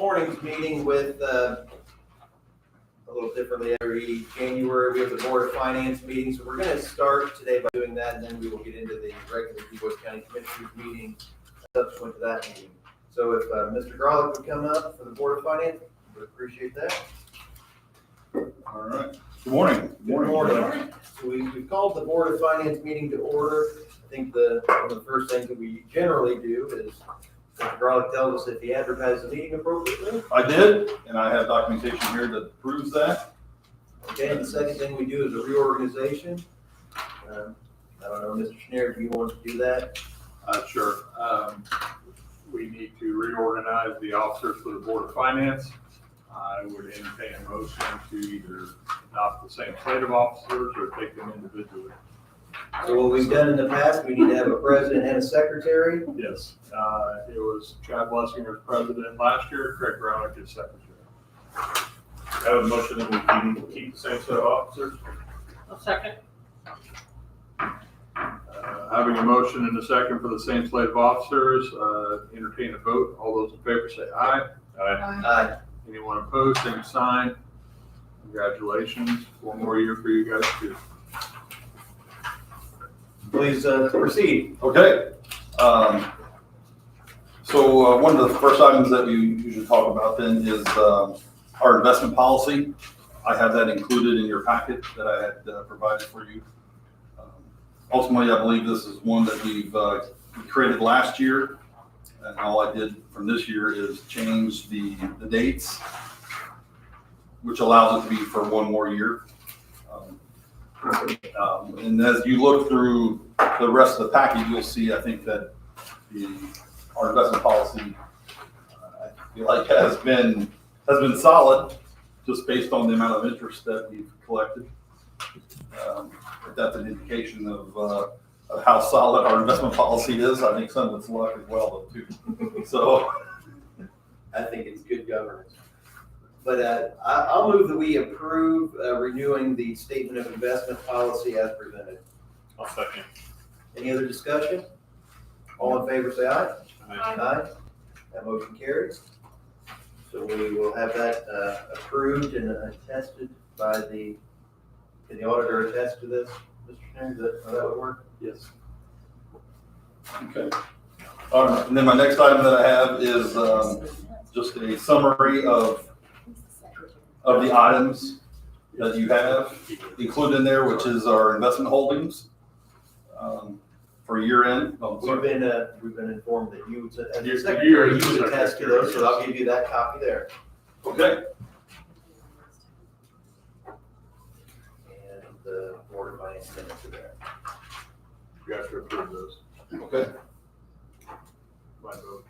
morning's meeting with, a little differently every January, we have the Board of Finance meeting, so we're gonna start today by doing that, and then we will get into the regular DuBois County Commissioners meeting subsequent to that meeting. So if, Mr. Garlick would come up for the Board of Finance, we'd appreciate that. All right. Good morning. Good morning. So we called the Board of Finance meeting to order. I think one of the first things that we generally do is Mr. Garlick tells us if he advertised the meeting appropriately. I did, and I have documentation here that proves that. Okay, and the second thing we do is a reorganization. I don't know, Mr. Schneer, if you want to do that? Sure. We need to reorganize the officers for the Board of Finance. I would entertain a motion to either adopt the same slate of officers or take them individually. So what we've done in the past, we need to have a president and a secretary. Yes, it was Chad Blessinger as president last year, Craig Brownick as secretary. I have a motion that we keep the same set of officers. A second. Having a motion and a second for the same slate of officers, entertain a vote. All those in favor say aye. Aye. Anyone opposed, same sign. Congratulations, one more year for you guys too. Please proceed. Okay. So one of the first items that we usually talk about then is our investment policy. I have that included in your packet that I had provided for you. Ultimately, I believe this is one that we created last year. And all I did from this year is change the dates, which allows it to be for one more year. And as you look through the rest of the package, you'll see, I think that our investment policy, I feel like has been solid, just based on the amount of interest that we've collected. If that's an indication of how solid our investment policy is. I think some of it's luck as well, though, too. So I think it's good governance. But I'll move that we approve renewing the statement of investment policy as presented. I'll second. Any other discussion? All in favor, say aye. Aye. That motion carries. So we will have that approved and attested by can the auditor attest to this, Mr. Schneider? Is that how that would work? Yes. okay. All right. And then my next item that I have is just a summary of the items that you have included in there, which is our investment holdings for year end. We've been informed that you, as Your the secretary, you secretary, would attest to those, so I'll give you that copy there. Okay. And the Board of Finance minutes are there. You have to approve those Okay. by vote.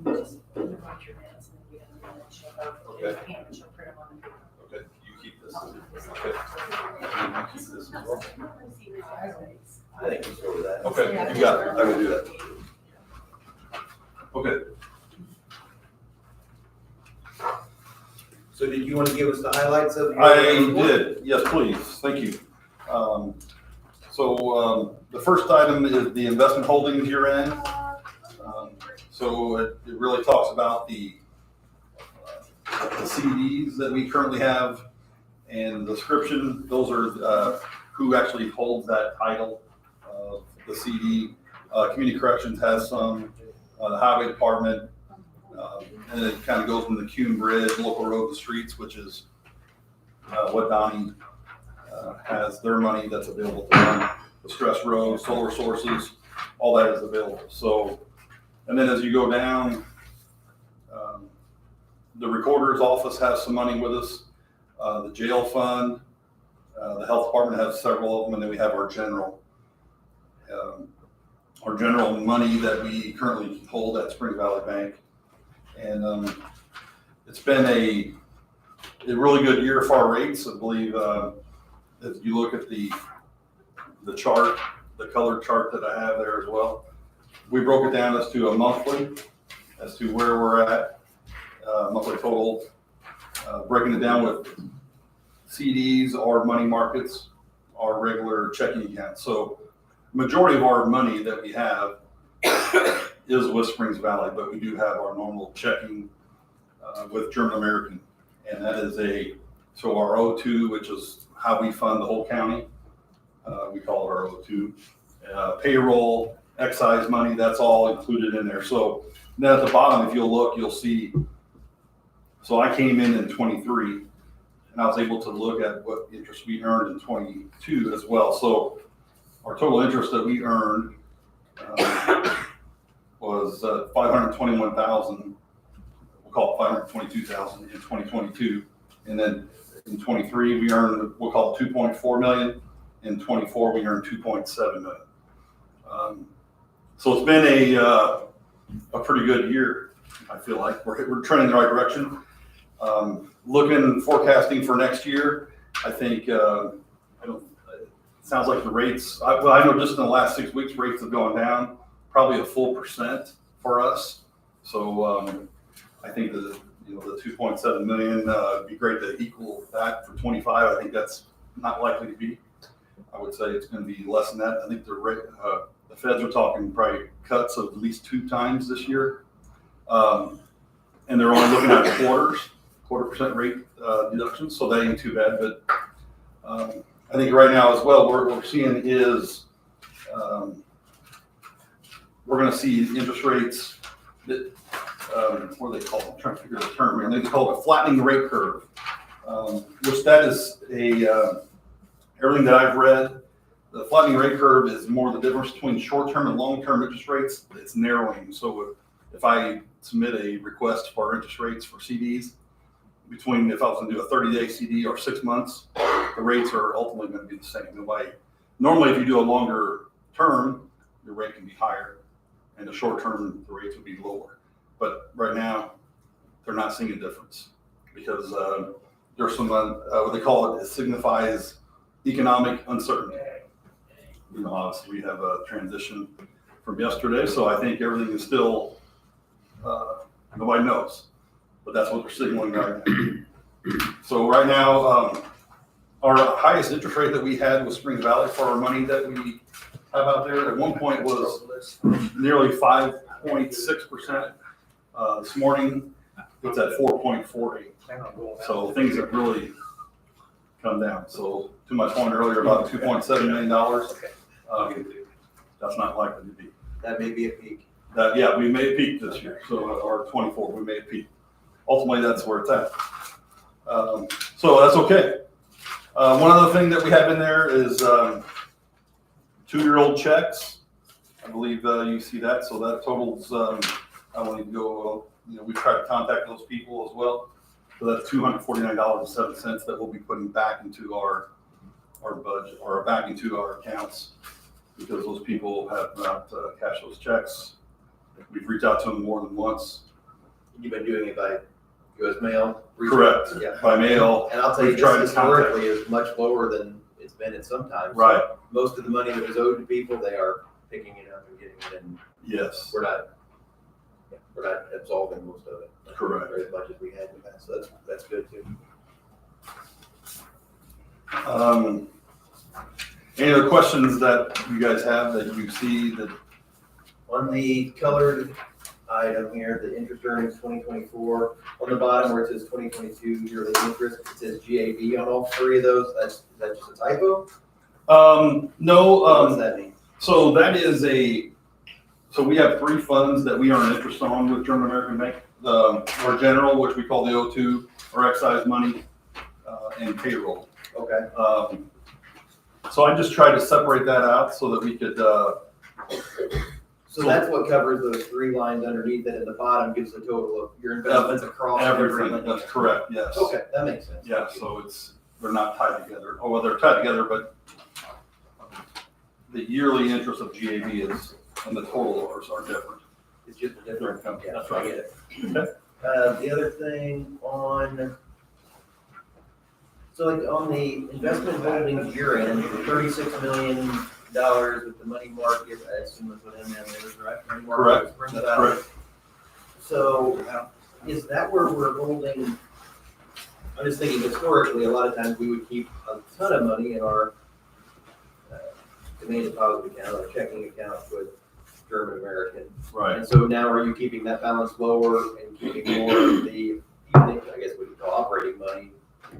Just write your minutes and then you have a minute, she'll vote. Okay. And she'll print them on the paper. Okay. You keep this. Okay. You keep this as well. I think we go with that. Okay. You got it. I will do that. Okay. So did you want to give us the highlights of your I report? did, yes, please, thank you. So the first item is the investment holdings year end. So it really talks about the CDs that we currently have and the description. Those are who actually holds that title of the CD. Community Corrections has some, the Highway Department, and it kind of goes from the Kuhn Bridge, local road to streets, which is what Donnie has their money that's available to run the stress road, solar sources, all that is available. So, and then as you go down, the recorder's office has some money with us, the jail fund, the health department has several of them, and then we have our general money that we currently hold at Spring Valley Bank. And it's been a really good year for our rates. I believe if you look at the chart, the color chart that I have there as well, we broke it down as to a monthly, as to where we're at, monthly total, breaking it down with CDs, our money markets, our regular checking accounts. So majority of our money that we have is with Springs Valley, but we do have our normal checking with German American. And that is so our O2, which is how we fund the whole county, we call it our O2. Payroll, excise money, that's all included in there. So then at the bottom, if you'll look, you'll see, so I came in 23, and I was able to look at what interest we earned in 22 as well. So our total interest that we earned was 521,000. We'll call it 522,000 in 2022, and then in 23 we earned, we'll call it 2.4 million. In 24 we earned 2.7 million. So it's been a pretty good year. I feel like we're trending in the right direction. Looking, forecasting for next year, I think, it sounds like the rates, I know just in the last 6 weeks, rates have gone down probably a full % for us. So, I think the 2.7 million, it'd be great to equal that for 25. I think that's not likely to be. I would say it's going to be less than that. I think the feds are talking probably cuts of at least 2 times this year. And they're only looking at quarter percent rate deductions, so that ain't too bad. But I think right now as well, what we're seeing is we're going to see interest rates that, what do they call it? I'm trying to figure out the term here. They call it a flattening rate curve, which that is everything that I've read, the flattening rate curve is more the difference between short-term and long-term interest rates. It's narrowing. So if I submit a request for interest rates for CDs, if I was going to do a 30-day CD or 6 months, the rates are ultimately going to be the same. Normally, if you do a longer term, your rate can be higher, and the short term, the rates would be lower. But right now, they're not seeing a difference because there's some, what they call it signifies economic uncertainty. Obviously we have a transition from yesterday, so I think everything is still, nobody knows, but that's what they're signaling right now. So right now, our highest interest rate that we had was Spring Valley for our money that we have out there. At one point was nearly 5.6%. This morning, it's at 4.48. So things have really come down. So to my point earlier about $2.7 million, that's not likely to be. That may be a peak. Yeah, we made a peak this year. So or 24, we made a peak. Ultimately, that's where it's at. So that's okay. One other thing that we have in there is 2-year-old checks. I believe you see that. So that totals, I want to go, we try to contact those people as well. So that's $249.07 that we'll be putting back into our budget or back into our accounts because those people have not cashed those checks. We've reached out to them more than once. You've been doing it by U.S. mail? Correct. Yeah. By mail. And I'll tell you, We've tried this to contact historically is much lower than it's been at some times. Right. So most of the money that was owed to people, they are picking it up and getting it in. Yes. We're not absolving most of it. Correct. Or as much as we had in the past, so that's good too. Any other questions that you guys have that you see that? On the colored item here, the interest earnings 2024, on the bottom where it says 2022 yearly interest, it says GAV on all 3 of those. Is that just a typo? No. What does that mean? So that is so we have 3 funds that we earn interest on with German American Bank. Our general, which we call the O2, our excise money, and payroll. Okay. So I just tried to separate that out so that we could. So that's what covers those 3 lines underneath it, and the bottom gives the total of your investments across Everything. everything. That's correct. Yes. Okay, that makes sense. Yeah. So they're not tied together. Oh, well, they're tied together, but the yearly interest of GAV is, and the total are different. It's just a different company. That's I right. get it. The other thing so like on the investment holdings year end, $36 million with the money market, I assume that's what M&M is, right? Money market, Correct. Spring That's Valley. correct. So is that where we're holding? I'm just thinking historically, a lot of times we would keep a ton of money in our demand deposit account or checking account with German American. Right. And so now are you keeping that balance lower and keeping more of the, I guess what you call operating money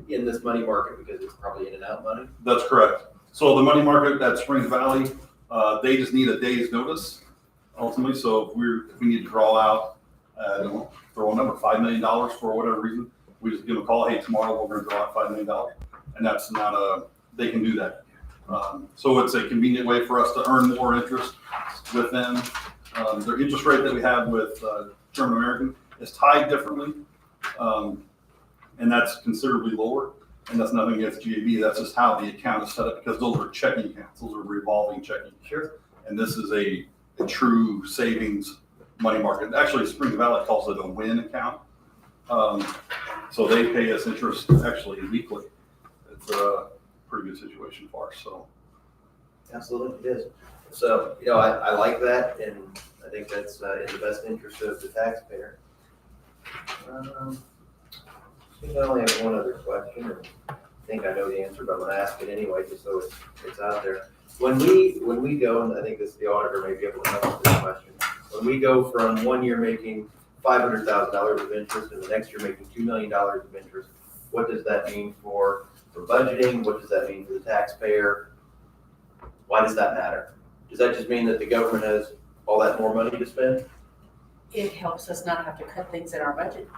in this money market because it's probably in and out money? That's correct. So the money market at Springs Valley, they just need a day's notice ultimately. So if we need to draw out, throw a number, $5 million for whatever reason, we just give them a call, hey, tomorrow we're gonna draw out $5 million. And that's not they can do that. So it's a convenient way for us to earn more interest with them. Their interest rate that we have with German American is tied differently. And that's considerably lower. And that's nothing against GAB. That's just how the account is set up because those are checking accounts. Those are revolving checking. Sure. And this is a true savings money market. Actually, Springs Valley calls it a WIN account. So they pay us interest actually weekly. It's a pretty good situation for us. So Absolutely, it is. So, I like that, and I think that's in the best interest of the taxpayer. I think I only have one other question, and I think I know the answer, but I'm gonna ask it anyway, just so it's out there. When we go, and I think the auditor may be able to answer this question, when we go from 1 year making $500,000 of interest and the next year making $2 million of interest, what does that mean for budgeting? What does that mean for the taxpayer? Why does that matter? Does that just mean that the government has all that more money to spend? It helps us not have to cut things in our budget.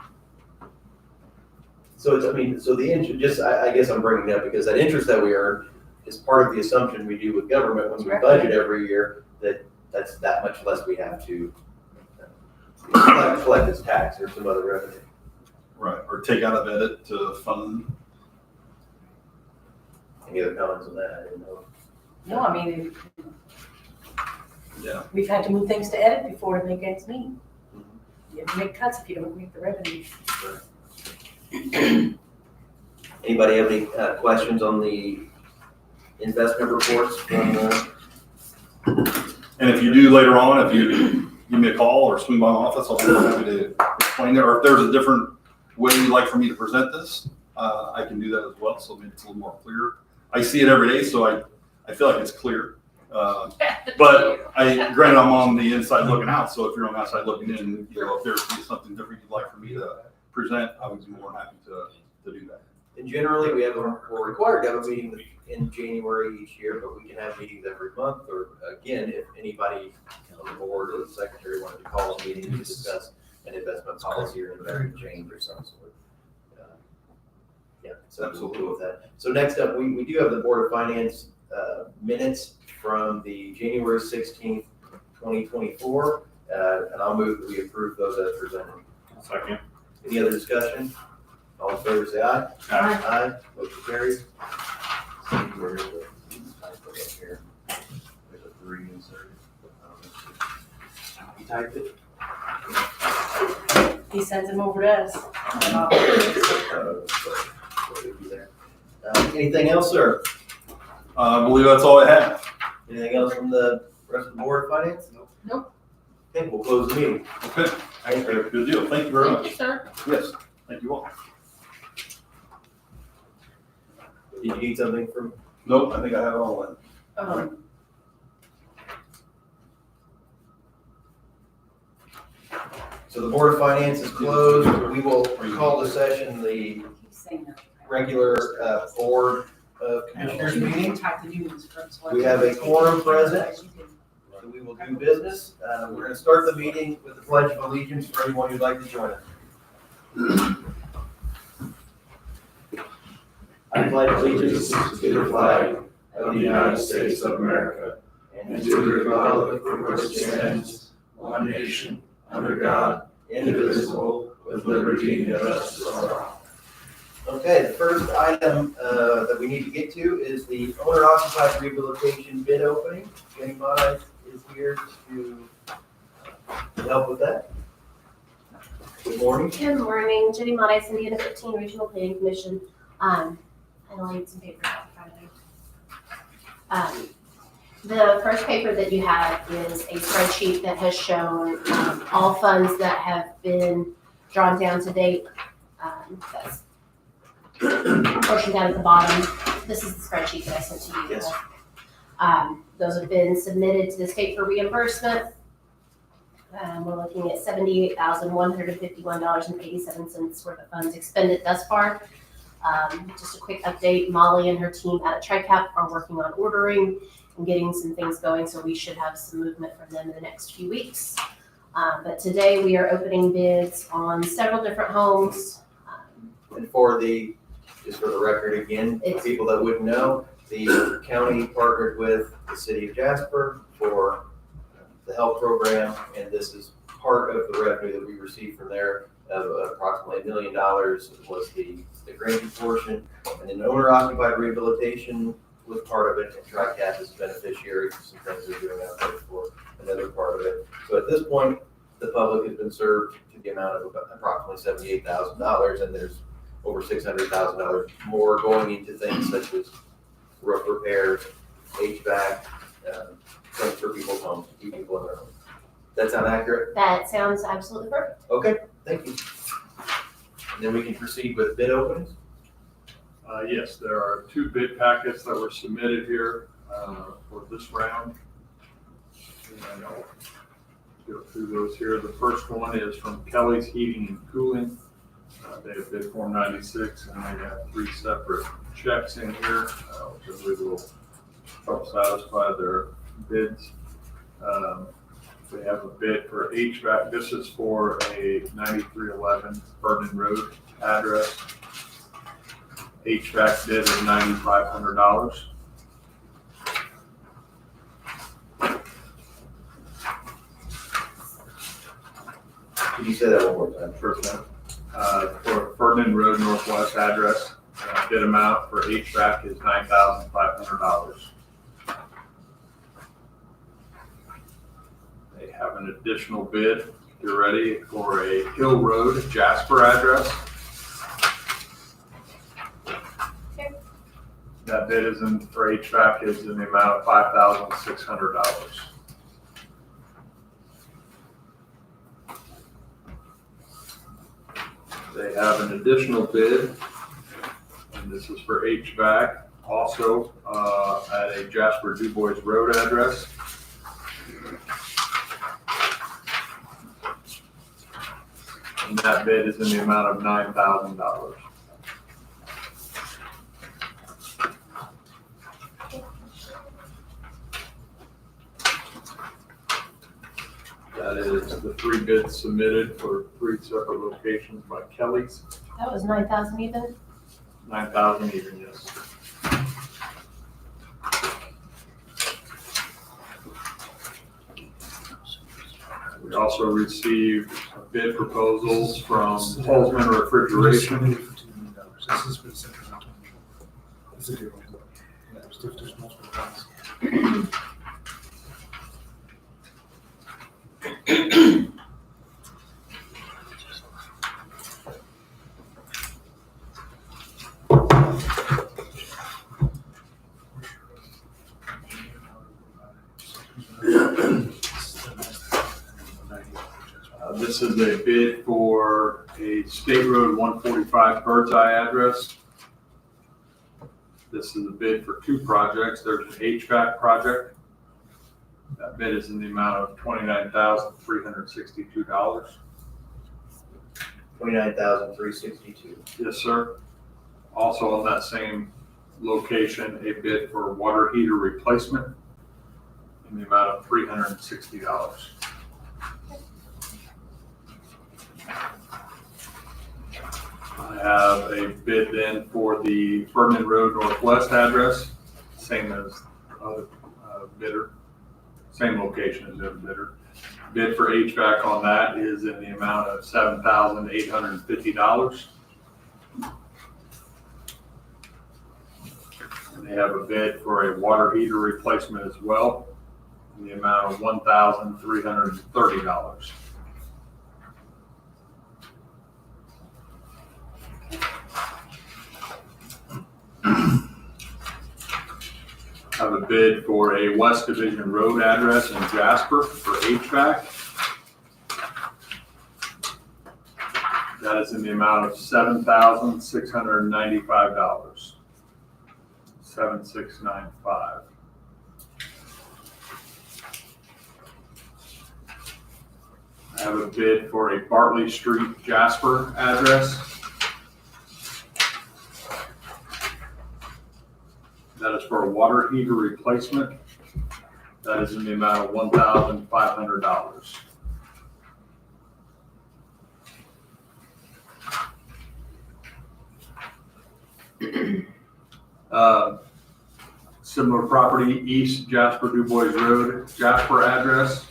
So so the interest, I guess I'm bringing it up because that interest that we earn is part of the assumption we do with government when we budget every year, that's that much less we have to collect as tax or some other revenue. right, or take out of edit to fund. Any other comments on that? I didn't know. No, I mean, Yeah. we've had to move things to edit before to make ends meet. You have to make cuts if you don't make the revenue. Anybody have any questions on the investment reports from And if you do later on, if you give me a call or swing by my office, I'll be happy to explain it. Or if there's a different way you'd like for me to present this, I can do that as well. So maybe it's a little more clear. I see it every day, so I feel like it's clear. But granted, I'm on the inside looking out. So if you're on the outside looking in, if there's something different you'd like for me to present, I would be more than happy to do that. And generally, we're required to have a meeting in January each year, but we can have meetings every month, or again, if anybody on the board or the secretary wanted to call a meeting to discuss an investment policy or investment change or some sort. Yeah, so we'll deal with that. So next up, we do have the Board of Finance minutes from the January 16th, 2024, and I'll move that we approve those as presented. Second. Any other discussion? All in favor, say aye. Aye. Aye, motion carries. Where is it? I put it here. There's a 3 inserted. You typed it? He sends them over to us. It'll be there. Anything else, sir? I believe that's all I have. Anything else from the rest of the Board of Finance? Nope. Okay, we'll close the meeting. Okay. Thank you. Good deal. Thank you very Thank you, much. sir. Yes. Thank you all. Did you need something from? Nope, I think I have it all in. So the Board of Finance is closed. We will call to session the regular Board of Commissioners meeting. We have a quorum present. So we will do business. We're going to start the meeting with the Pledge of Allegiance for anyone who'd like to join us. I pledge allegiance to the flag Of the United States of America, and to the republic for which it stands, one nation, under God, indivisible, with liberty and justice for all. Okay, the first item that we need to get to is the owner-occupied rehabilitation bid opening. Jenny Mott is here to help with that. Good morning. Good morning, Jenny Mott, Indiana 15 Regional Planning Commission. I laid some paper out in front of you. The first paper that you have is a spreadsheet that has shown all funds that have been drawn down to date. That's portion down at the bottom. This is the spreadsheet that I sent to you. Yes. Those have been submitted to the state for reimbursement. We're looking at $78,151.87 worth of funds expended thus far. Just a quick update, Molly and her team at TriCap are working on ordering and getting some things going, so we should have some movement from them in the next few weeks. But today we are opening bids on several different homes. And just for the record again, for people that wouldn't know, the county partnered with the city of Jasper for the health program, and this is part of the revenue that we received from there of approximately $1 million was the granting portion, and then owner occupied rehabilitation was part of it, and TriCap is beneficiary for some things they're doing out there for another part of it. So at this point, the public has been served to the amount of about approximately $78,000, and there's over $600,000 more going into things such as roof repairs, HVAC, things for people's homes, to keep people in their homes. That sound accurate? That sounds absolutely perfect. Okay, thank you. And then we can proceed with bid openings. Yes, there are 2 bid packets that were submitted here for this round. And I'll go through those here. The first one is from Kelly's Heating and Cooling. They have bid form 96, and they have 3 separate checks in here, which I believe will help satisfy their bids. They have a bid for HVAC. This is for a 9311 Vernon Road address. HVAC bid is $9,500. Can you say that one more time? For Vernon Road Northwest address, bid amount for HVAC is $9,500. They have an additional bid, if you're ready, for a Hill Road Jasper address. Okay. That bid for HVAC is in the amount of $5,600. They have an additional bid, and this is for HVAC, also at a Jasper Du Bois Road address. And that bid is in the amount of $9,000. That is the 3 bids submitted for 3 separate locations by Kelly's. That was 9,000 even. 9,000 even, yes. We also received bid proposals from Holzman Refrigeration. This is for the central. This is a different one. Yeah, there's multiple ones. This is a bid for a State Road 145 Birdseye address. This is a bid for 2 projects. There's an HVAC project. That bid is in the amount of $29,362. $29,362. Yes, sir. Also on that same location, a bid for water heater replacement in the amount of $360. I have a bid then for the Vernon Road Northwest address, same as other bidder, same location as the other bidder. Bid for HVAC on that is in the amount of $7,850. And they have a bid for a water heater replacement as well in the amount of $1,330. I have a bid for a West Division Road address in Jasper for HVAC. That is in the amount of $7,695. 7695. have a bid for a Bartley Street Jasper address. That is for a water heater replacement. That is in the amount of $1,500. Similar property, East Jasper Du Bois Road, Jasper address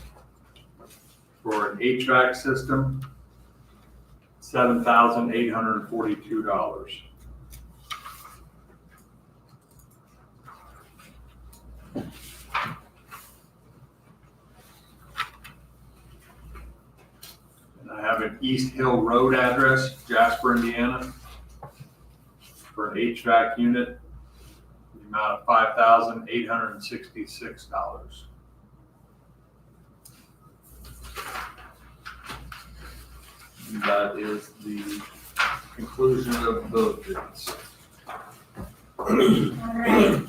for an HVAC system, $7,842. And I have an East Hill Road address, Jasper, Indiana, for an HVAC unit, the amount of $5,866. And that is the conclusion of those bids. All right.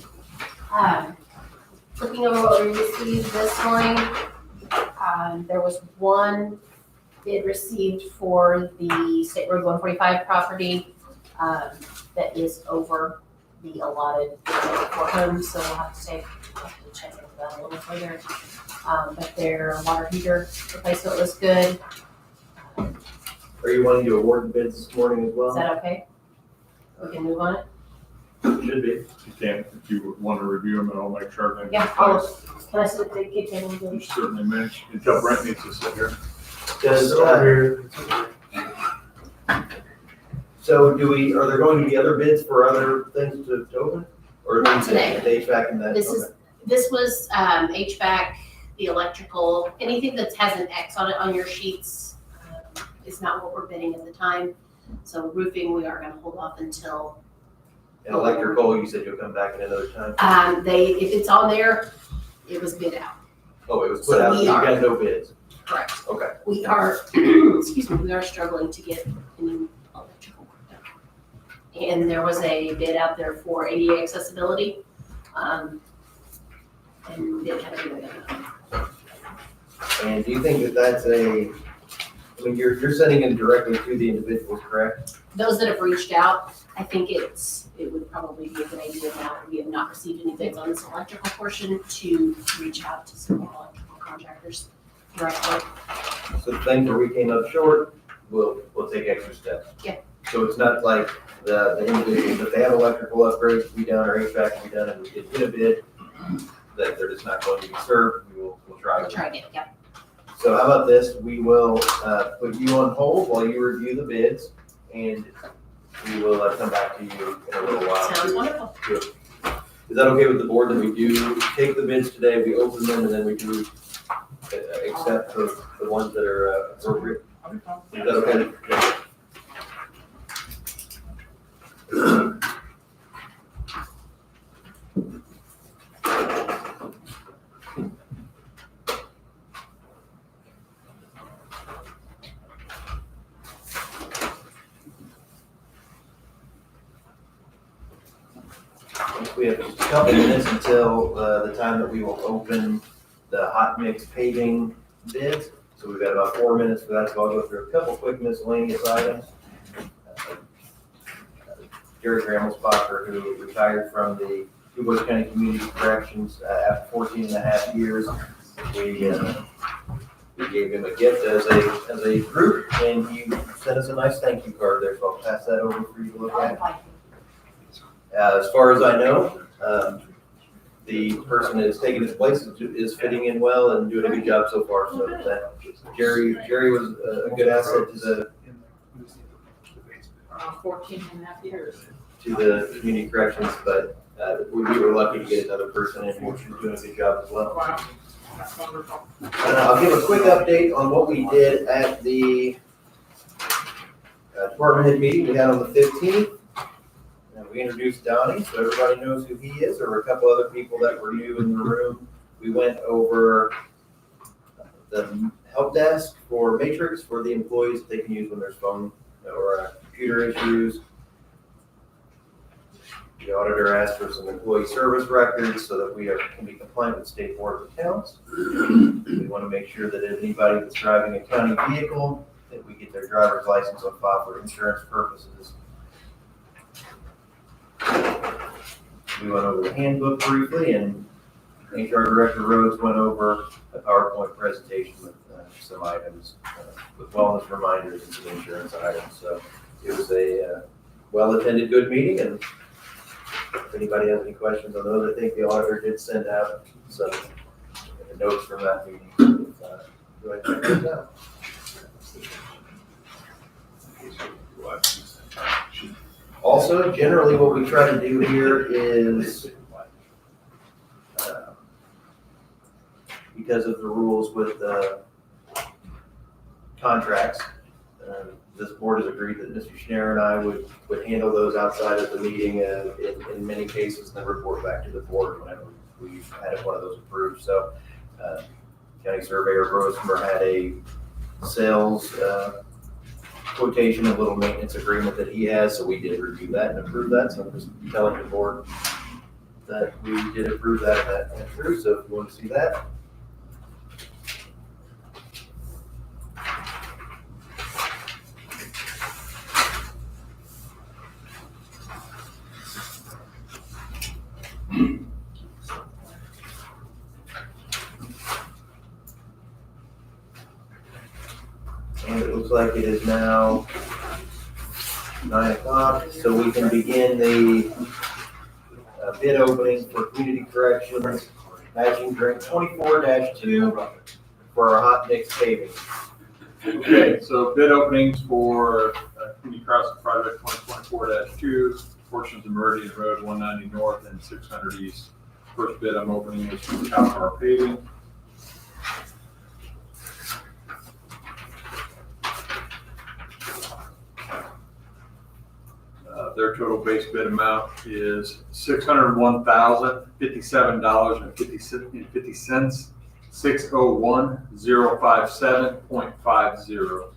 Looking over what we received this morning, there was one bid received for the State Road 145 property that is over the allotted for homes, so we'll have to check into that a little further. But their water heater replacement was good. Are you wanting to award the bids this morning as Is well? that okay? We can move on it? Should be. If you can, if you want to review them, and I'll make sure everything's in Yeah, place. can I sit at the kitchen table, You please? certainly may, until Brent needs to sit here. Does, so are there going to be other bids for other things to open? Or Not today. The HVAC and that? This was HVAC, the electrical, anything that has an X on it on your sheets is not what we're bidding at the time. So roofing, we are gonna hold off until, And electrical, you said you'll come back in another time? if it's on there, it was bid out. Oh, it was So put out, so we you are- got no bids? Correct. Okay. We are, excuse me, we are struggling to get any electrical work done. And there was a bid out there for ADA accessibility. And we didn't have anything done. And do you think that that's I mean, you're sending them directly to the individuals, correct? Those that have reached out, I think it would probably be a good idea now that we have not received any bids on this electrical portion to reach out to some electrical contractors directly. So the things where we came up short, we'll take extra steps. Yeah. So it's not like the individuals, if they have electrical upgrades to be done or HVAC to be done and we did get a bid, that they're just not going to be served, we'll try. We'll try to get it, yeah. So how about this, we will put you on hold while you review the bids, and we will come back to you in a little while. Sounds wonderful. Is that okay with the board, that we do take the bids today, we open them, and then we do accept the ones that are appropriate? Is that okay? We have just a couple minutes until the time that we will open the hot mix paving bids. So we've got about 4 minutes for that, so I'll go through a couple quick miscellaneous items. Jerry Gramelsbacher, who retired from the Du Bois County Community Corrections after 14 and a half years. We gave him a gift as a group, and he sent us a nice thank you card there, so I'll pass that over for you to look at. As far as I know, the person that is taking his place is fitting in well and doing a good job so far. So that Jerry was a good asset to 14 and a half years. the community corrections, but we were lucky to get another person in who's doing a good job as well. Wow, that's wonderful. I'll give a quick update on what we did at the department head meeting we had on the 15th. And we introduced Donnie, so everybody knows who he is. There were a couple other people that were new in the room. We went over the help desk for Matrix for the employees that they can use when there's phone or computer issues. The auditor asked for some employee service records so that we can be compliant with state board of accounts. We want to make sure that anybody that's driving a county vehicle, that we get their driver's license on file for insurance purposes. We went over the handbook briefly, and HR Director Rhodes went over a PowerPoint presentation with some items, with wellness reminders and some insurance items. So it was a well-attended, good meeting, and if anybody has any questions on those, I think the auditor did send out some notes from that meeting. Do I check those out? Also, generally what we try to do here is, because of the rules with contracts, this board has agreed that Mr. Schneider and I would handle those outside of the meeting in many cases, and then report back to the board whenever we've had one of those approved. So County Surveyor Rosemer had a sales quotation, a little maintenance agreement that he has, so we did review that and approve that. So I'm just telling the board that we did approve that and that went through. So if you want to see that. And it looks like it is now 9 o'clock, so we can begin the bid opening for community corrections, matching grant 24-2 for our hot mix paving. Okay, so bid openings for Community Crossing Project 2024-2, portions of Meridian Road 190 North and 600 East. First bid I'm opening is from Calcar Paving. Their total base bid amount is $601,057.50. 601057.50.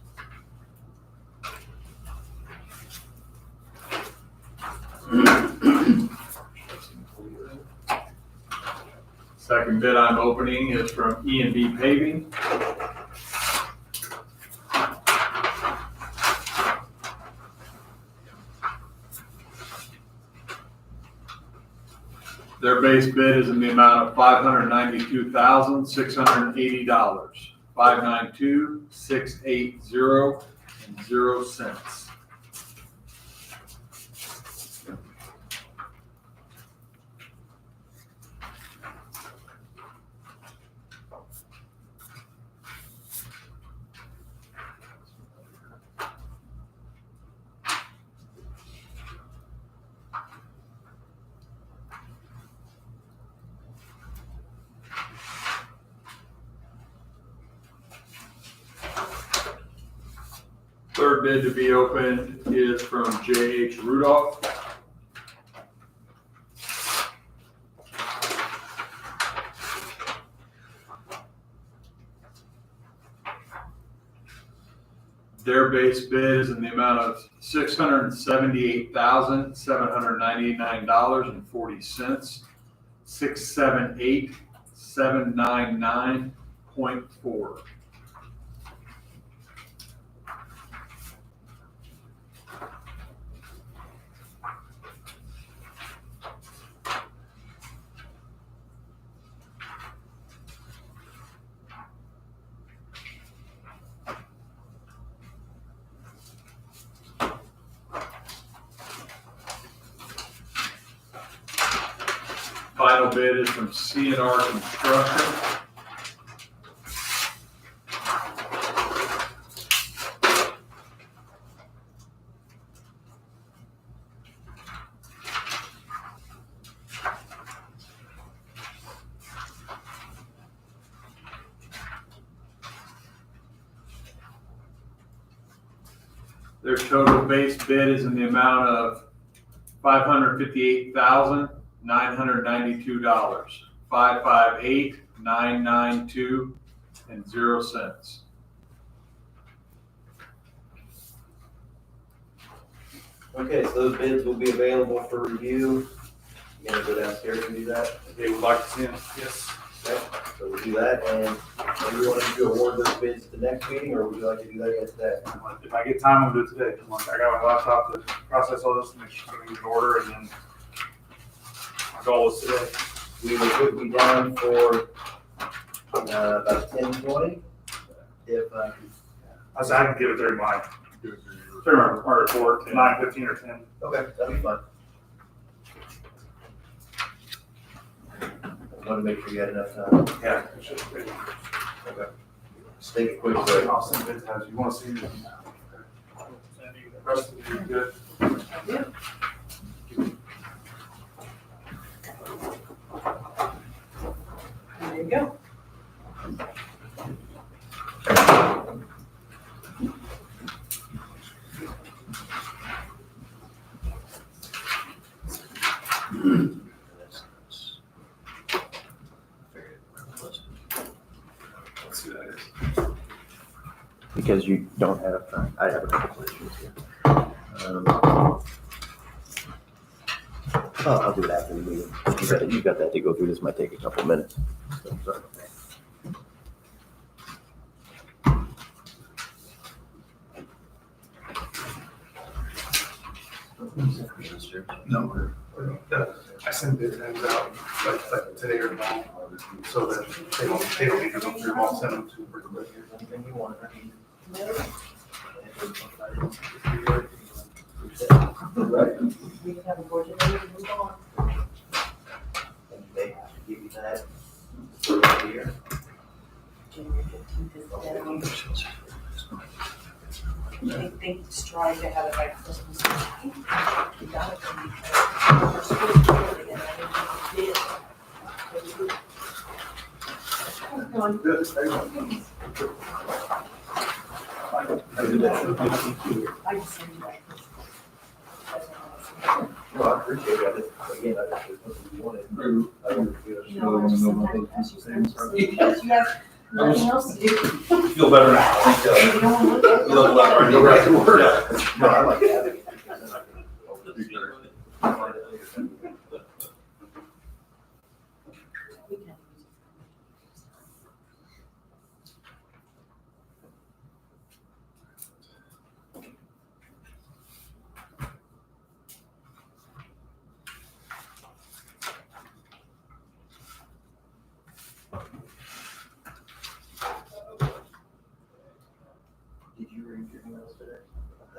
Second bid I'm opening is from E&B Paving. Their base bid is in the amount of $592,680. 592,680.0. Third bid to be opened is from J.H. Rudolph. Their base bid is in the amount of $678,799.40. 678,799.4. Final bid is from C&R Construction. Their total base bid is in the amount of $558,992. 558,992.0. Okay, so those bids will be available for review You gonna go downstairs and do that? They would like to see us, yes. Okay, so we'll do that, and do you want to award those bids at the next meeting, or would you like to do that yet today? If I get time, I'll do it today. I got my laptop to process all this, make sure everything's in order, and then my goal is today. We will put you down for, about 10:20, if, I said I can give it during my report, 9:15 or 10. okay, that'll be fine. I want to make sure you had enough time. Yeah. it should be. Okay. Just take a quick break. I'll send it as you want to see it. The rest of it, good. There you go. Let's see what that is. Because you don't have, I have a couple of issues here. I'll do it after the meeting. You've got that to go through, this might take a couple of minutes. So, sorry. No, I send bids out like today or tomorrow, so that they don't need to go through, I'll send them to pretty quick. Anything you want, Right. We can have a board today and move on. They have to give you that for the year. January 15th is the deadline. They strive to have it by Christmas. We got it from the school board again. I didn't do it. I just send you that. Well, I appreciate it. Again, I just, you wanted. I wanted to do it. You know, I just sometimes ask you something, because you have nothing else to do. Feel better now, thank you. You don't want to look at it. You look like I Go right to work. Yeah. No, I like having it. Because then I can open the speaker and find it later. We can use it. Did you read your emails today?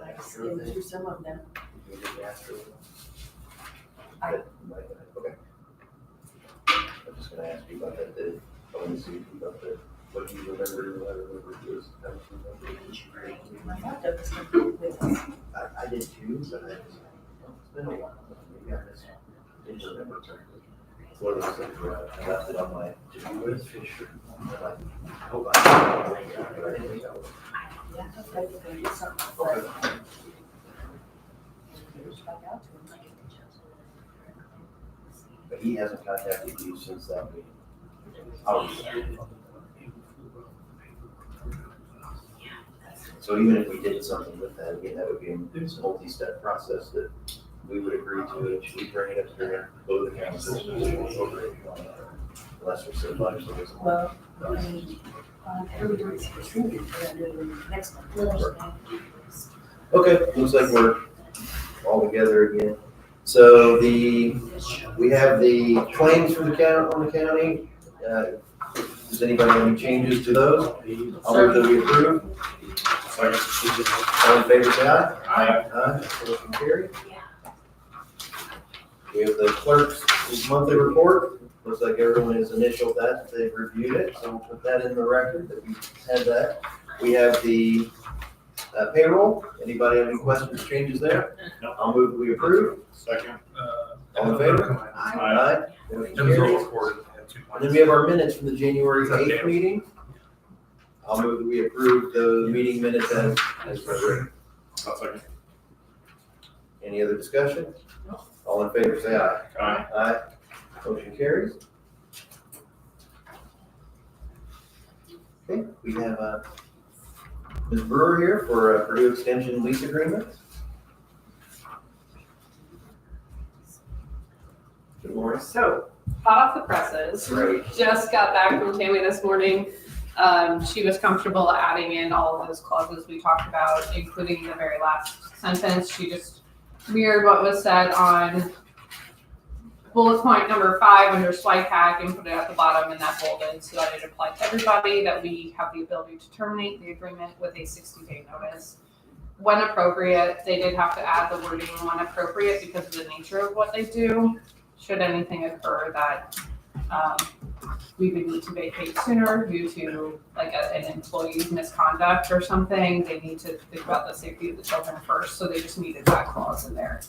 I skimmed through some of them. Did you read the Astro? I- Okay. I'm just gonna ask you about that, I want to see about the, what you remember, what I remember was. I thought that was something with us. I did too, but it's been a while. Maybe I missed, didn't remember. It's one of those things where I left it on my to-do list. I hope I didn't think I was. Yeah, I thought that was gonna be something, but. Reach back out to him. But he hasn't contacted you since that meeting. Oh. So even if we did something with that, again, that would be a multi-step process that we would agree to, and we bring it up here, go to the council, unless we said much, so it's. Well, I mean, everybody's proceeding for that next month. Okay, looks like we're all together again. So we have the claims for the count on the county. Does anybody have any changes to those? I'll move that we approve. All in favor, say aye. Aye, motion carried. We have the clerk's monthly report. Looks like everyone has initialed that, they've reviewed it, so we'll put that in the record that we had that. We have the payroll. Anybody have any questions, changes there? No. I'll move we approve. Second. All in favor? Aye. Motion carried. And then we have our minutes from the January 8th meeting. I'll move that we approve the meeting minutes as written. I'll second. Any other discussion? All in favor, say aye. Aye. Aye. Motion carries. Okay, we have Ms. Brewer here for Purdue Extension lease agreement. Good morning. So, hot off the presses, Great. just got back from Tammy this morning. She was comfortable adding in all of those clauses we talked about, including the very last sentence. She just mirrored what was said on bullet point number 5 under SWICAC and put it at the bottom in that bolded so that it applied to everybody, that we have the ability to terminate the agreement with a 60-day notice. When appropriate, they did have to add the wording when appropriate because of the nature of what they do. Should anything occur that we would need to vacate sooner due to like an employee's misconduct or something, they need to think about the safety of the children first, so they just needed that clause in there.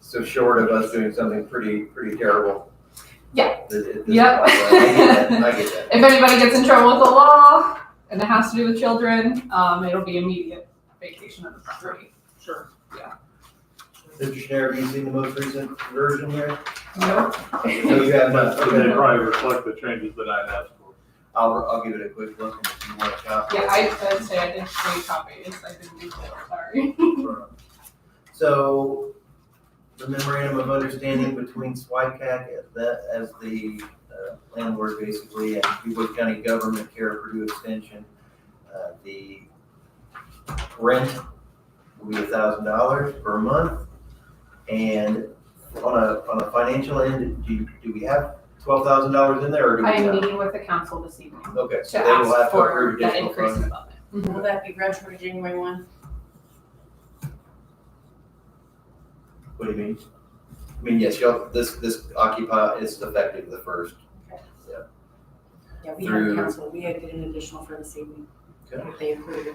So short of us doing something pretty terrible. Yeah. Yep. I get that. If anybody gets in trouble with the law and it has to do with children, it'll be immediate vacation of the property. Sure. Mr. Schneider, have you seen the most recent version here? No. So you have not. But they probably reflect the changes that I'd asked for. I'll give it a quick look and if you want a copy. Yeah, I'd say I did 3 copies. I didn't do 4, sorry. So the memorandum of understanding between SWICAC as the landlord basically and DuBois County Government Care Purdue Extension, the rent will be $1,000 per month. And on a financial end, do we have $12,000 in there or do we I am not? meeting with the council this evening Okay, to so they will have ask to for approve that additional increase in funds. development. Will that be retro to January 1? What do you mean? I mean, yes, this occupy is effective the 1st. Yeah, we Through- have council, we had to get an additional for this evening. Okay. If they approve it.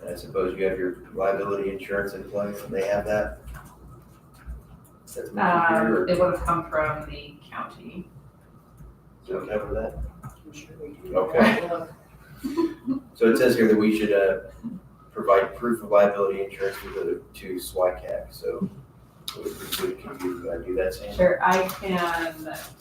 I suppose you have your liability insurance in place and they have that? That's mentioned here, or It would have come from the county. do we cover that? I'm sure we do. Okay. So it says here that we should provide proof of liability insurance to SWICAC, so can you do that, Sam? Sure, I can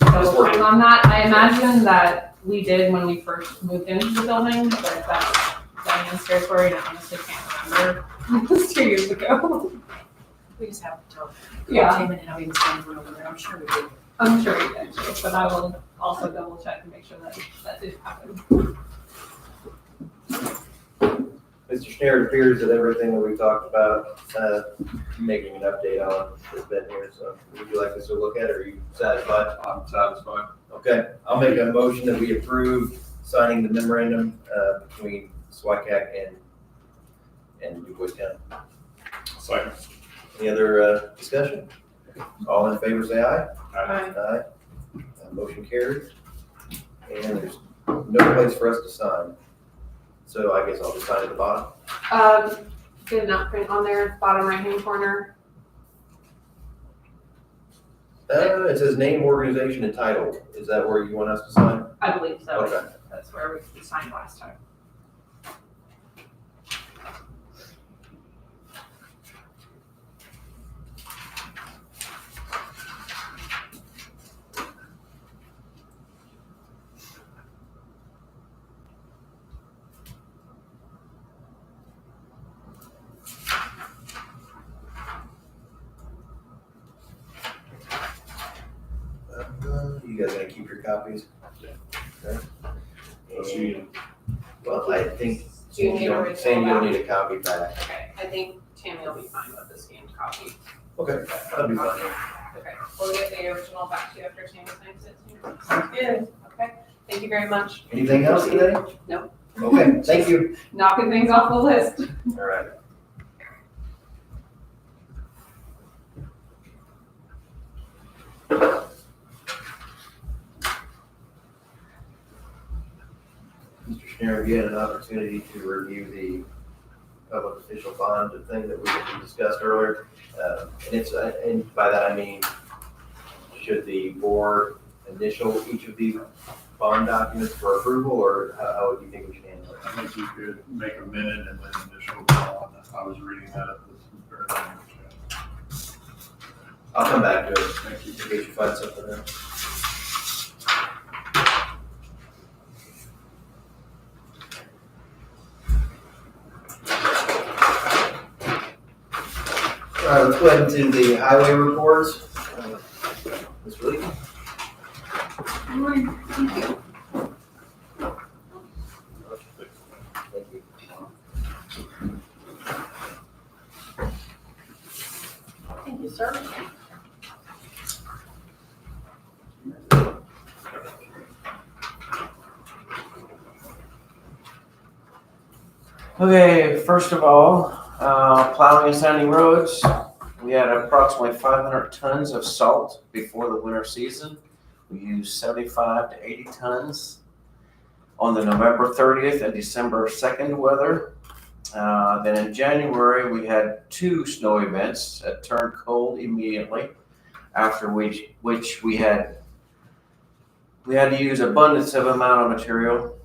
double check on that. I imagine that we did when we first moved into the building, but that's Diane's territory, and I honestly can't remember. It was 2 years ago. We just have to tell Yeah, Tim and how he was going over there, I'm sure we did. I'm sure we did, too, but I will also double check and make sure that that did happen. Mr. Schneider, it appears that everything that we talked about, making an update on has been here, so would you like us to look at it, or are you satisfied? I'm satisfied. Okay, I'll make a motion that we approve signing the memorandum between SWICAC and DuBois County. Second. Any other discussion? All in favor, say aye. Aye. Aye. Motion carries. And there's no place for us to sign. So I guess I'll just sign at the bottom. Did not print on there, bottom right-hand corner. It says name, organization, and title. Is that where you want us to sign? I believe so. Okay. That's where we signed last time. You guys gonna keep your copies? Okay. I'll see you. Well, I think Do you need a original Sandy will back? need a copy back. Okay, I think Tammy will be fine with the scanned copy. Okay, that'll be fine. Okay, we'll get the original back to you after Tammy signs it. Sounds good. Okay, thank you very much. Anything else today? No. Okay, thank you. Knocking things off the list. All right. Mr. Schneider, you had an opportunity to review the public official bond thing that we discussed earlier. And by that I mean, should the board initial each of these bond documents for approval, or how would you think we should handle it? I think you could make a minute and then initial bond. I was reading that at this very moment. I'll come back to it. Thank you. In case you find something else. All right, let's go ahead into the highway reports. Ms. Lee? Thank you. Thank you, sir. Okay, first of all, plowing and sanding roads. We had approximately 500 tons of salt before the winter season. We used 75 to 80 tons on the November 30th and December 2nd weather. Then in January, we had 2 snow events that turned cold immediately, after which we had to use abundance of amount of material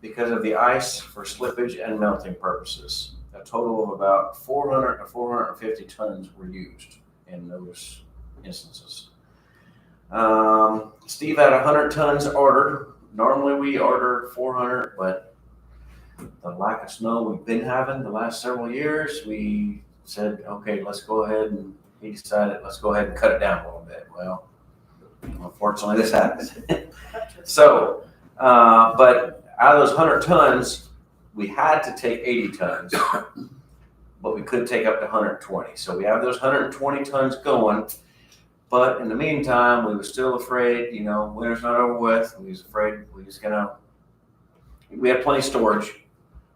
because of the ice for slippage and melting purposes. A total of about 400 to 450 tons were used in those instances. Steve had 100 tons ordered. Normally we order 400, but the lack of snow we've been having the last several years, we said, okay, let's go ahead, and he decided, let's go ahead and cut it down a little bit. Well, unfortunately this happens. So, but out of those 100 tons, we had to take 80 tons, but we could take up to 120. So we have those 120 tons going, but in the meantime, we were still afraid, winter's not over with. We was afraid we had plenty of storage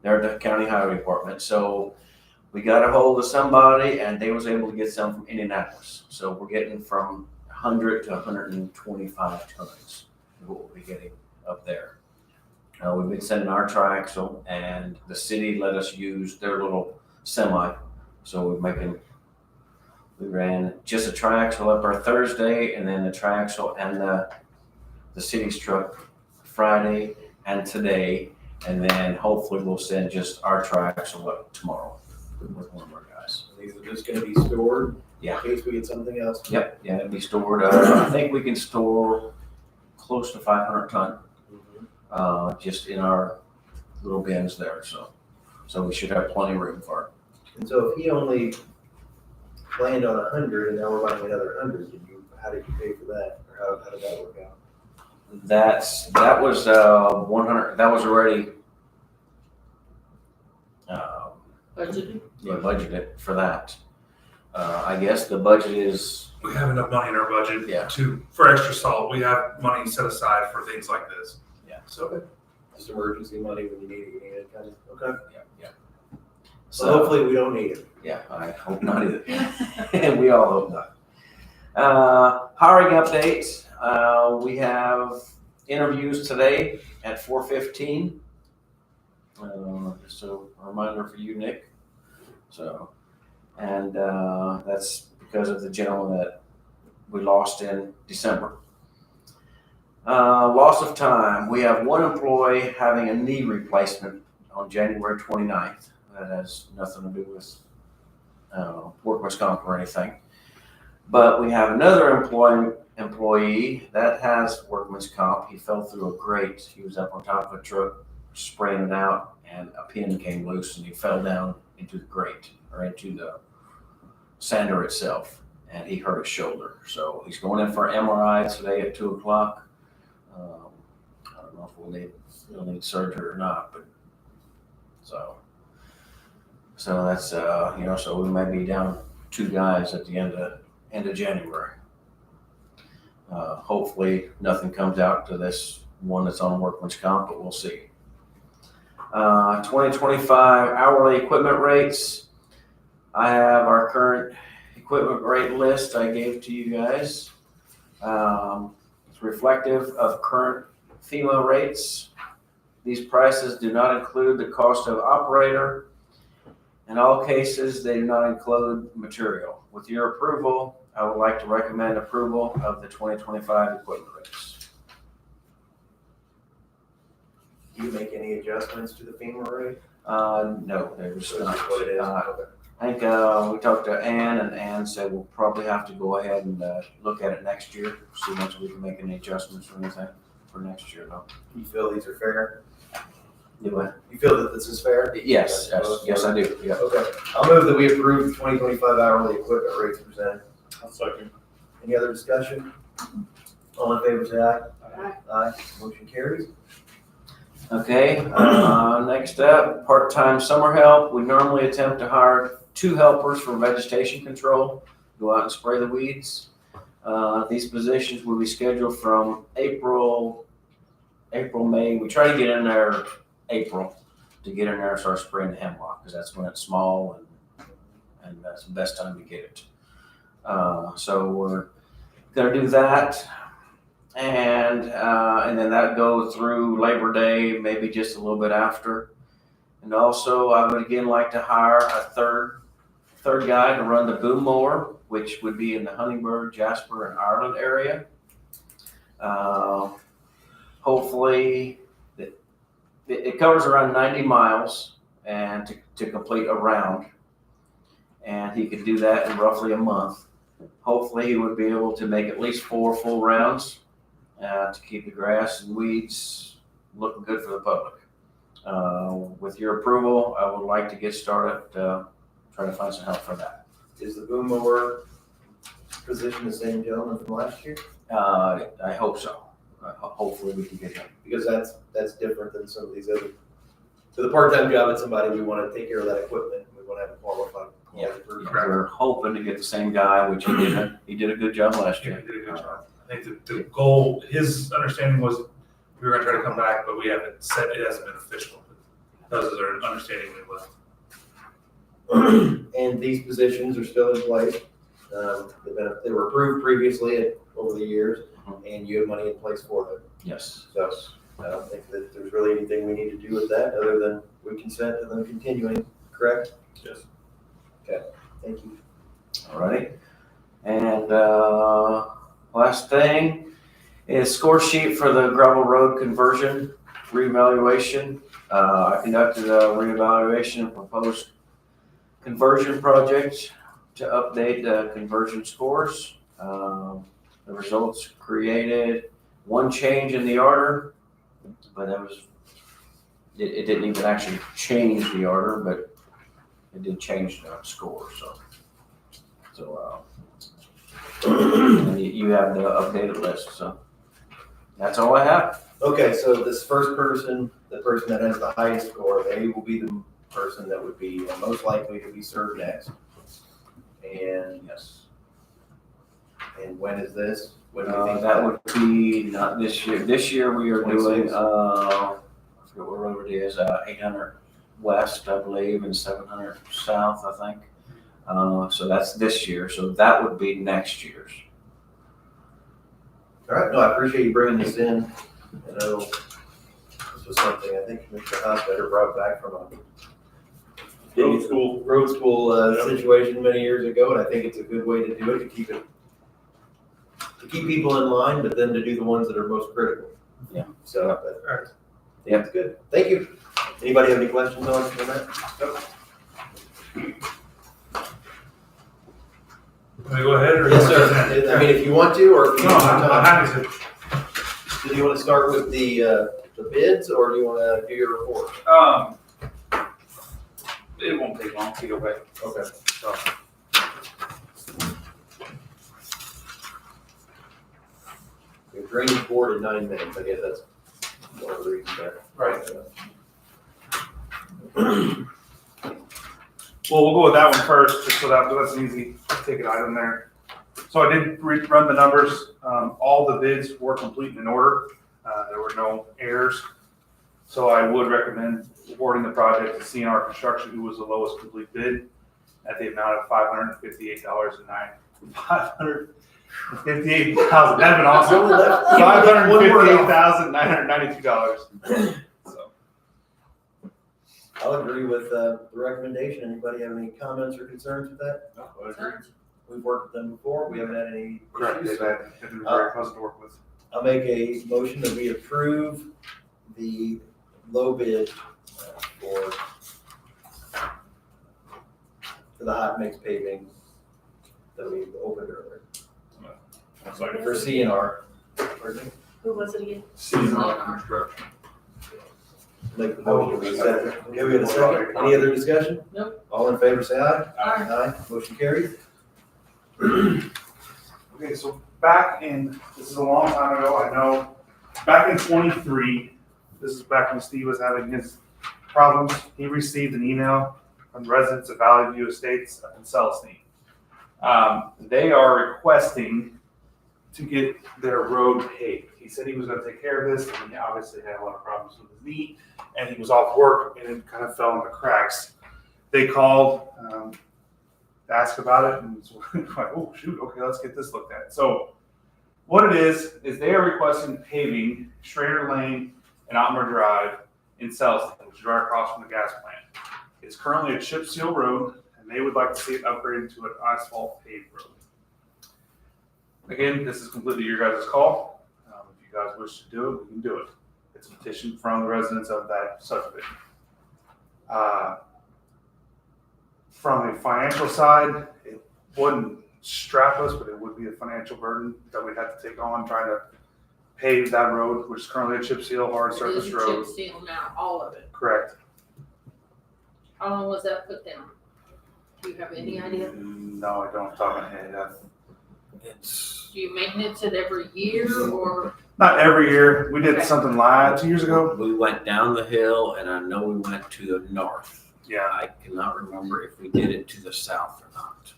there at the county highway department. So we got a hold of somebody and they was able to get some from Indianapolis. So we're getting from 100 to 125 tons is what we'll be getting up there. We've been sending our triaxle, and the city let us use their little semi. So we ran just a triaxle up our Thursday, and then the triaxle and the city's truck Friday and today, and then hopefully we'll send just our triaxle up tomorrow with one of our guys. These are just gonna be stored? Yeah. In case we get something else? Yep, yeah, it'll be stored. I think we can store close to 500 ton. Just in our little bins there, so we should have plenty of room for it. And so if he only planned on 100 and now we're buying another 100, how did you pay for that? Or how did that work out? That was 100. That was already Budgeted? budgeted for that. I guess the budget is We have enough money in our budget Yeah. for extra salt. We have money set aside for things like this. So just emergency money when you need it, kind of. Okay. yeah. So hopefully we don't need it. Yeah, I hope not either. We all hope not. Hiring updates. We have interviews today at 4:15. Just a reminder for you, Nick. So, and that's because of the gentleman that we lost in December. Loss of time. We have one employee having a knee replacement on January 29th. That has nothing to do with workman's comp or anything. But we have another employee that has workman's comp. He fell through a grate. He was up on top of a truck spraying it out, and a pin came loose and he fell down into the grate or into the sander itself, and he hurt his shoulder. So he's going in for an MRI today at 2:00. I don't know if we'll need surgery or not, but so that's so we may be down 2 guys at the end of January. Hopefully nothing comes out to this one that's on workman's comp, but we'll see. 2025 hourly equipment rates. I have our current equipment rate list I gave to you guys. It's reflective of current FEMA rates. These prices do not include the cost of operator. In all cases, they do not include material. With your approval, I would like to recommend approval of the 2025 equipment rates. Do you make any adjustments to the FEMA rate? No, there's So not. it's what it is? Okay. I think, we talked to Ann, and Ann said we'll probably have to go ahead and, look at it next year, see once we can make any adjustments or anything for next year though. You feel these are fair? Do it. You feel that this is fair? Yes, yes, I do, yeah. Okay, I'll move that we approve the 2025 hourly equipment rates presented. I'll second. Any other discussion? All in favor, say aye. Aye. Aye, motion carries. Okay, next up, part-time summer help. We normally attempt to hire 2 helpers for vegetation control, go out and spray the weeds. These positions will be scheduled from April, May. We try to get in there April to get in there and start spraying the hemlock, because that's when it's small and that's the best time to get it. So we're gonna do that. And then that goes through Labor Day, maybe just a little bit after. And also, I would again like to hire a third guy to run the boom mower, which would be in the Huntingburg, Jasper, and Ireland area. Hopefully, it covers around 90 miles and to complete a round. And he could do that in roughly a month. Hopefully, he would be able to make at least 4 full rounds to keep the grass and weeds looking good for the public. With your approval, I would like to get started, try to find some help for that. Is the boom mower position the same gentleman from last year? I hope so. Hopefully we can get him. Because that's different than some of these other. So the part-time job is somebody, we want to take care of that equipment, we want to have a qualified person. We're hoping to get the same guy, which he did a good job last Yeah, year. he did a good job. I think the goal, his understanding was we were gonna try to come back, but we haven't said, it hasn't been official. That was our understanding when it was. And these positions are still in place. They were approved previously over the years, and you have money in place for them. Yes. So I don't think that there's really anything we need to do with that, other than we consent to them continuing, correct? Yes. Okay, thank you. All righty. And last thing is score sheet for the gravel road conversion reevaluation. I conducted a reevaluation of proposed conversion project to update the conversion scores. The results created one change in the order, but it didn't even actually change the order, but it did change the score, so and you have the updated list, so that's all I have. Okay, so this first person, the person that has the highest score, they will be the person that would be most likely to be served next. And Yes. And when is this? When do you think That would be not this year. This year we are doing, 26. I forget what road it is, 800 west, I believe, and 700 south, I think. So that's this year, so that would be next year's. All right, no, I appreciate you bringing this in. I know this was something I think Commissioner Hospetter brought back from a Road school. situation many years ago, and I think it's a good way to do it, to keep people in line, but then to do the ones that are most critical. Yeah. So, Alright. yeah, it's good. Thank you. Anybody have any questions on that? Can we go ahead or? Yes, sir. I mean, if you want to, or if you No, want I'm to, happy to. do you want to start with the bids, or do you want to do your report? It won't take long to go back. Okay. So, The drainage board in 9 minutes, I guess that's one of the reasons there. Right. Well, we'll go with that one first, just so that's an easy ticket item there. So I did run the numbers. All the bids were complete and in order. There were no errors. So I would recommend awarding the project to CNR Construction, who was the lowest complete bid, at the amount of $558,009. $558,000. That'd been awesome. $558,992. So. I'll agree with the recommendation. Anybody have any comments or concerns with that? No, I agree. We've worked with them before. We haven't had any Correct. issues. They've been very pleasant to work with. I'll make a motion that we approve the low bid for the the hot mix paving that we opened earlier. That's like, For CNR. Pardon me? Who was it again? CNR construction. Make the motion, we second. Okay, we have a second. Any other discussion? Nope. All in favor, say aye. Aye. Aye. Motion carried. Okay, so back in, this is a long time ago, I know, back in 23, this is back when Steve was having his problems, he received an email from residents of Valley View Estates in Celestine. They are requesting to get their road paved. He said he was gonna take care of this, and he obviously had a lot of problems with his knee, and he was off work, and it kind of fell into cracks. They called, to ask about it, and it's like, oh, shoot, okay, let's get this looked at. So what it is they are requesting paving Schrader Lane and Otmer Drive in Celestine, which is right across from the gas plant. It's currently a chip seal road, and they would like to see it upgraded to an asphalt paved road. Again, this is completely your guys' call. If you guys wish to do it, we can do it. It's a petition from the residents of that subdivision. From a financial side, it wouldn't strap us, but it would be a financial burden that we'd have to take on trying to pave that road, which is currently a chip seal, hard surface It is road. chip seal now, all of it. Correct. How long was that put down? Do you have any idea? No, I don't off the top of my head. It's Do you maintenance it every year or? not every year. We did Okay. something 2 years ago. We went down the hill and I know we went to the north. Yeah. I cannot remember if we did it to the south or not.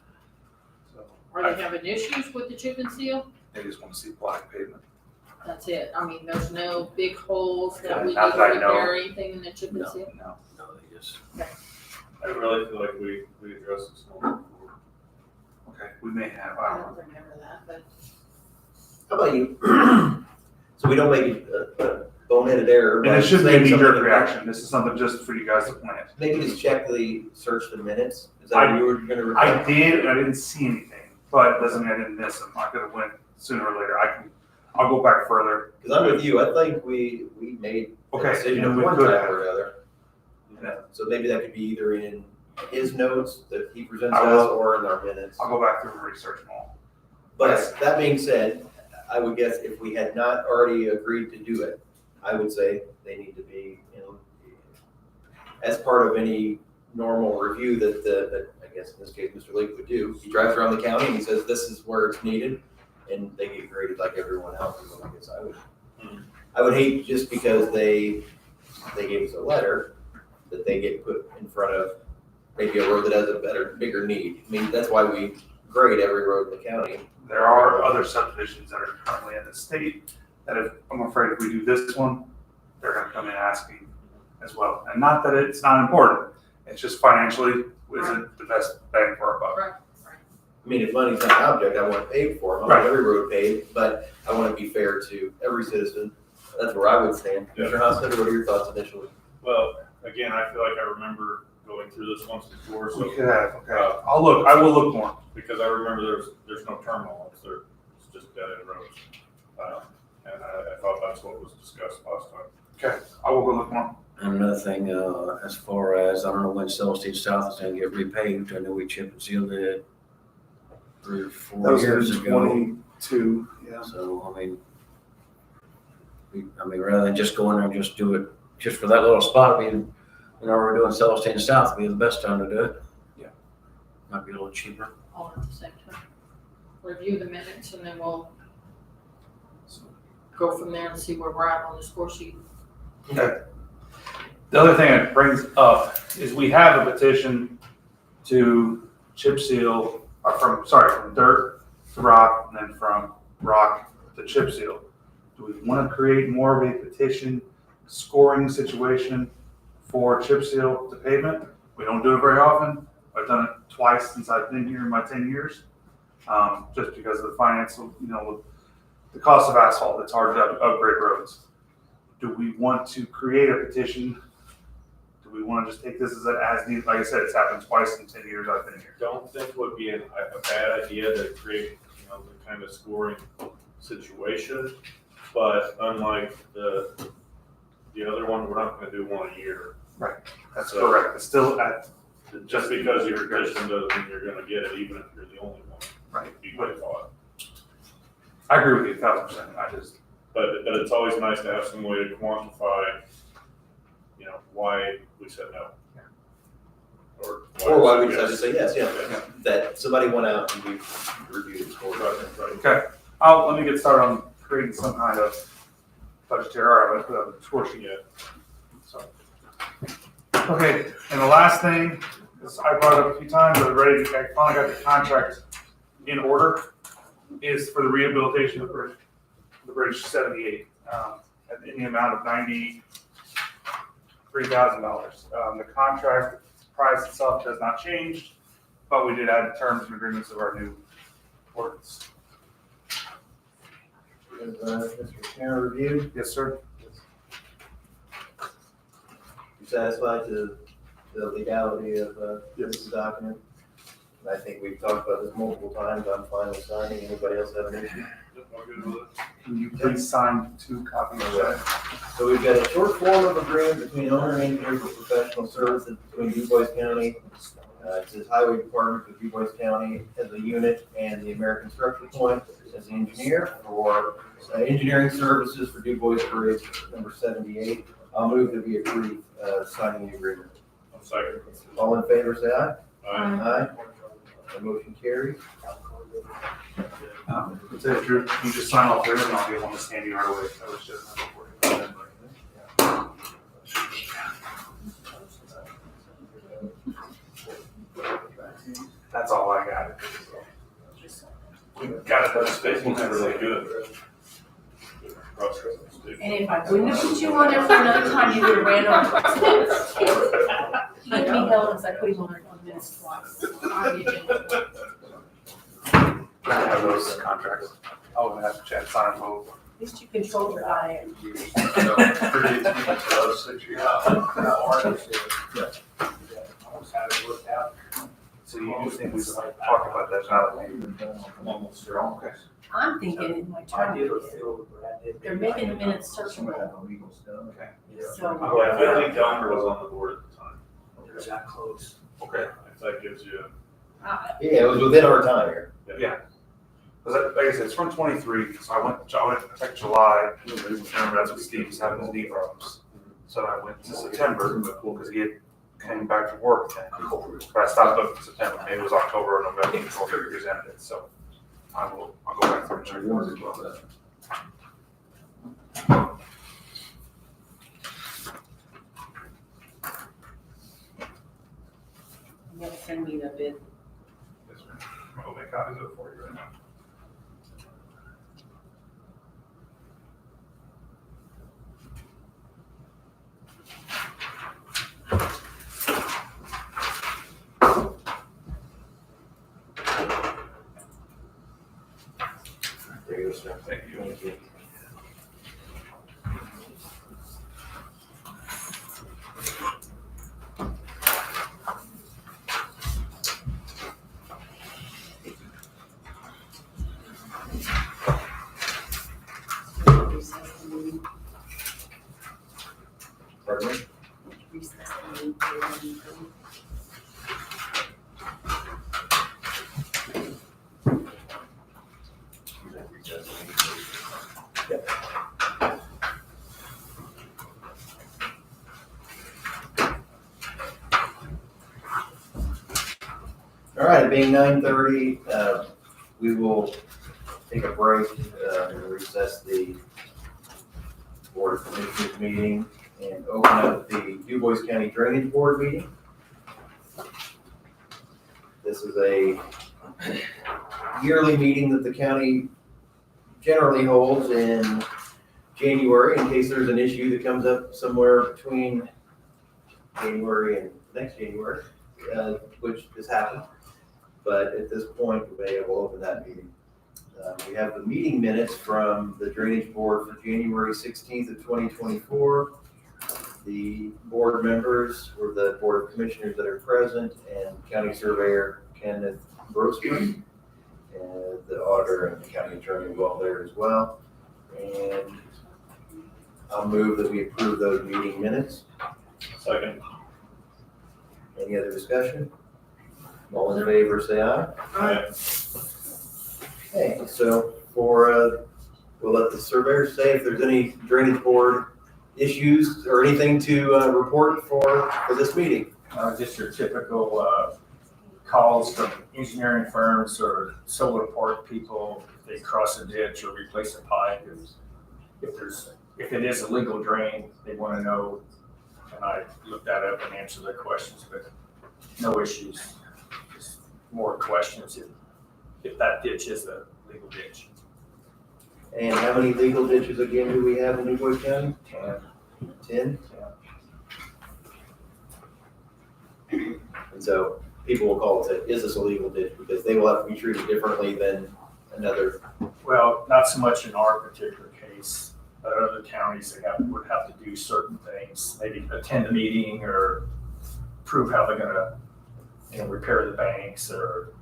So Are they having issues with the chip and seal? they just want to see black pavement. That's it. I mean, there's no big holes that we need Not to that I know. repair or anything in the chip and No, seal? No. No, they just, I really feel like we addressed this one before. Okay, we may have. I I don't know. don't remember that, but How about you? So we don't make it a boneheaded error. And by it shouldn't be a saying something knee-jerk that- reaction. This is something just for you guys to plant. Maybe just search the minutes. Is that what you were gonna? I did, and I didn't see anything, but it doesn't mean I didn't miss them. I could have went sooner or later. I'll go back further. Because I'm with you, I think we made a Okay, decision and of we one could type have. or another. Yeah. So maybe that could be either in his notes that he presents I will. us or in our minutes. I'll go back through and research them all. But that being said, I would guess if we had not already agreed to do it, I would say they need to be, as part of any normal review that I guess in this case, Mr. Lake would do. He drives around the county and he says, this is where it's needed, and they get graded like everyone else. So I guess I would hate just because they gave us a letter that they get put in front of maybe a road that has a bigger need. I mean, that's why we grade every road in the county. There are other subdivisions that are currently in the state that I'm afraid if we do this one, they're gonna come in asking as well. And not that it's not important, it's just financially, is it the best bang for our buck? right. I mean, if money's not an object, I want it paid for. I want Right. every road paved, but I want to be fair to every citizen. That's where I would stand. Yeah. Mr. Hostetter, what are your thoughts initially? Well, again, I feel like I remember going through this once before, We so, could have, okay. I will look more. because I remember there's no terminal, it's just dead end roads. And I thought that's what was discussed last time. I will go look more. another thing, as far as, I don't know when Celestine South is gonna get repaved. I know we chip and sealed it 3 or 4 years ago. 22, yeah. So, I mean, rather than just go in there and just do it, just for that little spot, we're doing Celestine South, would be the best time to do it. Yeah. Might be a little cheaper. All at the same time. Review the minutes and then we'll go from there and see where we're at on the score sheet. Okay. The other thing it brings up is we have a petition to chip seal, or from dirt to rock, and then from rock to chip seal. Do we want to create more of a petition scoring situation for chip seal to pavement? We don't do it very often. I've done it twice since I've been here in my 10 years. Just because of the financial, the cost of asphalt, it's hard to upgrade roads. Do we want to create a petition? Do we want to just take this as needed? Like I said, it's happened twice in 10 years I've been here. Don't think would be a bad idea to create, the kind of scoring situation. But unlike the other one, we're not gonna do one a year. That's So- correct. It's still at Just because you're petitioning doesn't mean you're gonna get it, even if you're the only one. Right. You might thought. I agree with you 1,000%. I just, But it's always nice to have some way to quantify, you know, why we said no. Or Or why we said decided to say yes, yeah, Yeah. that somebody went out and we reviewed the score. Right, right. okay. Let me get started on creating some kind of budgetary, or score sheet. Yeah. So. Okay, and the last thing, is I brought it up a few times, I finally got the contract in order, is for the rehabilitation of the bridge 78, in the amount of $93,000. The contract price itself does not change, but we did add the terms and agreements of our new ordinance. Has, Mr. Tanner reviewed? Yes, sir. You satisfied to the legality of this document? I think we've talked about this multiple times. I'm fine with signing. Anybody else have an issue? All good with it? Can you please sign 2 copies of that? So we've got a short form of agreement between owner and engineer for professional services between DuBois County. It says Highway Department for DuBois County as a unit and the American Structure Point as the engineer for engineering services for DuBois Bridge number 78. I'll move that we approve signing the agreement. I'm second. All in favor, say aye. Aye. Aye. The motion carries. To tell you the truth, you just sign off there and I'll be able to stand you right away. That was just. That's all I got. Got it, that space looks really good. And if I wouldn't have put you on there for another time, you would have ran over. He let me know because I put him on there on minutes twice. On the agenda. I have those contracts. Oh, and I have to chat, sign both. At least you control your diet. So you do think we should talk about that now? Okay. I'm thinking in my term, they're making the minutes searchable. So. I think Delmer was on the board at the time. There's that close. Okay. If that gives you, Yeah, it was within our time here. Yeah. Because like I said, it's from 23, so I went to July, remember that's when Steve was having his knee problems. So I went to September, because he had came back to work then. But I stopped up in September, maybe it was October or November before he presented it, so I'll go back through and check yours as well. You gotta send me the bid. Yes, sir. I'll make copies of it for you right now. There you go, sir. Thank you. Thank you. Recess the meeting. Pardon me? Recess the meeting. All right, it being 9:30, we will take a break and recess the Board of Commissioners meeting and open up the DuBois County Drainage Board meeting. This is a yearly meeting that the county generally holds in January in case there's an issue that comes up somewhere between January and next January, which has happened. But at this point, we will open that meeting. We have the meeting minutes from the Drainage Board for January 16th of 2024. The board members were the Board of Commissioners that are present and County Surveyor Kenneth Grossman, and the auditor and the county attorney were all there as well. And I'll move that we approve those meeting minutes. second. Any other discussion? All in favor, say aye. Okay, so we'll let the surveyor say if there's any drainage board issues or anything to report for this meeting. Just your typical, calls from engineering firms or solar park people, if they cross a ditch or replace a pipe. If it is a legal drain, they wanna know, and I looked that up and answered their questions, but no issues. Just more questions if that ditch is a legal ditch. And how many legal ditches again do we have in New Boy County? 10? And so people will call and say, is this a legal ditch? Because they will have to be treated differently than another. Well, not so much in our particular case, but other counties, would have to do certain things, maybe attend a meeting or prove how they're gonna, repair the banks or,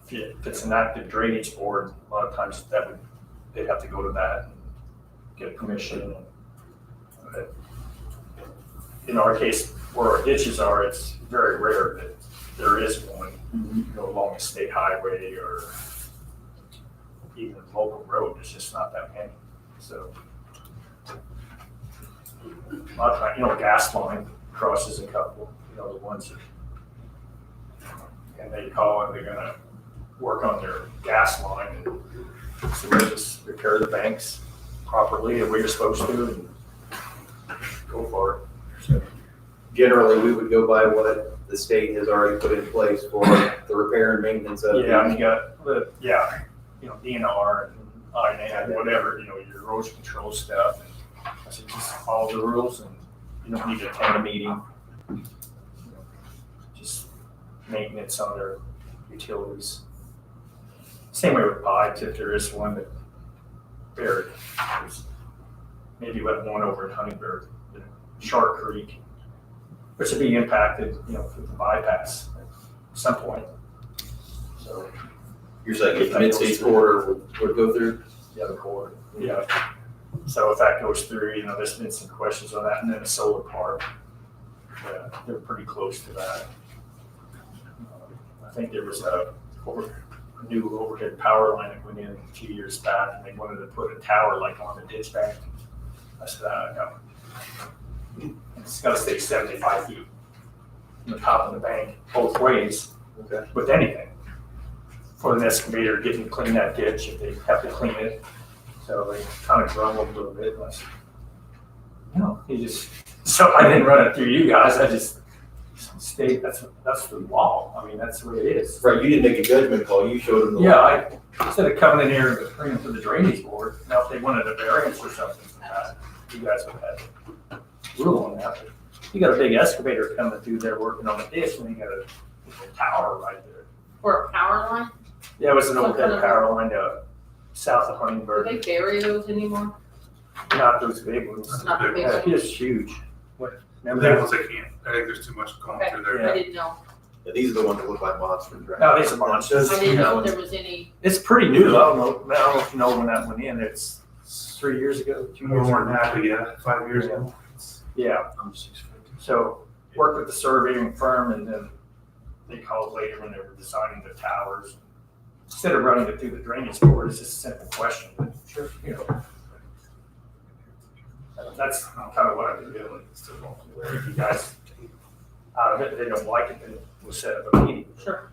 if it's an active drainage board, a lot of times they'd have to go to that and get permission. But in our case, where our ditches are, it's very rare that there is one, along a state highway or even a local road. There's just not that many. So a lot of times, gas line crosses a couple, the ones that, and they call and they're gonna work on their gas line, and so we just repair the banks properly the way you're supposed to and go for it. So, Generally, we would go by what the state has already put in place for the repair and maintenance of. yeah, you got the, DNR and INAD, whatever, your erosion control stuff. And I said, just follow the rules and you don't need to attend a meeting. Just maintenance on their utilities. Same way with pipes, if there is one that buried. Maybe we have one over in Huntingburg, Shark Creek, which would be impacted, with the bypass at some point. So. You're saying if the mid-states corridor would go through? The other corridor. Yeah. So if that goes through, there's been some questions on that, and then the solar park, they're pretty close to that. I think there was a new overhead power line that went in a few years back, and they wanted to put a tower like on the ditch bank. I said, no. It's gotta stay 75 feet from the top of the bank, both ways, Okay. with anything. For an excavator getting to clean that ditch, if they have to clean it. So they kind of grumbled a little bit, and I said, no, so I didn't run it through you guys, I just stayed, that's the law, I mean, that's the way it is. Right, you didn't make a judgment call, you showed them the. Yeah, instead of coming in here and bringing it to the drainage board, now if they wanted a variance or something, you guys would have had to rule on that. But you got a big excavator coming through there working on the ditch, and you got a tower right there. Or a power line? Yeah, it was an What overhead kind of- power line south of Do Huntingburg. they bury those anymore? Not those big ones. Not the big Yeah, ones? It's huge. What? The Remember big that? ones they can't. I think there's too much going Okay, through there. Yeah. I didn't know. Yeah, these are the ones that look like monsters, right? No, these are monsters. I didn't know if there was any, It's pretty new. I don't know if you know when that went in. It's 3 years ago, 2 years More than ago. that, but yeah, 5 years ago. Yeah. So worked with the surveying firm, and then they called later when they were designing the towers. Instead of running it through the drainage board, it's just a simple question. But sure, that's kind of what I've been doing. If you guys out of it, they don't like it, then we'll set up a meeting. sure.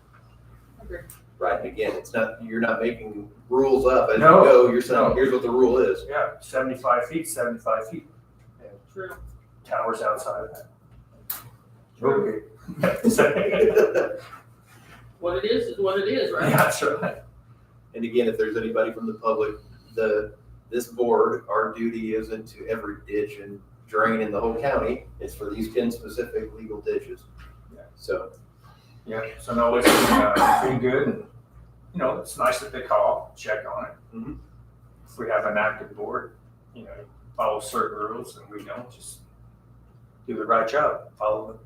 Agree. Right, and again, you're not making rules up as you No, go, you're saying, no. here's what the rule is. Yeah, 75 feet, 75 feet. True. Towers outside of that. Okay. What it is what it is, Yeah, right? that's right. And again, if there's anybody from the public, this board, our duty isn't to every ditch and drain in the whole county. It's for these 10 specific legal ditches. Yeah. So, Yeah, so no, it's been good, and, it's nice that they call, check on it. Mhm. If we have an active board, follow certain rules, and we don't, just do the right job, follow what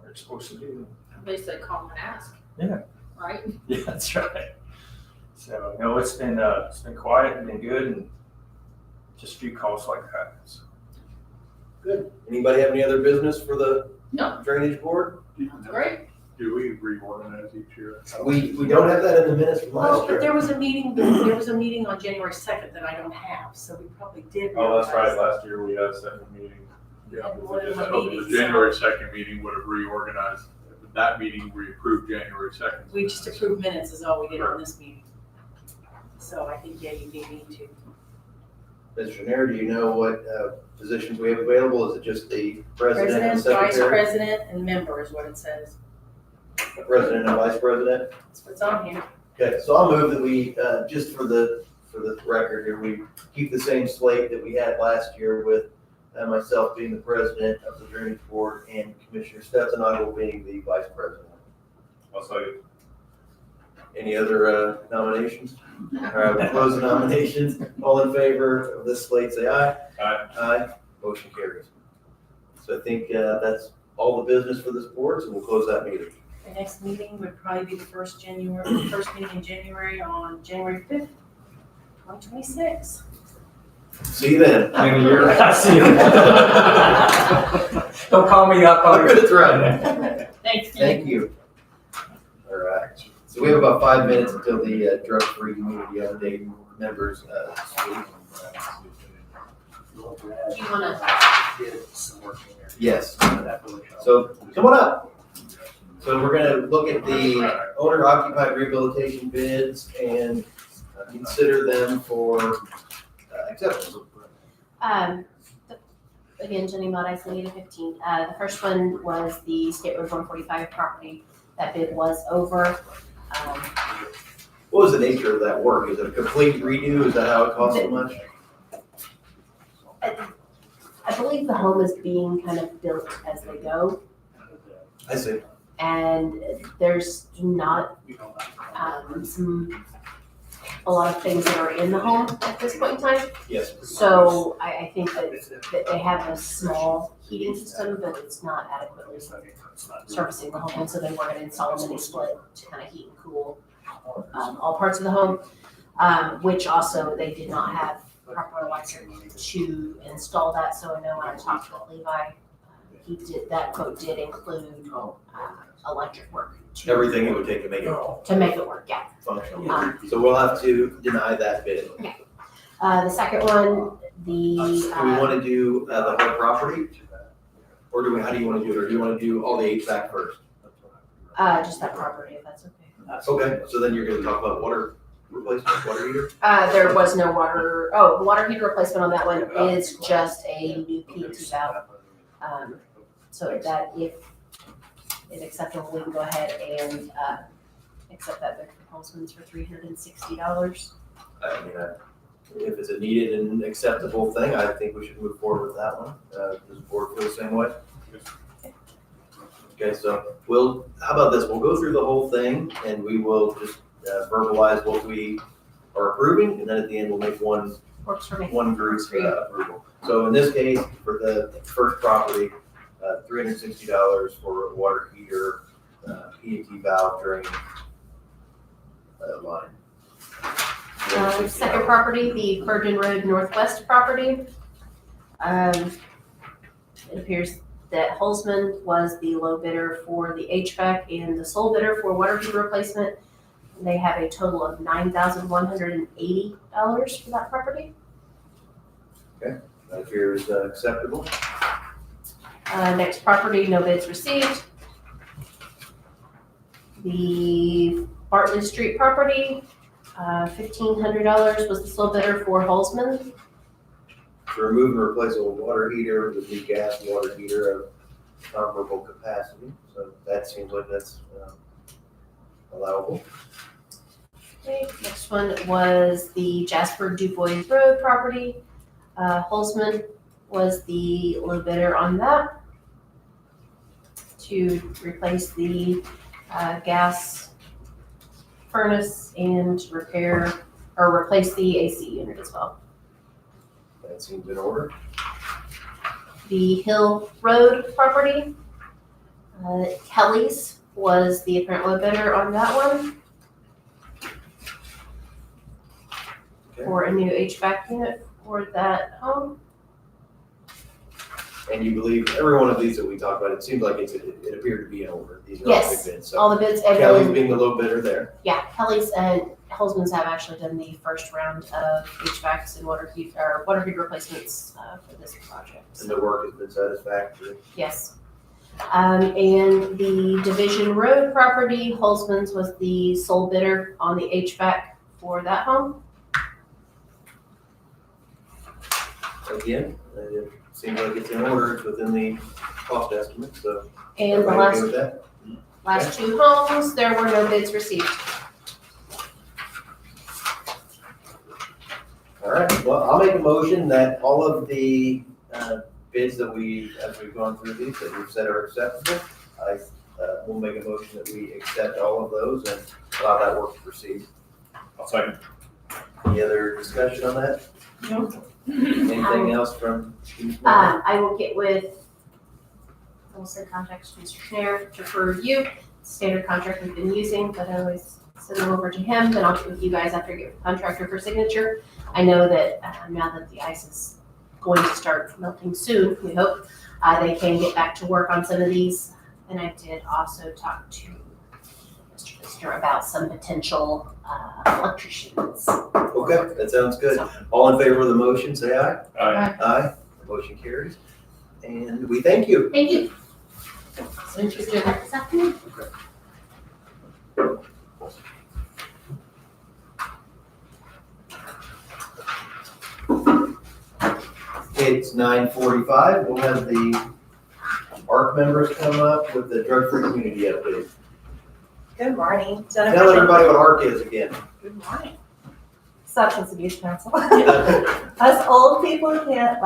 we're supposed to do. They say call and ask. Yeah. Right? Yeah, that's right. So, no, it's been quiet and been good, and just a few calls like that. So, Good. Anybody have any other business for the No. drainage board? Great. Do we reorganize each year? We don't have that in the minutes from Well, last but year. there was a meeting on January 2nd that I don't have, so we probably did. Oh, that's right, reorganize. last year we had a second meeting. Yeah, but One of my the meetings, January 2nd meeting would have reorganized, that meeting we approved January 2nd. We just approved minutes is all we did on this meeting. So I think, yeah, you do need to. Mr. Nair, do you know what positions we have available? Is it just the president and President, vice secretary? president, and member is what it says. President and vice president? That's what's on here. Okay, so I'll move that we, just for the record here, we keep the same slate that we had last year with myself being the president of the drainage board and Commissioner Stetsonagel being the vice president. I'll say, Any other nominations? All right, we'll close the nominations. All in favor of this slate, say aye. Aye. Aye. Motion carries. So I think that's all the business for this board, so we'll close that meeting. The next meeting would probably be the first meeting in January on January 5th, 2026. See you then. I see you. Don't call me up. That's right. Thanks. Thank you. All right. So we have about 5 minutes until the drug-free community update members speak. Do you wanna, Yes. So come on up. So we're gonna look at the owner-occupied rehabilitation bids and consider them for acceptance. again, Jenny Modice, Anita 15. The first one was the State Road 145 property. That bid was over. What was the nature of that work? Is it a complete redo? Is that how it cost so much? I believe the home is being kind of built as they go, I see. and there's not a lot of things that are in the home at this point in time. Yes. So I think that they have a small heating system, but it's not adequately servicing the home, and so they were gonna install a mini split to kind of heat and cool all parts of the home, which also they did not have proper electric to install that. So I know when I talked with Levi, that quote did include electric work. Everything it would take to make it To make it work, yeah. functional. So we'll have to deny that bid. The second one, Do we want to do the whole property? Or how do you want to do it? Or do you want to do all the HVAC first? just that property, if that's okay. Okay, so then you're going to talk about water replacement, water heater? There was no water, the water heater replacement on that one is just a new PET valve. So that if it's acceptable, we can go ahead and, accept that bid from Holzman's for $360. I mean, if it's a needed and acceptable thing, I think we should move forward with that one. Does the board feel the same way? Okay, so how about this? We'll go through the whole thing and we will just verbalize what we are approving, and then at the end we'll make one Works for me. group approval. So in this case, for the first property, $360 for a water heater, PET valve drain line. Second property, the Virgin Road Northwest property. It appears that Holzman was the low bidder for the HVAC and the sole bidder for water heater replacement. They have a total of $9,180 for that property. That appears acceptable. Next property, no bids received. The Bartley Street property, $1,500 was the sole bidder for Holzman. To remove and replace a water heater with the gas water heater of comparable capacity. So that seems like that's allowable. Okay, next one was the Jasper DuBois Road property. Holzman was the low bidder on that to replace the gas furnace and replace the AC unit as well. That seems in order. The Hill Road property, Kelly's was the apparent low bidder on that one. Okay. For a new HVAC unit for that home. And you believe every one of these that we talked about, it seems like it appeared to be in order. These are all Yes. big bids. So All the bids, Kelly's everyone, being the low bidder there. yeah, Kelly's and Holzman's have actually done the first round of HVACs and water heat replacements for this project. And the work has been satisfactory. Yes. And the Division Road property, Holzman's was the sole bidder on the HVAC for that home. Again, it seems like it's in order, it's within the cost estimate, so. And the everybody okay with that? last two homes, there were no bids received. All right, well, I'll make a motion that all of the bids that as we've gone through these, that we've said are acceptable, I will make a motion that we accept all of those and allow that work to proceed. I'll second. Any other discussion on that? No. Anything else from? I will get with, I will send contacts to Mr. Schneider for review, standard contract we've been using, but I always send them over to him, then I'll get with you guys after I get with the contractor for signature. I know that now that the ice is going to start melting soon, we hope, they can get back to work on some of these. And I did also talk to Mr. Pfister about some potential electricians. Okay, that sounds good. All in favor of the motion, say aye. Aye. Aye, the motion carries. And we thank you. Thank you. So just do that this afternoon? It's 9:45. We'll have the ARC members come up with the drug-free community update. Good morning. Tell everybody what ARC is again. Good morning. Substance Abuse Council. Us old people can't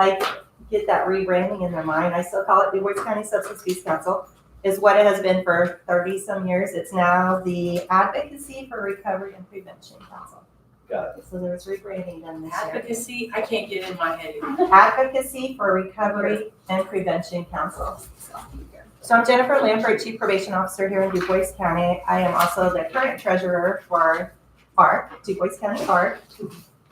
get that rebranding in their mind. I still call it Du Bois County Substance Abuse Council. Is what it has been for 30-some years. It's now the Advocacy for Recovery and Prevention Council. Got So there's rebranding done this year. Advocacy, I can't get in my head. Advocacy for Recovery and Prevention Council. So I'm Jennifer Lampert, Chief Probation Officer here in Du Bois County. I am also the current treasurer for ARC, Du Bois County ARC.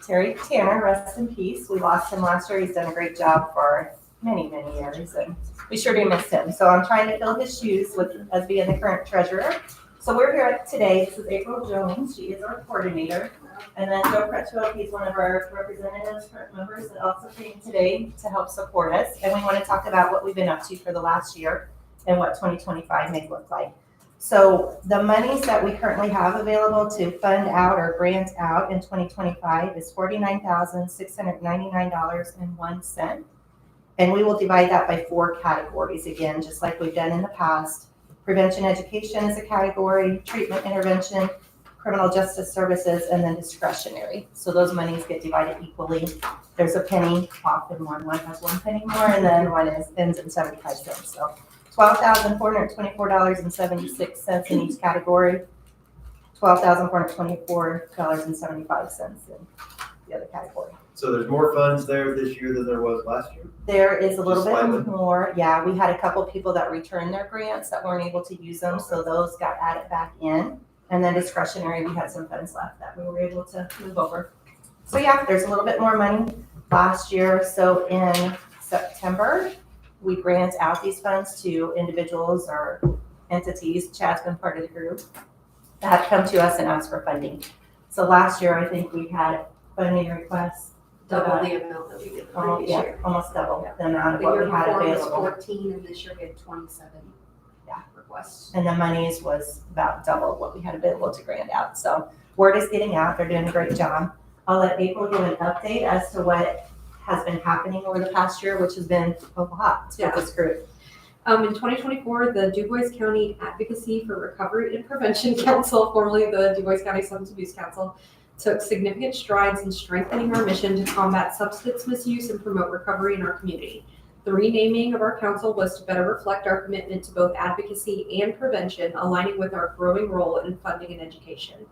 Terry Tanner, rest in peace. We lost him last year. He's done a great job for many, many years, and we sure do miss him. So I'm trying to fill his shoes as being the current treasurer. So we're here today. This is April Jones. She is our coordinator. And then Joe Crutchfield, he's one of our representatives, current members that also came today to help support us. And we want to talk about what we've been up to for the last year and what 2025 may look like. So the monies that we currently have available to fund out or grant out in 2025 is $49,699.01. And we will divide that by 4 categories again, just like we've done in the past. Prevention education is a category, treatment intervention, criminal justice services, and then discretionary. So those monies get divided equally. There's a penny off in one. One has 1 penny more, and then one ends in 75 cents. So $12,424.76 in each category, $12,424.75 in the other category. So there's more funds there this year than there was last year? There is a little Just bit slightly. more. Yeah, we had a couple people that returned their grants that weren't able to use them, so those got added back in. And then discretionary, we had some funds left that we were able to move over. So yeah, there's a little bit more money last year. So in September, we grant out these funds to individuals or entities. Chad's been part of the group that have come to us and asked for funding. So last year, I think we had funding requests. Double the amount that we did the previous year. Almost double the amount of The what year we had before was available. 14, and this year we had 27 requests. And the monies was about double what we had available to grant out. So word is getting out. They're doing a great job. I'll let April give an update as to what has been happening over the past year, which has been a lot for this group. In 2024, the Du Bois County Advocacy for Recovery and Prevention Council, formerly the Du Bois County Substance Abuse Council, took significant strides in strengthening our mission to combat substance misuse and promote recovery in our community. The renaming of our council was to better reflect our commitment to both advocacy and prevention, aligning with our growing role in funding and education.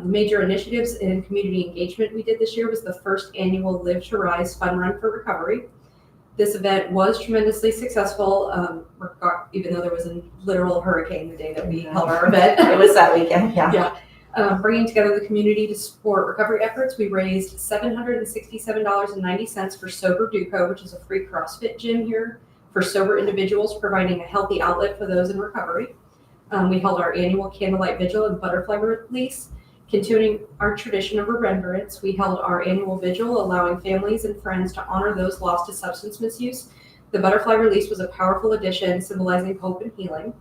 Major initiatives in community engagement we did this year was the first annual Live to Rise Fun Run for Recovery. This event was tremendously successful, even though there was a literal hurricane the day that we held our event. It was that weekend, yeah. bringing together the community to support recovery efforts. We raised $767.90 for Sober Duco, which is a free CrossFit gym here for sober individuals, providing a healthy outlet for those in recovery. We held our annual candlelight vigil and butterfly release, continuing our tradition of remembrance. We held our annual vigil, allowing families and friends to honor those lost to substance misuse. The butterfly release was a powerful addition, symbolizing hope and healing.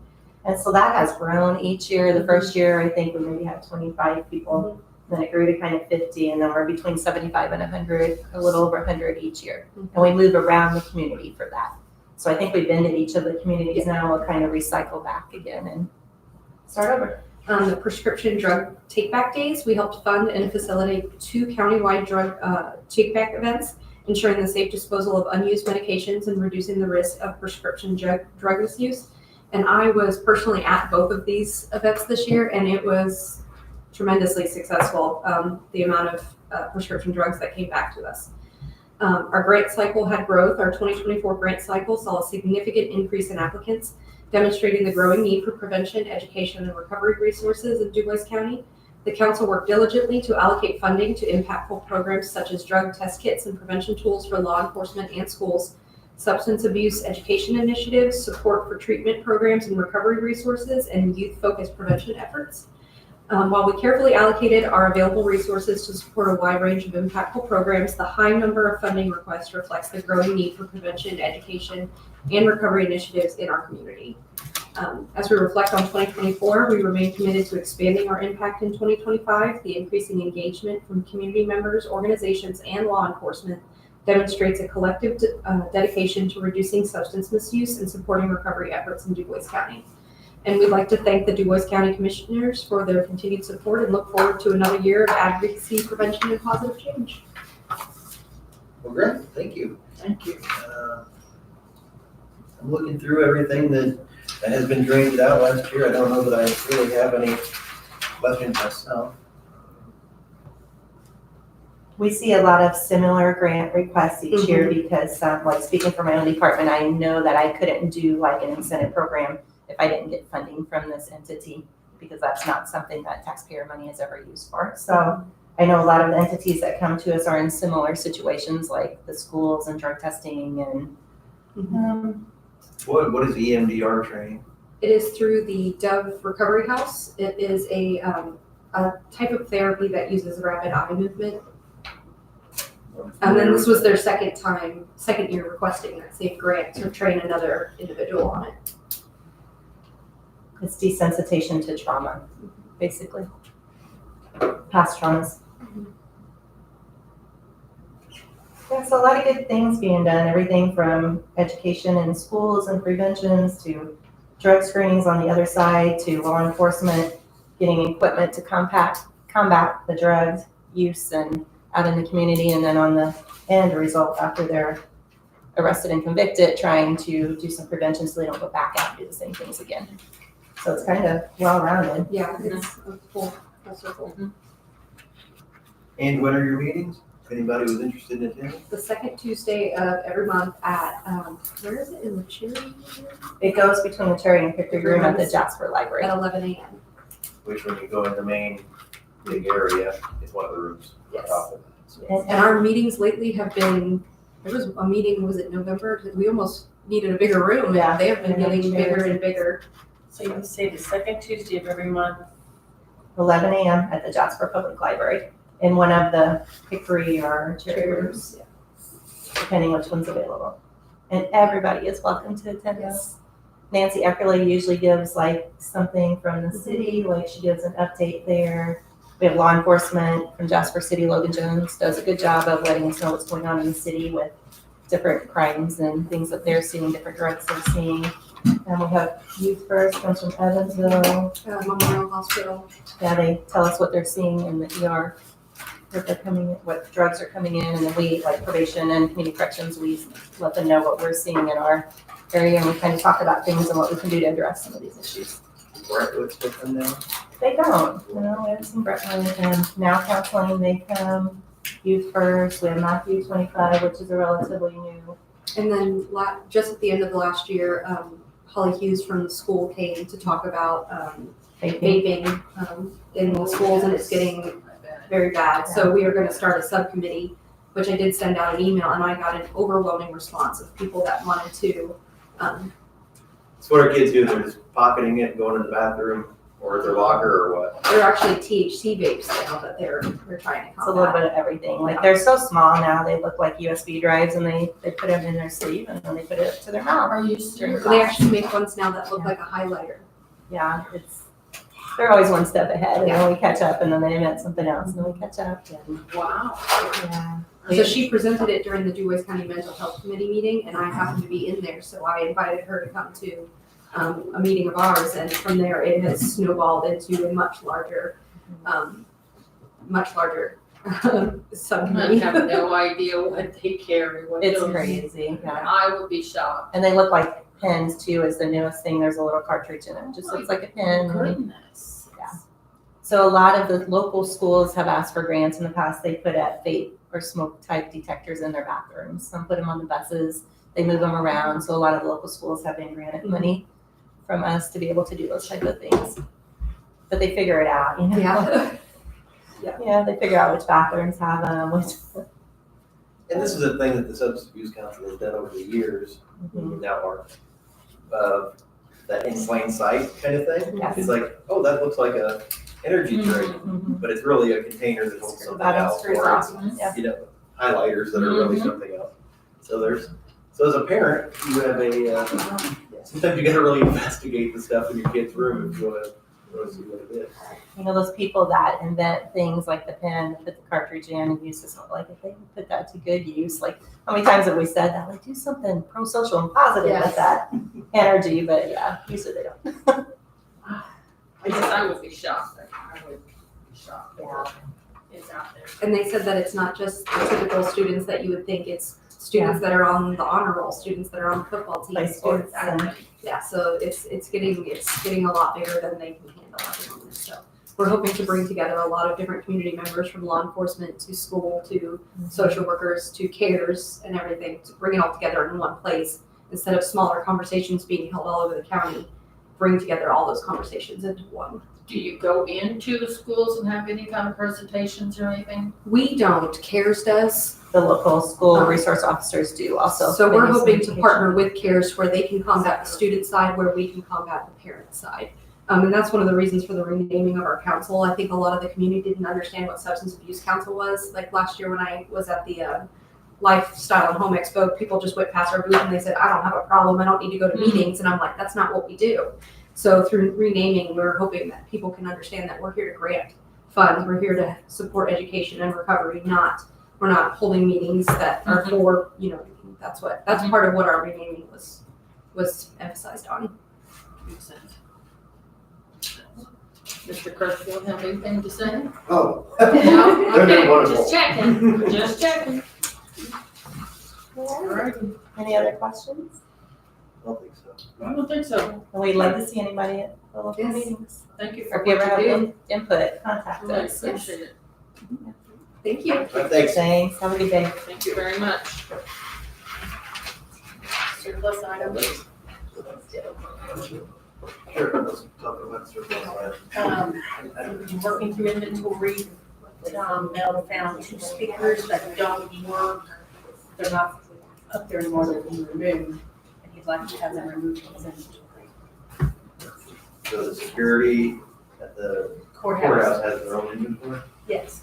And so that has grown each year. The first year, I think we maybe had 25 people. Then it grew to kind of 50, and then we're between 75 and 100, a little over 100 each year. And we move around the community for that. So I think we've been to each of the communities now. We'll kind of recycle back again and start over. The prescription drug take-back days, we helped fund and facilitate 2 countywide drug take-back events, ensuring the safe disposal of unused medications and reducing the risk of prescription drug misuse. And I was personally at both of these events this year, and it was tremendously successful, the amount of prescription drugs that came back to us. Our grant cycle had growth. Our 2024 grant cycle saw a significant increase in applicants, demonstrating the growing need for prevention, education, and recovery resources in DuBois County. The council worked diligently to allocate funding to impactful programs such as drug test kits and prevention tools for law enforcement and schools, substance abuse education initiatives, support for treatment programs and recovery resources, and youth-focused prevention efforts. While we carefully allocated our available resources to support a wide range of impactful programs, the high number of funding requests reflects the growing need for prevention, education, and recovery initiatives in our community. As we reflect on 2024, we remain committed to expanding our impact in 2025. The increasing engagement from community members, organizations, and law enforcement demonstrates a collective dedication to reducing substance misuse and supporting recovery efforts in DuBois County. And we'd like to thank the DuBois County Commissioners for their continued support and look forward to another year of advocacy, prevention, and positive change. Well, great, thank you. Thank you. I'm looking through everything that has been drained out last year. I don't know that I really have any questions myself. We see a lot of similar grant requests each year because, like speaking for my own department, I know that I couldn't do like an incentive program if I didn't get funding from this entity, because that's not something that taxpayer money is ever used for. So I know a lot of the entities that come to us are in similar situations, like the schools and drug testing and What is EMDR training? It is through the Dove Recovery House. It is a type of therapy that uses rapid eye movement. And then this was their second year requesting that same grant to train another individual on it. It's desensitization to trauma, basically. Past traumas. Yeah, so a lot of good things being done, everything from education in schools and preventions to drug screenings on the other side to law enforcement getting equipment to combat the drug use and out in the community, and then on the end result after they're arrested and convicted, trying to do some prevention so they don't go back out and do the same things again. So it's kind of well-rounded. Yeah, it's a full circle. And when are your meetings? If anybody was interested in attending? The second Tuesday of every month at, where is it, in the Cherry? It goes between the Cherry and Hickory Room at the Jasper Library. At 11 a.m. Which when you go in the main big area, it's one of the rooms on top of it. So- And our meetings lately have been, there was a meeting, was it November? We almost needed a bigger room. Yeah. They have been getting bigger and bigger. So you can say the second Tuesday of every month. 11 a.m. at the Jasper Public Library in one of the Hickory or Cherry rooms, depending which one's available. And everybody is welcome to attend this. Nancy Eckerle usually gives like something from the city, like she gives an update there. We have law enforcement from Jasper City. Logan Jones does a good job of letting us know what's going on in the city with different crimes and things that they're seeing, different drugs they're seeing. And we have Youth First, comes from Evansville. Memorial Hospital. Yeah, they tell us what they're seeing in the ER, what they're coming, what drugs are coming in, and then we, like probation and community corrections, we let them know what we're seeing in our area, and we kind of talk about things and what we can do to address some of these issues. Brentwood's with them now? They don't, we haven't seen Brentwood, and Now Counseling, they come. Youth First, we have Matthew 25, which is a relatively new. And then just at the end of the last year, Holly Hughes from the school came to talk about vaping in the schools, and it's getting very bad. So we are going to start a subcommittee, which I did send out an email, and I got an overwhelming response of people that wanted to. It's what our kids do, they're just pocketing it, going to the bathroom, or their locker, or what. They're actually THC vapes now that they're trying to It's a little combat. bit of everything. Like they're so small now, they look like USB drives and they put them in their sleeve and then they put it up to their mouth. Are you serious? They actually make ones now that look like a highlighter. Yeah, they're always one step ahead and then we catch up and then they invent something else and then we catch up. And, Wow. yeah. So she presented it during the DuBois County Mental Health Committee meeting, and I happened to be in there, so I invited her to come to a meeting of ours, and from there it has snowballed into a much larger subcommittee. I have no idea what they carry, what It's those- crazy, yeah. I would be shocked. And they look like pens too is the newest thing. There's a little cartridge in it. It just looks like a pen. Goodness. Yeah. So a lot of the local schools have asked for grants in the past. They put vape or smoke type detectors in their bathrooms. Some put them on the buses. They move them around. So a lot of local schools have been granted money from us to be able to do those type of things. But they figure it out, you know? Yeah. Yeah, they figure out which bathrooms have them, which. And this is a thing that the Substance Abuse Council has done over the years, now are, that in plain sight kind of thing. Yes. It's like, oh, that looks like a energy drink, but it's really a container that holds So something that else, is pretty or awesome. Yeah. you know, highlighters that are really something else. So as a parent, you have sometimes you gotta really investigate the stuff in your kid's room if you wanna see what it is. You know, those people that invent things like the pen, put the cartridge in and use this, like if they can put that to good use, like how many times have we said that? Like do something pro-social and positive Yes. with that energy, but yeah, usually they don't. I guess I would be shocked. I would be shocked. Yeah. It's out there. And they said that it's not just the typical students that you would think, it's students that are on the honor roll, students that are on the football team. Play sports students- and- Yeah, so it's getting a lot bigger than they can handle at the moment. So we're hoping to bring together a lot of different community members from law enforcement to school to social workers to cares and everything, to bring it all together in one place instead of smaller conversations being held all over the county. Bring together all those conversations into one. Do you go into the schools and have any kind of presentations or anything? We don't, CARES does. The local school resource officers do also. So we're They do some hoping to education. partner with CARES where they can combat the student side, where we can combat the parent side. And that's one of the reasons for the renaming of our council. I think a lot of the community didn't understand what Substance Abuse Council was. Like last year when I was at the Lifestyle and Home Expo, people just went past our booth and they said, I don't have a problem, I don't need to go to meetings. And I'm like, that's not what we do. So through renaming, we're hoping that people can understand that we're here to grant funds. We're here to support education and recovery, we're not holding meetings that are for, that's part of what our renaming was emphasized on. Makes sense. Mr. Crutchfield, have anything to say? Oh. No? Okay, Wonderful. just checking. All right. Any other questions? I don't think so. I don't think so. And we'd love to see anybody at the local Yes. meetings. Thank you Or for if you ever what have you do. any input, contact Really us. appreciate it. Thank you. Thanks. Thanks, have a good day. Thank you very much. Surplus item. Sure, let's talk about surplus items. Working through inventory, Mel found 2 speakers that don't work. They're not up there anymore, they're being removed, and he'd like to have them removed from his inventory. So the security at the courthouse has their own inventory? Yes.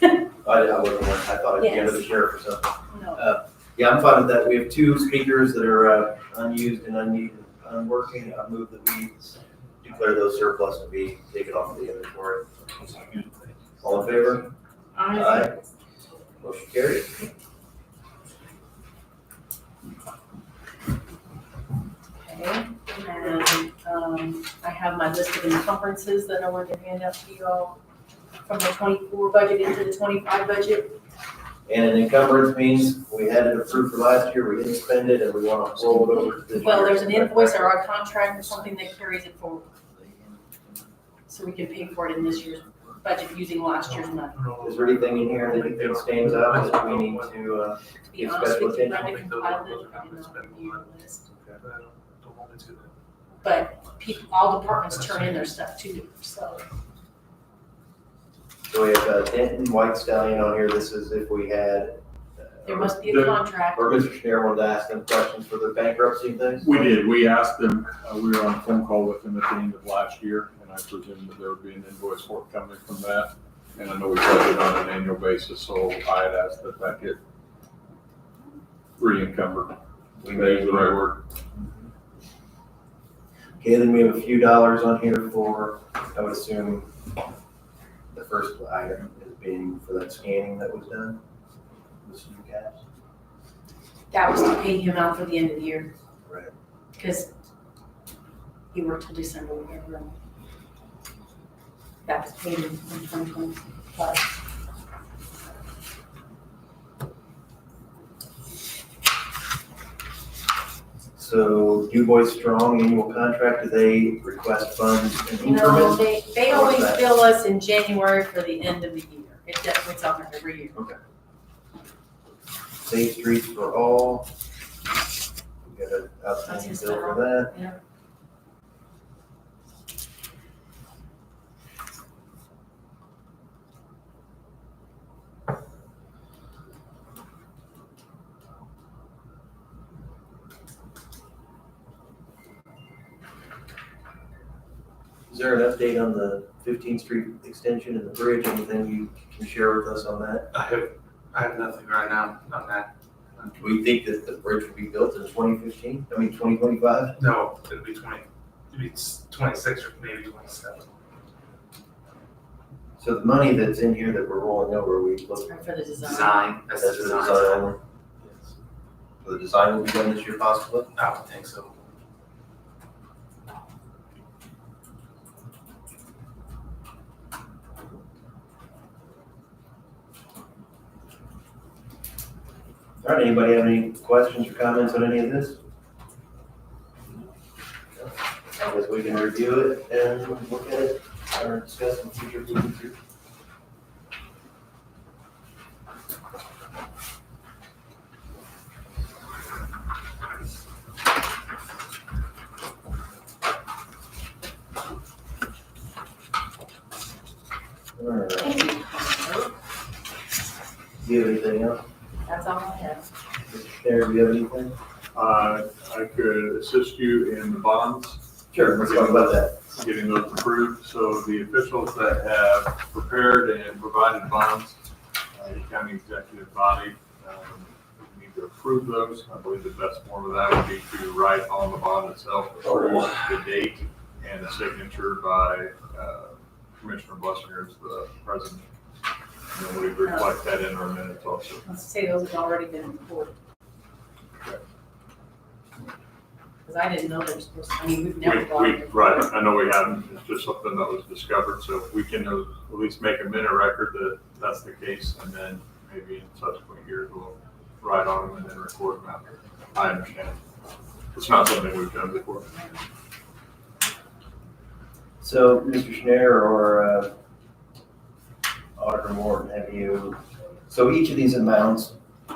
I wasn't, I thought it'd be under the sheriff or something. No. Yeah, I'm fine with that. We have 2 speakers that are unused and unneeded, unworking. I move that we declare those surplus to be taken off of the inventory. All in favor? Aye. Motion carried. Okay, and, I have my list of encumbrances that I wanted to hand out to you all from the 24 budget into the 25 budget. And an encumbrance means we had it approved for last year, we didn't spend it, and we want to roll it over to this year. Well, there's an invoice or a contract or something that carries it forward. So we can pay for it in this year's budget using last year's money. Is there anything in here that you think stands out that we need to, To be honest with you, Brenda compiled it, I did not review the list. But people, all departments turn in their stuff too, so. So we have Denton, White Stallion on here. This is if we had. There must be a contract. Or Mr. Schneider wanted to ask them questions for the bankruptcy and things? We did, we asked them, we were on a phone call with them at the end of last year, and I presumed that there would be an invoice forthcoming from that. And I know we budget on an annual basis, so I had asked that that get re-encumbered. We That is made the right word. Okay, then we have a few dollars on here for, I would assume, the first item is being for that scanning that was done. With some caps. That was to pay him out for the end of the year. Right. Because he worked till December, whatever. That was paid in 2025. So Du Bois Strong annual contract, do they request funds in No, increments? they always bill us in January for the end of the year. It's on there every year. Safe Streets for All. We got an That's outstanding his bill for bill. that. Yeah. Is there an update on the 15th Street extension and the bridge? Anything you can share with us on that? I have nothing right now on that. Do we think that the bridge will be built in 2015? I mean, 2025? No, it'll be 26 or maybe 27. So the money that's in here that we're rolling over, we look. For the design. Design, that's the That's the design. design. So the design will be done this year possibly? I would think so. All right, anybody have any questions or comments on any of this? I guess we can review it and look at it or discuss in future meetings here. All right. Do you have anything else? That's all I have. Mr. Schneider, do you have anything? I could assist you in the bonds. Sure, let's talk about that. Getting those approved. So the officials that have prepared and provided bonds, the county executive body, we need to approve those. I believe the best form of that would be to write on the bond itself, approve the date and a signature by Commissioner Blessinger as the president. And then we reflect that in our minutes also. Let's say those have already been reported. Because I didn't know there was supposed to, I mean, we've never bought it. Right, I know we haven't, it's just something that was discovered, so we can at least make a minute record that that's the case, and then maybe in subsequent years we'll write on them and then record them after. I understand. It's not something we've done before. So, Mr. Schneider or Auditor Morton, have you, so each of these amounts,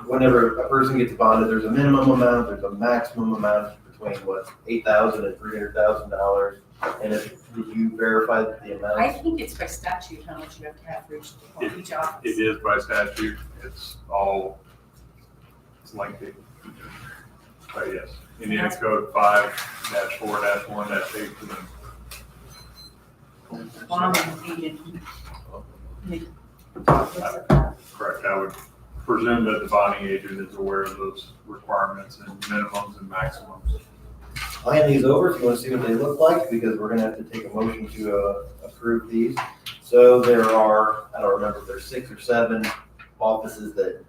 whenever a person gets bonded, there's a minimum amount, there's a maximum amount between what, $8,000 and $300,000. And did you verify the amount? I think it's by statute how much you have to have for each office. It is by statute, it's lengthy. But yes, Indiana Code 5-4-1-18. Bonding agent. Correct, I would presume that the bonding agent is aware of those requirements and minimums and maximums. I'll hand these over if you want to see what they look like, because we're gonna have to take a motion to approve these. So there are, I don't remember if there's 6 or 7 offices that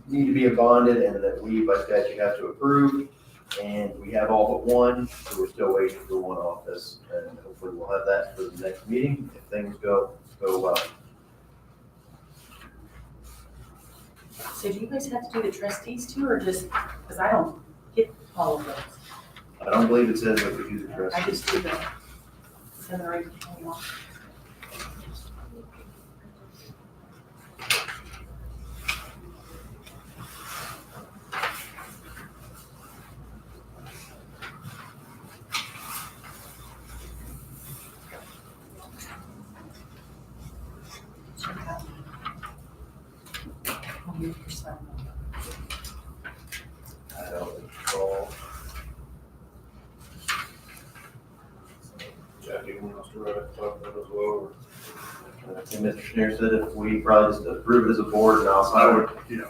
need to be bonded and that we by statute have to approve. And we have all but one, so we're still waiting for one office, and hopefully we'll have that for the next meeting if things go well. So do you guys have to do the trustees too, or just, because I don't get all of those. I don't believe it says that we do the I trustees. just do the 7 or 8. anyone else to talk about as well? I think Mr. Schneer said if we probably just approve it as a board and I'll I sign it. would, yeah.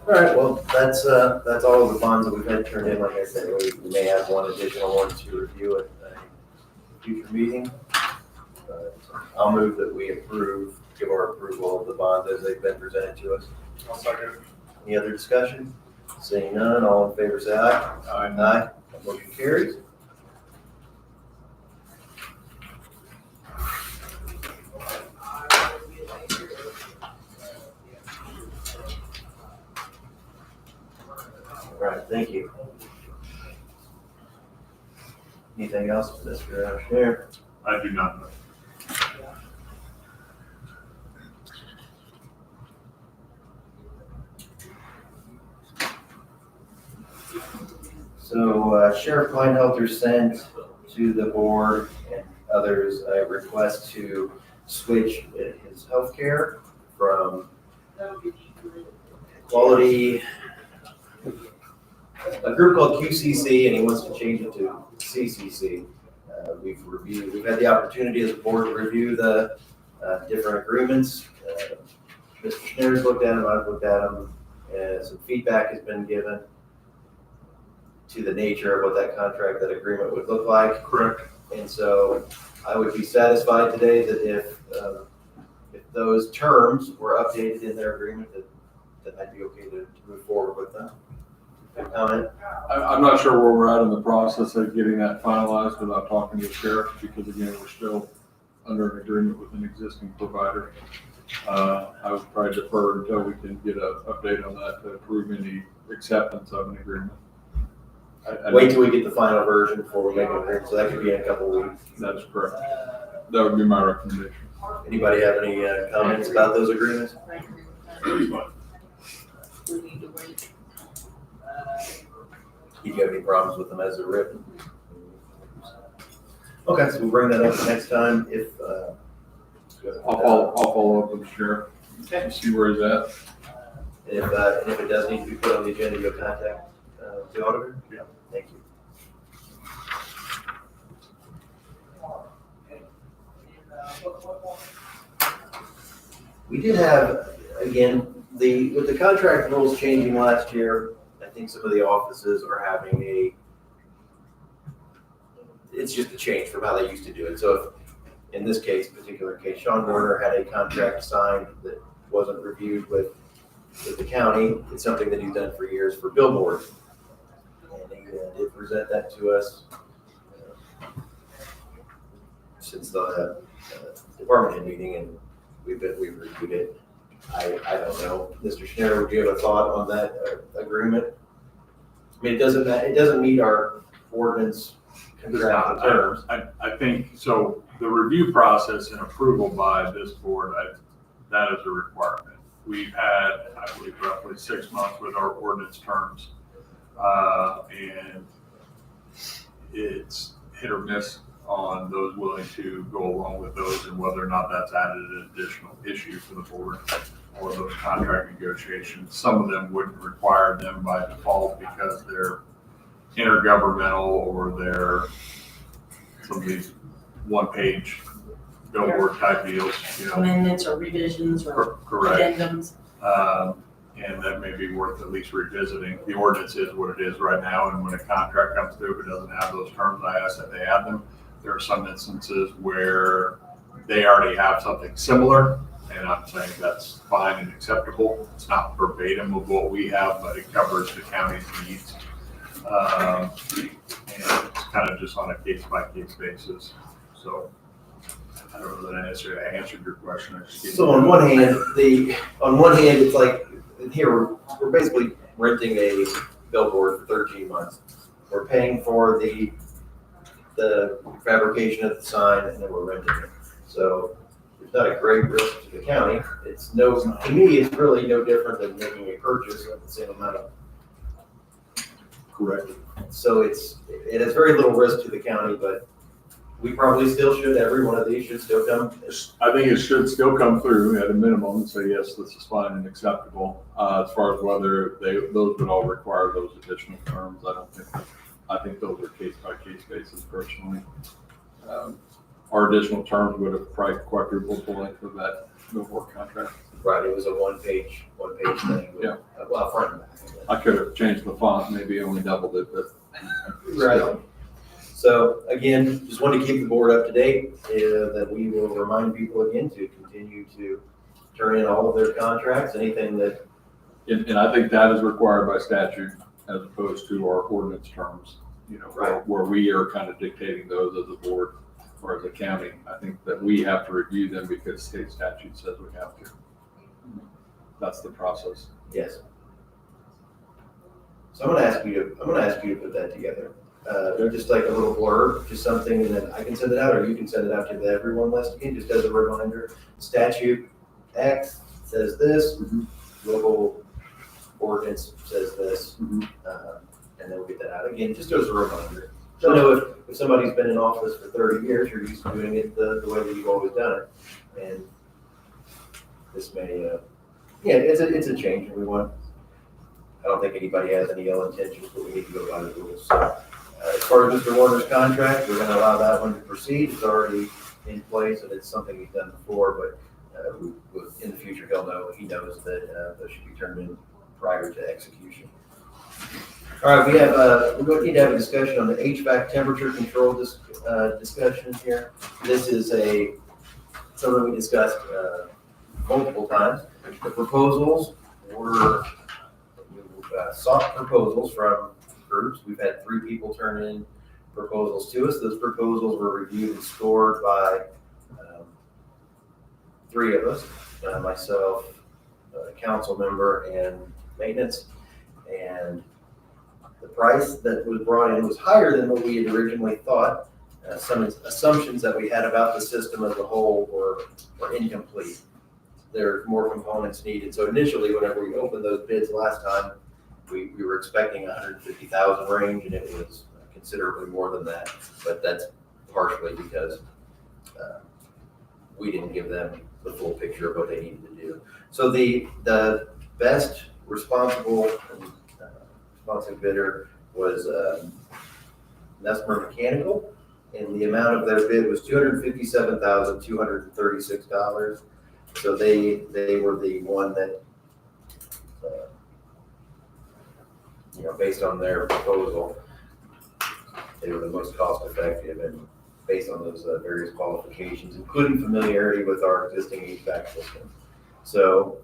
All right, well, that's all of the bonds that we've had turned in. Like I said, we may have one additional one to review at a future meeting. But I'll move that we give our approval of the bonds as they've been presented to us. I'll second. Any other discussion? Seeing none, all in favor say aye. Aye. Motion carries. All right, thank you. Anything else, Mr. Schneer? I do not know. So Sheriff Kleinhelter sent to the board and others a request to switch his healthcare from quality, a group called QCC, and he wants to change it to CCC. We've had the opportunity as a board to review the different agreements. Mr. Schneer's looked at them, I've looked at them, and some feedback has been given to the nature of what that contract, that agreement would look like. Correct. And so I would be satisfied today that if those terms were updated in their agreement, that I'd be okay to move forward with them. Comment? I'm not sure where we're at in the process of getting that finalized without talking to the sheriff, because again, we're still under an agreement with an existing provider. I would probably defer until we can get an update on that to approve any acceptance of an agreement. Wait till we get the final version before we make an agreement, so that could be in a couple of weeks. That is correct. That would be my recommendation. Anybody have any comments about those agreements? You have any problems with them as they're written? Okay, so we'll bring that up next time if. I'll follow up with the sheriff, Okay. see where he's at. And if it does need to be put on the agenda, you'll contact the auditor? Yeah. Thank you. We did have, again, with the contract rules changing last year, I think some of the offices are having it's just a change from how they used to do it. So if, in this particular case, Sean Warner had a contract signed that wasn't reviewed with the county. It's something that he's done for years for billboards. And he did present that to us since the department head meeting, and we've reviewed it. I don't know. Mr. Schneer, would you have a thought on that agreement? I mean, it doesn't meet our ordinance contractual terms. I think, so the review process and approval by this board, that is a requirement. We've had, I believe, roughly 6 months with our ordinance terms. And it's hit or miss on those willing to go along with those and whether or not that's added an additional issue for the board or those contract negotiations. Some of them wouldn't require them by default because they're intergovernmental or they're some of these one-page billboard type deals, Amendments or revisions or Correct. addendums. And that may be worth at least revisiting. The ordinance is what it is right now, and when a contract comes through, if it doesn't have those terms, I ask that they add them. There are some instances where they already have something similar, and I'm saying that's fine and acceptable. It's not verbatim of what we have, but it covers the county's needs. And it's kind of just on a case-by-case basis. So I don't know that I answered your question. I just gave So you- on one hand, it's like here we're basically renting billboard for 13 months. We're paying for the fabrication of the sign, and then we're renting it. So it's not a great risk to the county. It's no, to me, it's really no different than making a purchase of the same amount of. Correct. So it has very little risk to the county, but we probably still should, every one of these should still come. I think it should still come through at a minimum and say, yes, this is fine and acceptable. As far as whether those would all require those additional terms, I think those are case by case basis personally. Our additional terms would have probably quadrupled the length of that billboard contract. Right, it was a one page thing. Yeah. Well, front and back. I could have changed the font, maybe only doubled it, but. Right. So again, just wanted to keep the board up to date, that we will remind people again to continue to turn in all of their contracts, anything that. And I think that is required by statute as opposed to our ordinance terms, you know, where we are kind of dictating those as a board or as a county. I think that we have to review them because state statute says we have to. That's the process. Yes. So I'm gonna ask you to put that together. Just like a little blurb, just something, and then I can send it out, or you can send it out to the everyone list again, just as a reminder. Statute X says this, local ordinance says this, and then we'll get that out again, just as a reminder. So I know if somebody's been in office for 30 years, you're used to doing it the way that you've always done it. And this may, yeah, it's a change, and we want, I don't think anybody has any ill intentions, but we need to go by the rules. So, as far as Mr. Warner's contract, we're gonna allow that one to proceed. It's already in place, and it's something he's done before, but in the future, he knows that those should be turned in prior to execution. All right, we're going to need to have a discussion on the HVAC temperature control discussion here. This is something we discussed multiple times. The proposals were sought proposals from groups. We've had 3 people turn in proposals to us. Those proposals were reviewed and scored by 3 of us, myself, council member, and maintenance. And the price that was brought in was higher than what we had originally thought. Some assumptions that we had about the system as a whole were incomplete. There are more components needed. So initially, whenever we opened those bids last time, we were expecting 150,000 range, and it was considerably more than that. But that's partially because we didn't give them the full picture of what they needed to do. So the best responsive bidder was Nesmer Mechanical, and the amount of their bid was $257,236. So they were the one that, based on their proposal, they were the most cost effective, and based on those various qualifications, including familiarity with our existing HVAC system. So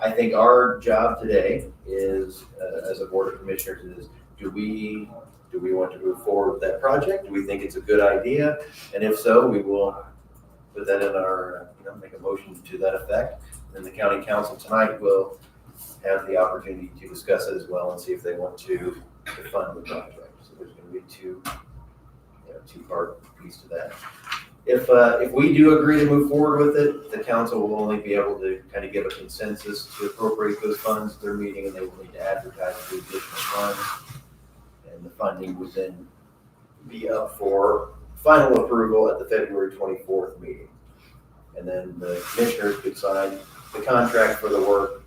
I think our job today is, as a board of commissioners, is do we want to move forward with that project? Do we think it's a good idea? And if so, we will put that in our, make a motion to that effect. And the county council tonight will have the opportunity to discuss it as well and see if they want to fund the project. So there's going to be two-part piece to that. If we do agree to move forward with it, the council will only be able to kind of give a consensus to appropriate those funds at their meeting, and they will need to advertise the additional funds. And the funding would then be up for final approval at the February 24th meeting. And then the commissioners could sign the contract for the work,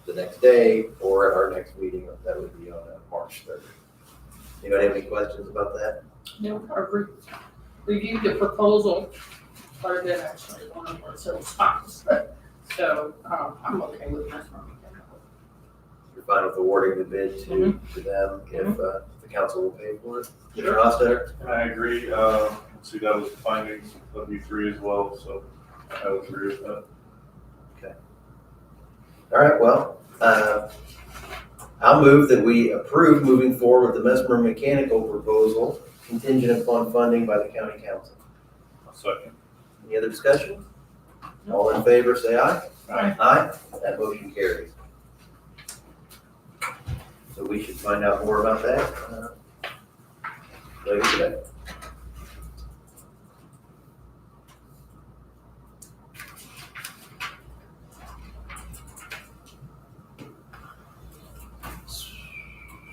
the next day or at our next meeting. That would be on March 3rd. Anybody have any questions about that? No, I reviewed the proposal quite a bit, actually, one of our several times. So I'm okay with that. You're fine with awarding the bid to them if the council will pay for it? Mr. Hostetter? I agree. See, that was the findings of you 3 as well, so I would agree with that. Okay. All right, well, I'll move that we approve moving forward with the Mesmer Mechanical proposal contingent upon funding by the county council. I'll second. Any other discussion? All in favor, say aye. Aye. Aye. That motion carries. So So we should find out more about that later today.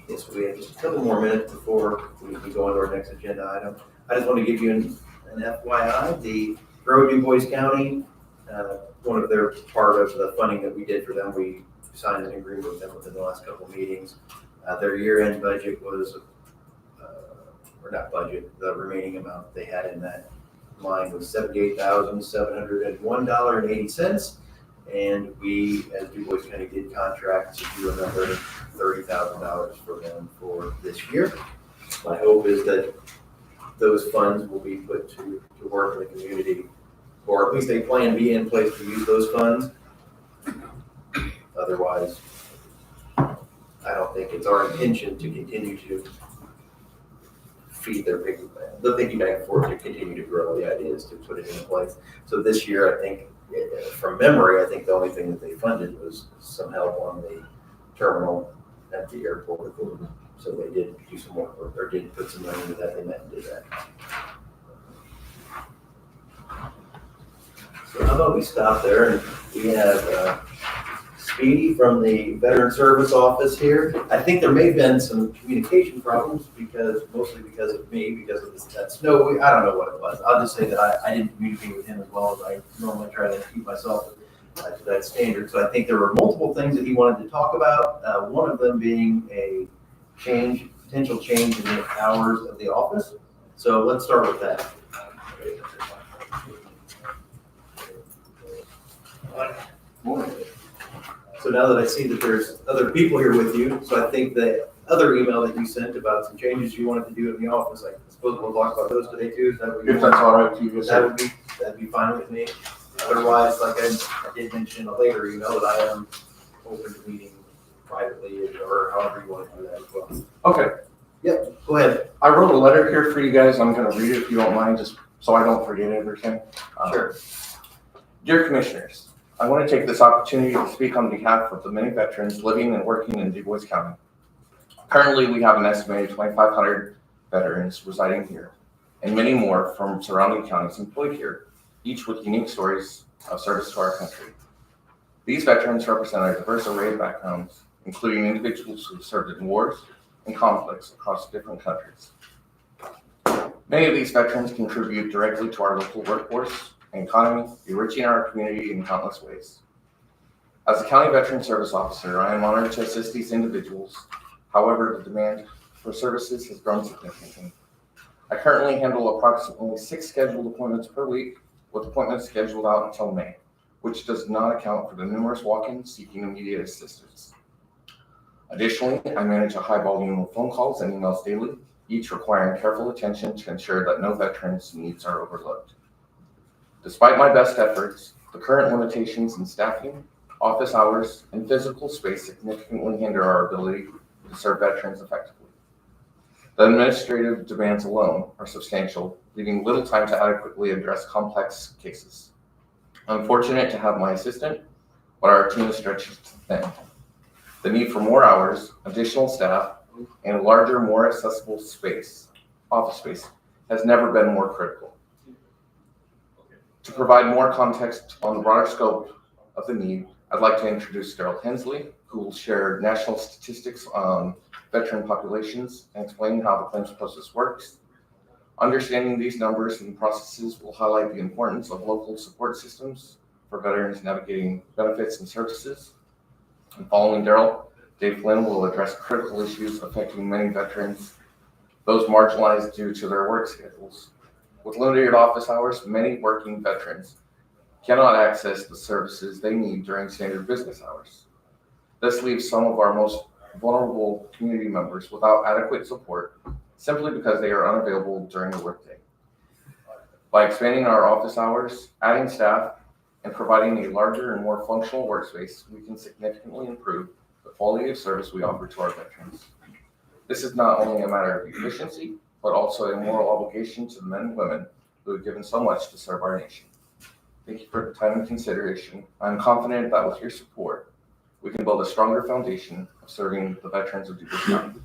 Yes, we have just a couple more minutes before we go on to our next agenda item. I just want to give you an FYI, the Grow Du Bois County, one of their part of the funding that we did for them, we signed an agreement with them within the last couple of meetings. Their year-end budget was, or not budget, the remaining amount they had in that line was $78,701.80. And we, as Du Bois County, did contract to do another $30,000 for them for this year. My hope is that those funds will be put to work in the community, or at least a plan B in place to use those funds. Otherwise, I don't think it's our intention to continue to feed their piggy bank, the piggy bank for it to continue to grow. The idea is to put it in place. So this year, I think, from memory, I think the only thing that they funded was some help on the terminal at the airport. So they did do some work, or did put some money into that. They met and did that. So how about we stop there, and we have Speedy from the Veteran Service Office here. I think there may have been some communication problems mostly because of me, because of that snow. I don't know what it was. I'll just say that I didn't communicate with him as well as I normally try to keep myself to that standard. So I think there were multiple things that he wanted to talk about. One of them being a potential change in the hours of the office. So let's start with that. Morning. So now that I see that there's other people here with you, so I think the other email that you sent about some changes you wanted to do in the office, I suppose we'll talk about those today too. Is that what you If that's all right with you, yes, sir. that'd be fine with me. Otherwise, like I did mention in a later email, that I am open to meeting privately or however you want to do that as well. Okay, Yep, go ahead. I wrote a letter here for you guys. I'm gonna read it if you don't mind, just so I don't forget everything. Sure. Dear Commissioners, I want to take this opportunity to speak on behalf of the many veterans living and working in Du Bois County. Currently, we have an estimated 2,500 veterans residing here, and many more from surrounding counties employed here, each with unique stories of service to our country. These veterans represent a diverse array of backgrounds, including individuals who served in wars and conflicts across different countries. Many of these veterans contribute directly to our local workforce and economy, enriching our community in countless ways. As a County Veteran Service Officer, I am honored to assist these individuals. However, the demand for services has grown significantly. I currently handle approximately 6 scheduled appointments per week, with appointments scheduled out until May, which does not account for the numerous walk-ins seeking immediate assistance. Additionally, I manage a high volume of phone calls and emails daily, each requiring careful attention to ensure that no veteran's needs are overlooked. Despite my best efforts, the current limitations in staffing, office hours, and physical space significantly hinder our ability to serve veterans effectively. The administrative demands alone are substantial, leaving little time to adequately address complex cases. I'm fortunate to have my assistant, but our team is stretched thin. The need for more hours, additional staff, and a larger, more accessible office space, has never been more critical. To provide more context on the broader scope of the need, I'd like to introduce Daryl Hensley, who will share national statistics on veteran populations and explain how the claims process works. Understanding these numbers and processes will highlight the importance of local support systems for veterans navigating benefits and services. And following Daryl, Dave Flynn will address critical issues affecting many veterans, those marginalized due to their work schedules. With limited office hours, many working veterans cannot access the services they need during standard business hours. This leaves some of our most vulnerable community members without adequate support simply because they are unavailable during the workday. By expanding our office hours, adding staff, and providing a larger and more functional workspace, we can significantly improve the quality of service we offer to our veterans. This is not only a matter of efficiency, but also a moral obligation to the men and women who have given so much to serve our nation. Thank you for the time and consideration. I'm confident that with your support, we can build a stronger foundation of serving the veterans of DuPage County.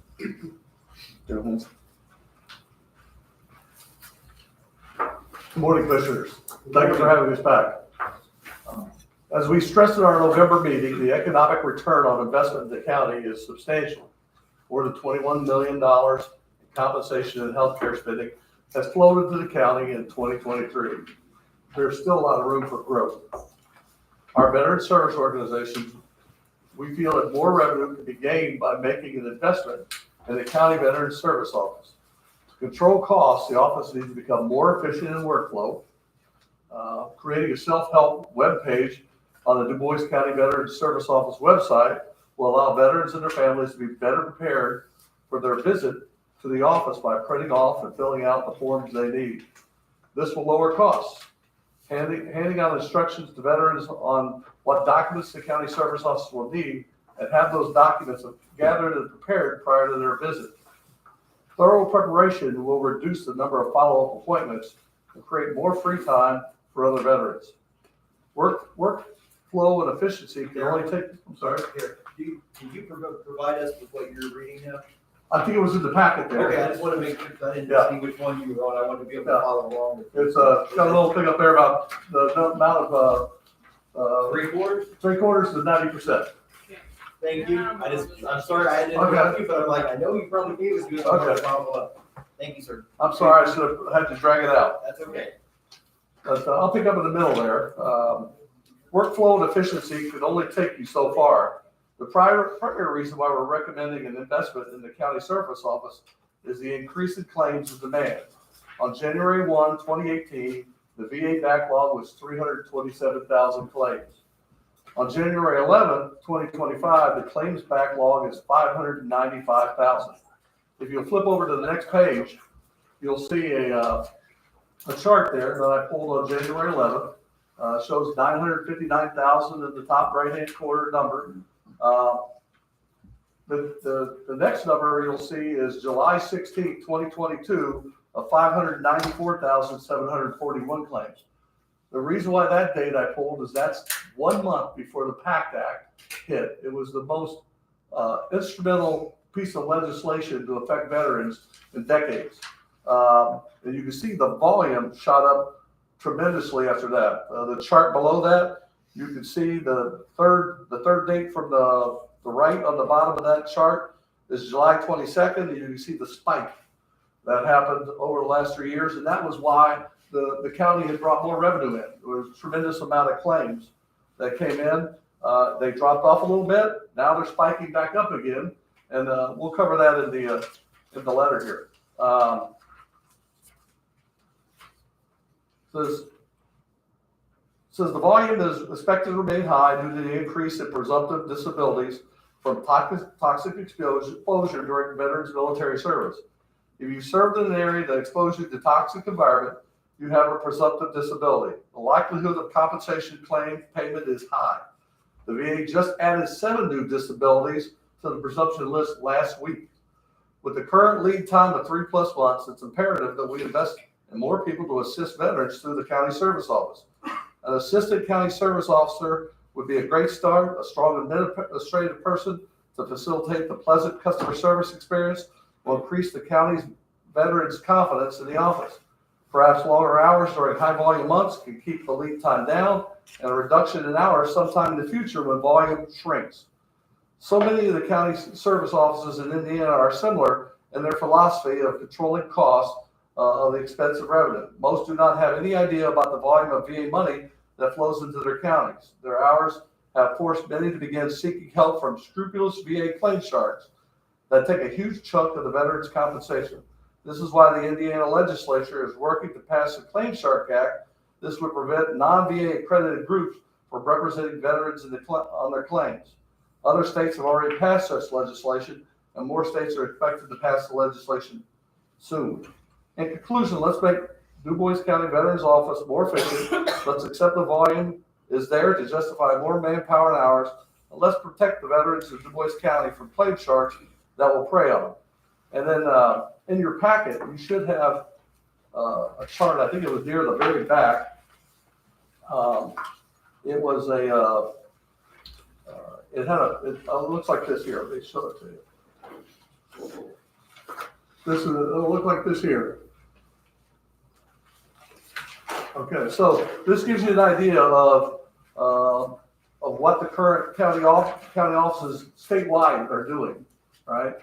Good morning, Commissioners. Thank you for having us back. As we stressed in our November meeting, the economic return on investment in the county is substantial. More than $21 million in compensation and healthcare spending has flowed into the county in 2023. There's still a lot of room for growth. Our veteran service organizations, we feel that more revenue can be gained by making an investment in the County Veterans Service Office. To control costs, the office needs to become more efficient in workflow. Creating a self-help webpage on the Du Bois County Veterans Service Office website will allow veterans and their families to be better prepared for their visit to the office by printing off and filling out the forms they need. This will lower costs. Handing out instructions to veterans on what documents the county service office will need and have those documents gathered and prepared prior to their visit. Thorough preparation will reduce the number of follow-up appointments and create more free time for other veterans. Workflow and efficiency can only take, I'm sorry. Here, can you provide us with what you're reading now? I think it was in the packet there. Okay, I just want to make sure, I didn't Yeah. see which one you were on, I wanted to be able to follow along. It's got a little thing up there about the amount of 3/4? 3/4 to 90%. Thank you, I'm sorry, I didn't interrupt you, but I'm like, I know you probably gave it to me, so I'm gonna follow up. Thank you, sir. I'm sorry, I should have had to drag it out. That's okay. But I'll pick up in the middle there. Workflow and efficiency could only take you so far. The primary reason why we're recommending an investment in the county service office is the increase in claims and demand. On January 1, 2018, the VA backlog was 327,000 claims. On January 11, 2025, the claims backlog is 595,000. If you'll flip over to the next page, you'll see a chart there that I pulled on January 11th. Shows 959,000 in the top right-hand corner number. The next number you'll see is July 16th, 2022 of 594,741 claims. The reason why that date I pulled is that's 1 month before the PACT Act hit. It was the most instrumental piece of legislation to affect veterans in decades. And you can see the volume shot up tremendously after that. The chart below that, you can see the third date from the right on the bottom of that chart is July 22nd, and you can see the spike that happened over the last 3 years, and that was why the county had brought more revenue in. There was a tremendous amount of claims that came in. They dropped off a little bit. Now they're spiking back up again, and we'll cover that in the letter here. Says the volume is expected to remain high due to the increase in presumptive disabilities from toxic exposure during veterans military service. If you served in an area that exposed you to toxic environment, you have a presumptive disability. The likelihood of compensation claim payment is high. The VA just added 7 new disabilities to the presumption list last week. With the current lead time of 3+ months, it's imperative that we invest in more people to assist veterans through the county service office. An assistant county service officer would be a great start. A strong administrative person to facilitate the pleasant customer service experience will increase the county's veterans' confidence in the office. Perhaps longer hours during high volume months can keep the lead time down, and a reduction in hours sometime in the future when volume shrinks. So many of the county service offices in Indiana are similar in their philosophy of controlling costs of the expensive revenue. Most do not have any idea about the volume of VA money that flows into their counties. Their hours have forced many to begin seeking help from scrupulous VA claim sharks that take a huge chunk of the veterans' compensation. This is why the Indiana legislature is working to pass the Claim Shark Act. This would prevent non-VA accredited groups from representing veterans on their claims. Other states have already passed such legislation, and more states are expected to pass the legislation soon. In conclusion, let's make Du Bois County Veterans Office more efficient. Let's accept the volume is there to justify more manpower and hours. And let's protect the veterans of Du Bois County from claim sharks that will prey on them. And then in your packet, you should have a chart. I think it was near the very back. It was it looks like this here. Let me show it to you. It'll look like this here. Okay, so this gives you an idea of what the current county offices statewide are doing, right?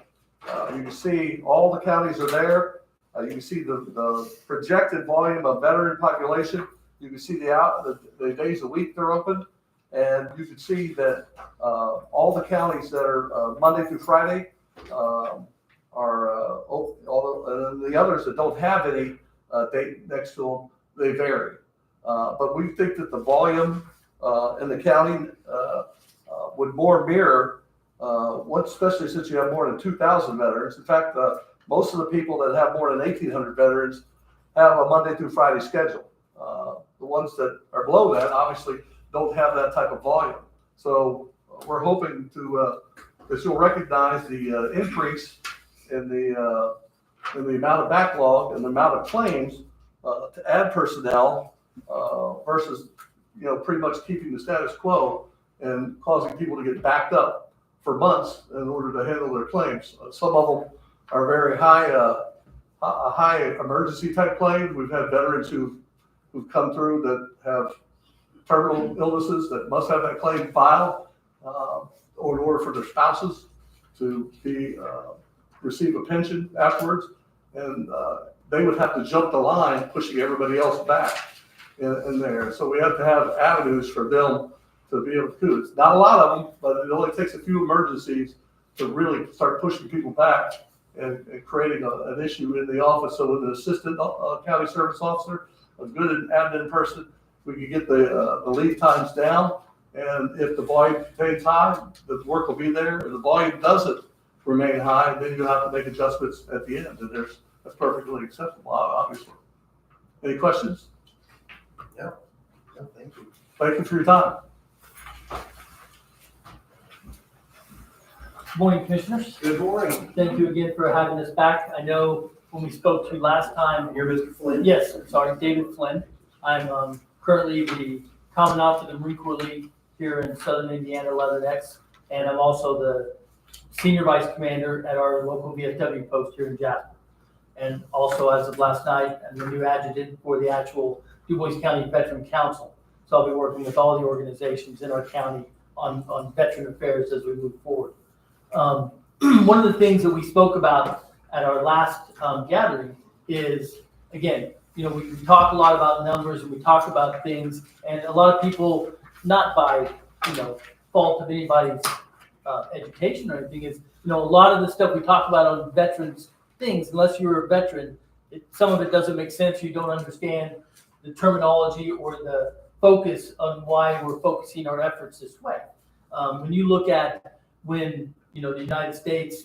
You can see all the counties are there. You can see the projected volume of veteran population. You can see the days a week they're open. And you can see that all the counties that are Monday through Friday are open, and the others that don't have any date next to them, they vary. But we think that the volume in the county would more mirror especially since you have more than 2,000 veterans. In fact, most of the people that have more than 1,800 veterans have a Monday through Friday schedule. The ones that are below that obviously don't have that type of volume. So we're hoping that you'll recognize the increase in the amount of backlog and the amount of claims to add personnel versus pretty much keeping the status quo and causing people to get backed up for months in order to handle their claims. Some of them are very high emergency type claims. We've had veterans who've come through that have terminal illnesses that must have that claim filed or in order for their spouses to receive a pension afterwards. And they would have to jump the line, pushing everybody else back in there. So we have to have avenues for them to be able to do it. It's not a lot of them, but it only takes a few emergencies to really start pushing people back and creating an issue in the office. So with an assistant county service officer, a good admin person, we can get the lead times down. And if the volume stays high, the work will be there. If the volume doesn't remain high, then you have to make adjustments at the end. And that's perfectly acceptable, obviously. Any questions? No, thank you. Thank you for your time. Good morning, Commissioners. Good morning. Thank you again for having us back. I know when we spoke to you last time. You're Mr. Flynn? Yes, I'm sorry, David Flynn. I'm currently the Commandant for the Marine Corps League here in Southern Indiana, 11X, and I'm also the Senior Vice Commander at our local VFW post here in Jasper. And also, as of last night, I'm the new adjutant for the actual DuBois County Veteran Council. So I'll be working with all the organizations in our county on veteran affairs as we move forward. One of the things that we spoke about at our last gathering is, again, we talk a lot about numbers and we talk about things, and a lot of people, not by fault of anybody's education or anything, is a lot of the stuff we talk about on veterans things, unless you're a veteran, some of it doesn't make sense. You don't understand the terminology or the focus on why we're focusing our efforts this way. When you look at when the United States,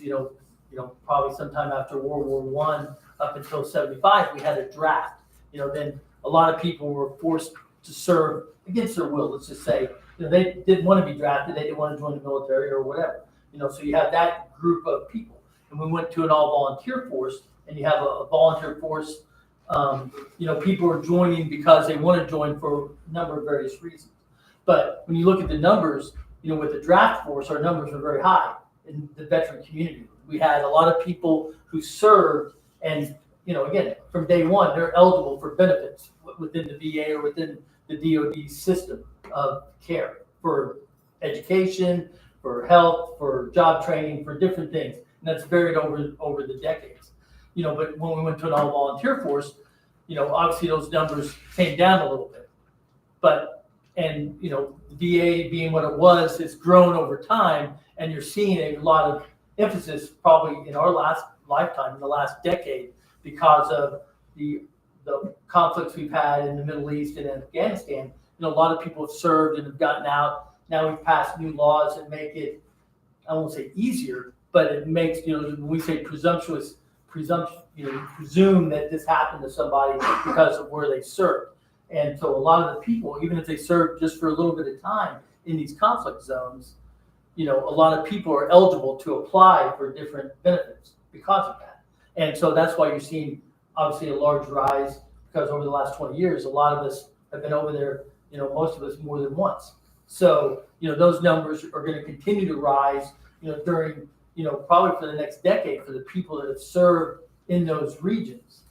probably sometime after World War I up until 75, we had a draft. Then a lot of people were forced to serve against their will. Let's just say, they didn't want to be drafted. They didn't want to join the military or whatever. So you have that group of people. And we went to an all-volunteer force, and you have a volunteer force. People are joining because they want to join for a number of various reasons. But when you look at the numbers, with the draft force, our numbers are very high in the veteran community. We had a lot of people who served, and again, from day one, they're eligible for benefits within the VA or within the DoD system of care for education, for health, for job training, for different things. And that's varied over the decades. But when we went to an all-volunteer force, obviously those numbers came down a little bit. And the VA being what it was, it's grown over time, and you're seeing a lot of emphasis probably in our last lifetime, in the last decade, because of the conflicts we've had in the Middle East and Afghanistan. A lot of people have served and have gotten out. Now we've passed new laws that make it, I won't say easier, but it makes, when we say presume that this happened to somebody because of where they served. And so a lot of the people, even if they served just for a little bit of time in these conflict zones, a lot of people are eligible to apply for different benefits because of that. And so that's why you're seeing obviously a large rise, because over the last 20 years, a lot of us have been over there, most of us more than once. So, those numbers are gonna continue to rise, during, probably for the next decade for the people that have served in those regions.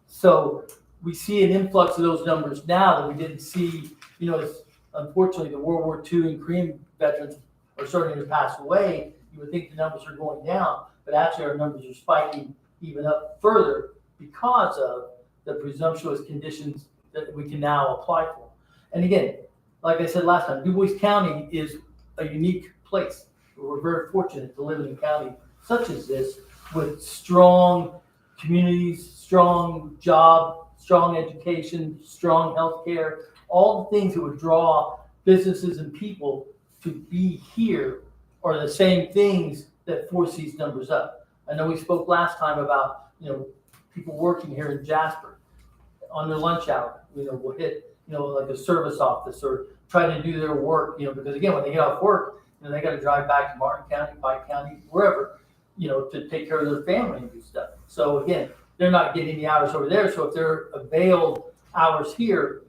So we see an influx of those numbers now that we didn't see, as unfortunately the World War II and Korean veterans are starting to pass away. You would think the numbers are going down, but actually our numbers are spiking even up further because of the presumptuous conditions that we can now apply for. And again, like I said last time, Du Bois County is a unique place. We're very fortunate to live in a county such as this with strong communities, strong job, strong education, strong healthcare, all the things that would draw businesses and people to be here are the same things that force these numbers up. I know we spoke last time about, people working here in Jasper on their lunch hour, will hit, like a service office or try to do their work, because again, when they get off work, they got to drive back to Martin County, Pike County, wherever, to take care of their family and do stuff. So again, they're not getting the hours over there. So if they're availed hours here,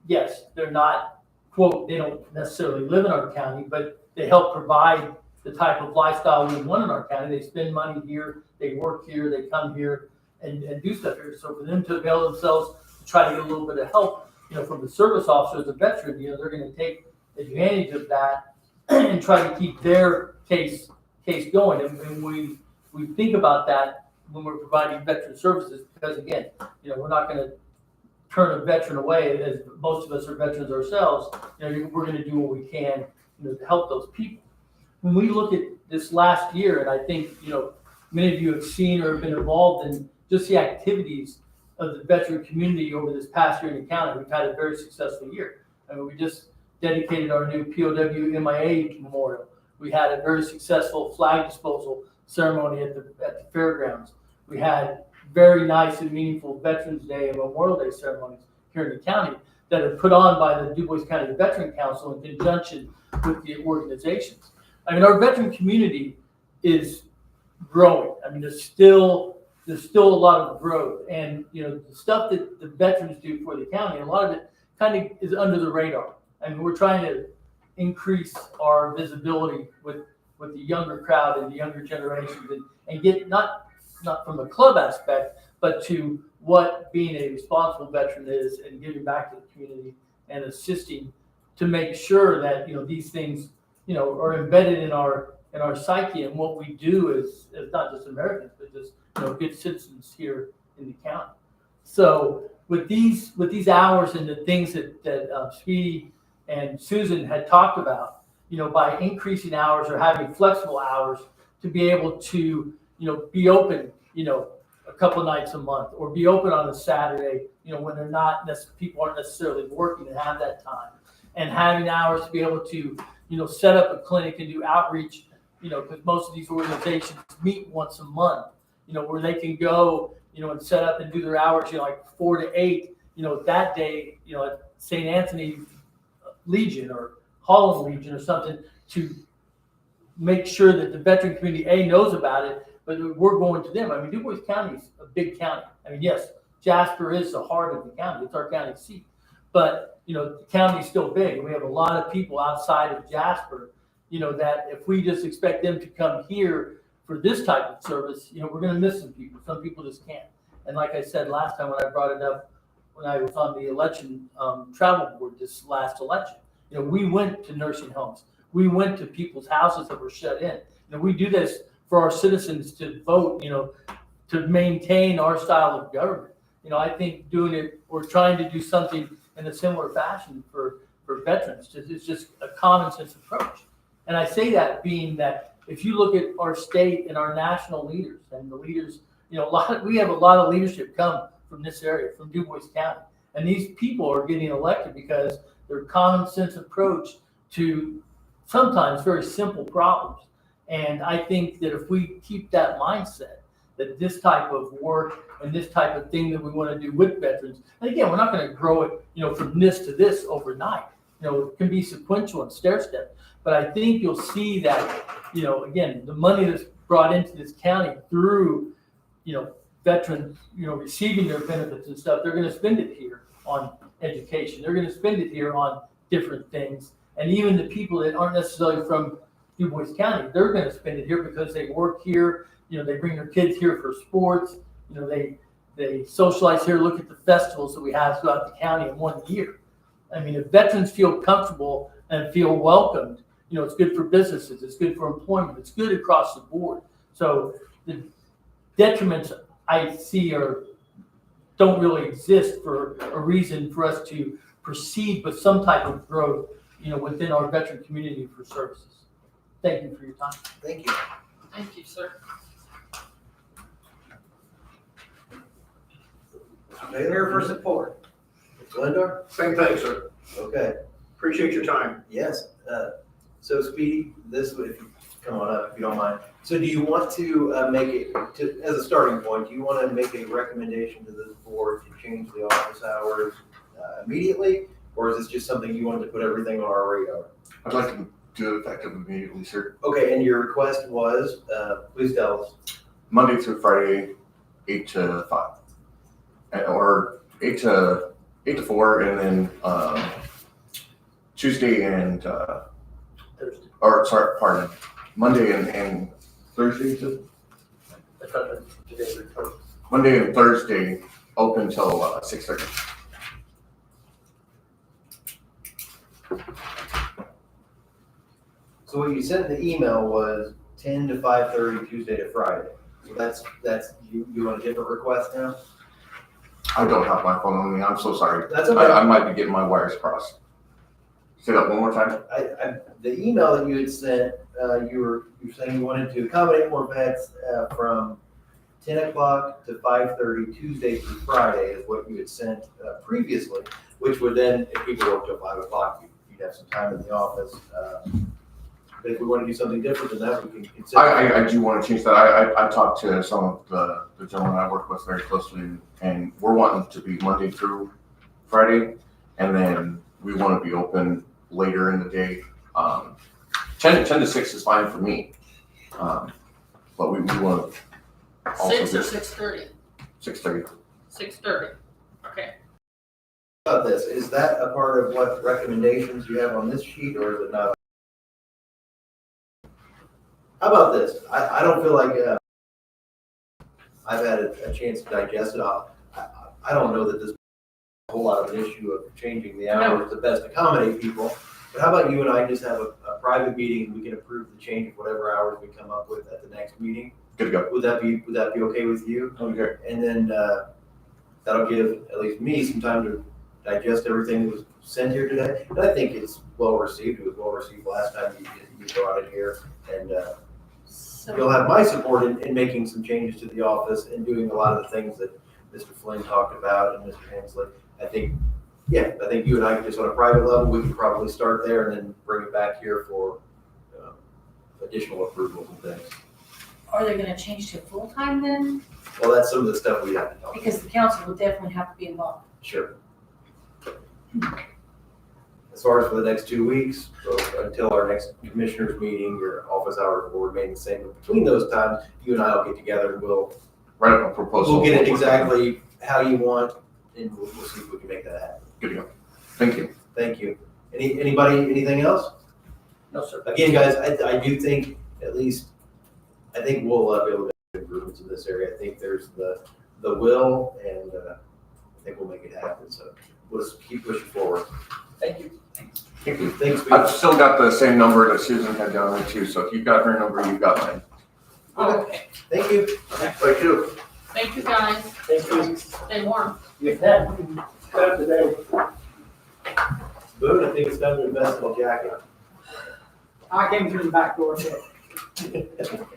yes, they're not, quote, they don't necessarily live in our county, but they help provide the type of lifestyle we want in our county. They spend money here, they work here, they come here and do stuff here. So for them to avail themselves to try to get a little bit of help, from the service officer, the veteran, they're going to take advantage of that and try to keep their case going. And we think about that when we're providing veteran services, because again, we're not going to turn a veteran away, as most of us are veterans ourselves. We're going to do what we can, to help those people. When we look at this last year, and I think, many of you have seen or have been involved in just the activities of the veteran community over this past year in the county, we've had a very successful year. I mean, we just dedicated our new POW MIA memorial. We had a very successful flag disposal ceremony at the fairgrounds. We had very nice and meaningful Veterans Day and Memorial Day ceremonies here in the county that are put on by the Du Bois County Veteran Council in conjunction with the organizations. I mean, our veteran community is growing. I mean, there's still a lot of growth, and the stuff that the veterans do for the county, a lot of it kind of is under the radar. I mean, we're trying to increase our visibility with the younger crowd and the younger generations, and get not from a club aspect, but to what being a responsible veteran is, and giving back to the community and assisting to make sure that these things are embedded in our psyche, and what we do is not just Americans, but just good citizens here in the county. So with these hours and the things that Speedy and Susan had talked about, by increasing hours or having flexible hours to be able to be open a couple nights a month, or be open on a Saturday when they're not people aren't necessarily working and have that time, and having hours to be able to set up a clinic and do outreach, because most of these organizations meet once a month, where they can go, and set up and do their hours, like 4 to 8, that day, at St. Anthony Legion or Holland Legion or something, to make sure that the veteran community knows about it, but we're going to them. I mean, Du Bois County is a big county. I mean, yes, Jasper is the heart of the county. It's our county seat, but the county is still big. We have a lot of people outside of Jasper, that if we just expect them to come here for this type of service, we're going to miss some people. Some people just can't. And like I said last time when I brought it up, when I was on the election travel board this last election, we went to nursing homes. We went to people's houses that were shut in. We do this for our citizens to vote, to maintain our style of government. I think doing it or trying to do something in a similar fashion for veterans, it's just a common sense approach. And I say that being that if you look at our state and our national leaders and the leaders, we have a lot of leadership come from this area, from Du Bois County. And these people are getting elected because their common sense approach to sometimes very simple problems. And I think that if we keep that mindset, that this type of work and this type of thing that we want to do with veterans, and again, we're not going to grow it, from this to this overnight. It can be sequential and stair step. But I think you'll see that, again, the money that's brought into this county through, veterans, receiving their benefits and stuff, they're going to spend it here on education. They're going to spend it here on different things. And even the people that aren't necessarily from Du Bois County, they're gonna spend it here because they work here, they bring their kids here for sports, they socialize here, look at the festivals that we have throughout the county in one year. I mean, if veterans feel comfortable and feel welcomed, it's good for businesses, it's good for employment, it's good across the board. So the detriments I see don't really exist for a reason for us to proceed with some type of growth, within our veteran community for services. Thank you for your time. Thank you. Thank you, sir. Mayor for support. Glendor? Same thing, sir. Okay, Appreciate your time. yes. So Speedy, if you come on up, if you don't mind. So do you want to make it, as a starting point, do you want to make a recommendation to this board to change the office hours immediately? Or is this just something you wanted to put everything on our radar? I'd like to do it effective immediately, sir. Okay, and your request was, please tell us. Monday through Friday, 8 to 5. Or 8 to 4, and then Tuesday and, Thursday. pardon, Monday and Thursday, is it? Monday and Thursday, open till 6:30. So what you sent in the email was 10 to 5:30 Tuesday to Friday. So that's, you want a different request now? I don't have my phone on me, I'm so sorry. That's okay. I might be getting my wires crossed. Say that one more time. The email that you had sent, you were saying you wanted to accommodate more vets from 10 o'clock to 5:30 Tuesday through Friday is what you had sent previously, which would then, if people work till 5 o'clock, you'd have some time in the office. But if we want to do something different than that, we can consider. I do want to change that. I talked to some of the gentlemen I work with very closely, and we're wanting to be Monday through Friday, and then we want to be open later in the day. 10 to 6 is fine for me. But we want to also 6 or do 6:30? 6:30. 6:30, okay. About this, is that a part of what recommendations you have on this sheet, or is it not? How about this? I don't feel like I've had a chance to digest it all. I don't know that this is a whole lot of an issue of changing the hours to best accommodate people. But how about you and I just have a private meeting, we can approve the change of whatever hours we come up with at the next meeting? Good to go. Would that be okay with you? Okay. And then that'll give at least me some time to digest everything that was sent here today. And I think it's well received. It was well received last time you brought it here. And you'll have my support in making some changes to the office and doing a lot of the things that Mr. Flynn talked about and Mr. Hensley. I think you and I just on a private level, we could probably start there and then bring it back here for additional approvals and things. Are they gonna change to full-time then? Well, that's some of the stuff we have to talk about. Because the council will definitely have to be involved. Sure. As far as for the next 2 weeks, so until our next commissioners meeting, your office hours will remain the same. But between those times, you and I will get together and we'll write up a proposal. We'll get it exactly how you want, and we'll see if we can make that happen. Good to go. Thank you. Thank you. Anybody, anything else? No, sir. Again, guys, I do think, at least, I think we'll be able to make improvements in this area. I think there's the will, and I think we'll make it happen. So we'll just keep pushing forward. Thank you. Thank you. Thanks. I've still got the same number that Susan had down there too, so if you've got her number, you've got mine. Okay, Thank you. Thank you. thank you guys. Thank you. Stay warm. Good day. Boone, I think it's time to invest in a jacket. I came through the back door too.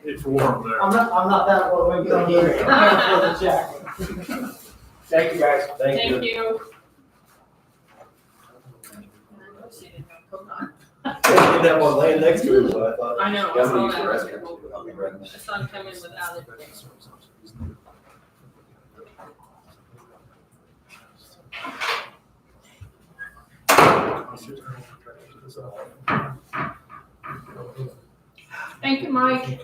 It's warm there. I'm not that low, maybe I'm here. For the jacket. Thank you, guys. Thank you. Didn't have one laying next to him, so I thought. I know, I Yeah, I'm saw gonna use the that. restroom. I'll be right back. I saw him come in without it. Thank you, Mike.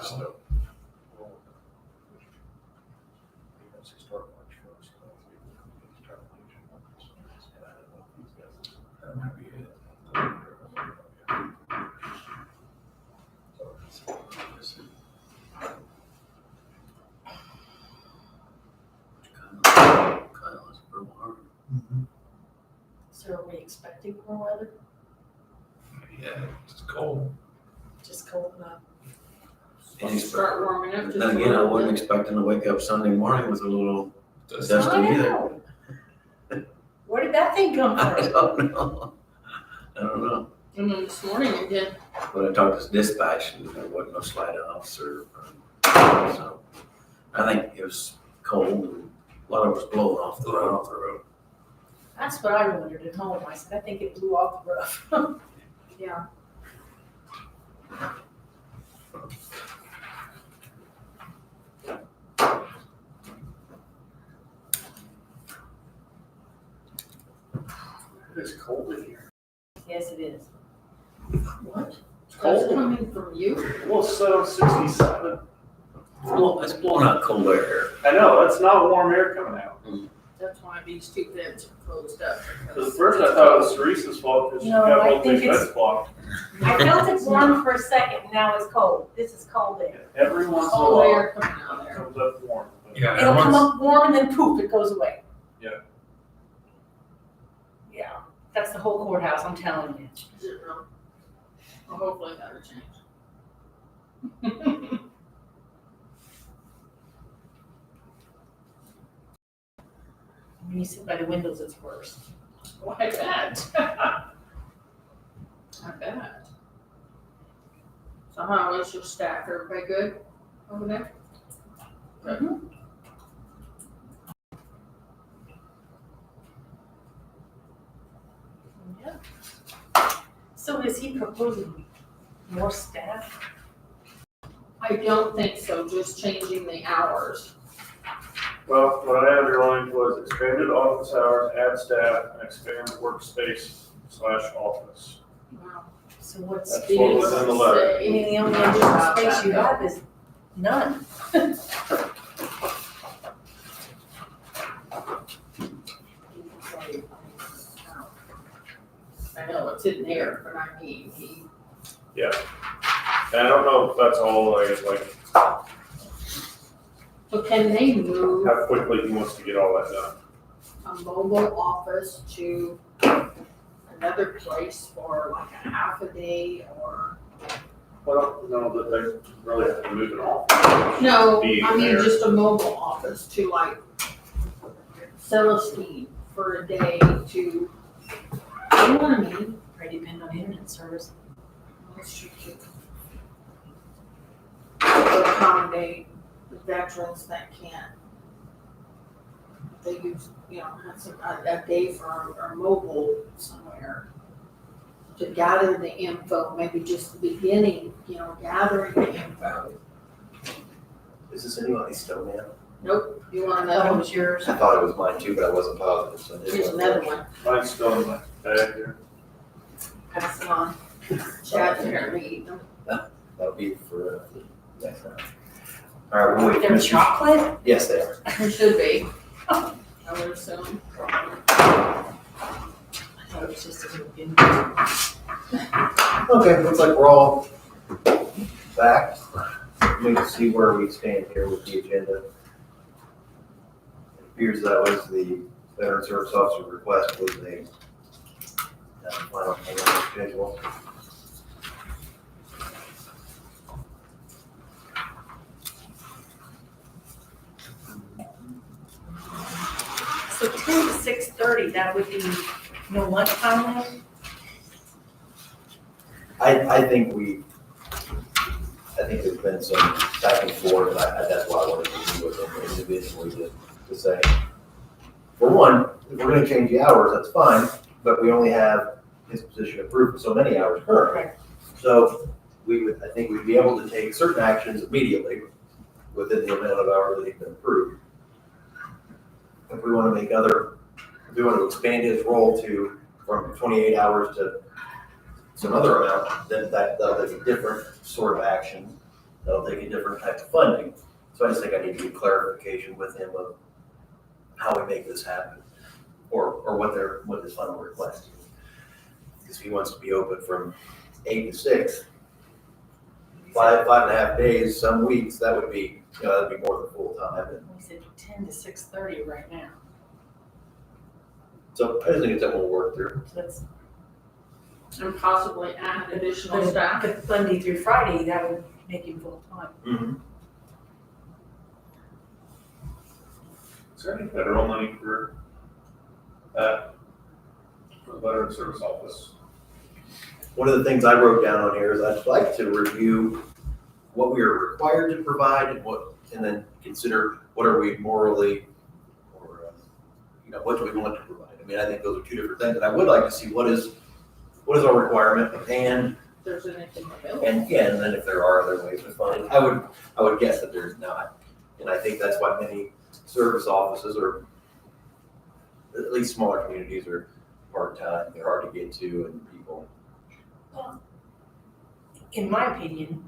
still. That might be it. So are we expecting more weather? Yeah, it's cold. Just cold enough? Start warming up. just Then a again, I little wasn't bit. expecting to wake up Sunday morning with a little dusty I either. know. Where did that thing come I from? don't know. I don't know. And then this morning again. When I talked to dispatch, there wasn't no slide officer. So I think it was cold and a lot of it was blowing off the road. That's what I wondered at home. I said, I think it blew off the roof. Yeah. It's cold in here. Yes, it is. What? It's That's cold. coming from you? Well, it's 67. It's blowing out cold air. I know, that's not warm air coming out. That's why these two vents are closed up. Because at first I thought it was Teresa's fault because she No, got I both think these it's- vents blocked. I felt it warm for a second, now it's cold. This is cold air. Every once in a Cold while, air coming out it there. comes up warm. Yeah, It'll and come once, up warm and then poof, it goes away. Yeah. Yeah, that's the whole courthouse, I'm telling you. Is it real? Well, hopefully that'll change. When you sit by the windows, it's worse. Well, I bet. I bet. So how is your staff? Everybody good over there? Yeah. So is he proposing more staff? I don't think so, just changing the hours. Well, what I underlined was expanded office hours, add staff, and expand workspace/office. Wow. So what's? That's what was in the letter. I mean, the only additional space you have is none. I know it's in there, but I mean, he, Yeah. And I don't know if that's all, like, so can they move how quickly he wants to get all that done. a mobile office to another place for like a half a day or? Well, no, that they really have to move it off. No, Being I mean, there. just a mobile office to like Celestine for a day to, you know what I mean? Pretty depend on internet service. That's true too. To accommodate the veterans that can't. They use, you know, have some, a day for or mobile somewhere. To gather the info, maybe just the beginning, you know, gathering the info. Is this anybody's stone man? Nope, you want That another one? was yours. I thought it was mine too, but I wasn't positive, so. I didn't Here's want to- another one. Mine's still in my bag here. Pass it on. Chad's apparently eating them. That'll be for next time. All right, we'll wait. They're chocolate? Yes, they are. There should be. I would assume. I thought it was just a little bit. Okay, looks like we're all back. Let me see where we stand here with the agenda. It appears that was the Veteran Service Officer request was the final thing on the schedule. So 10 to 6:30, that would be no lunchtime then? I think there's been some back and forth, and that's why I wanted to meet with them individually to say, for one, if we're gonna change the hours, that's fine, but we only have his position approved for so many hours currently. So I think we'd be able to take certain actions immediately within the amount of hours that he's been approved. If we wanna if we want to expand his role from 28 hours to some other amount, then that'll be a different sort of action. that'll take a different type of funding. So I just think I need to get clarification with him of how we make this happen, or what his final request is. Because if he wants to be open from 8 to 6, 5.5 days, some weeks, that would be, that'd be more than full time. We said 10 to 6:30 right now. So I just think it's something we'll work through. That's, And possibly add additional staff. but Monday through Friday, that would make him full time. Mm-hmm. Is there any federal money for that? For the Veteran Service Office? One of the things I wrote down on here is I'd like to review what we are required to provide and then consider what are we morally, or, what do we want to provide? I mean, I think those are two different things, and I would like to see what is our requirement, and If there's anything available. and then if there are other ways to fund it. I would guess that there's not, and I think that's why many service offices, or at least smaller communities, are part-time, they're hard to get to, and people. In my opinion,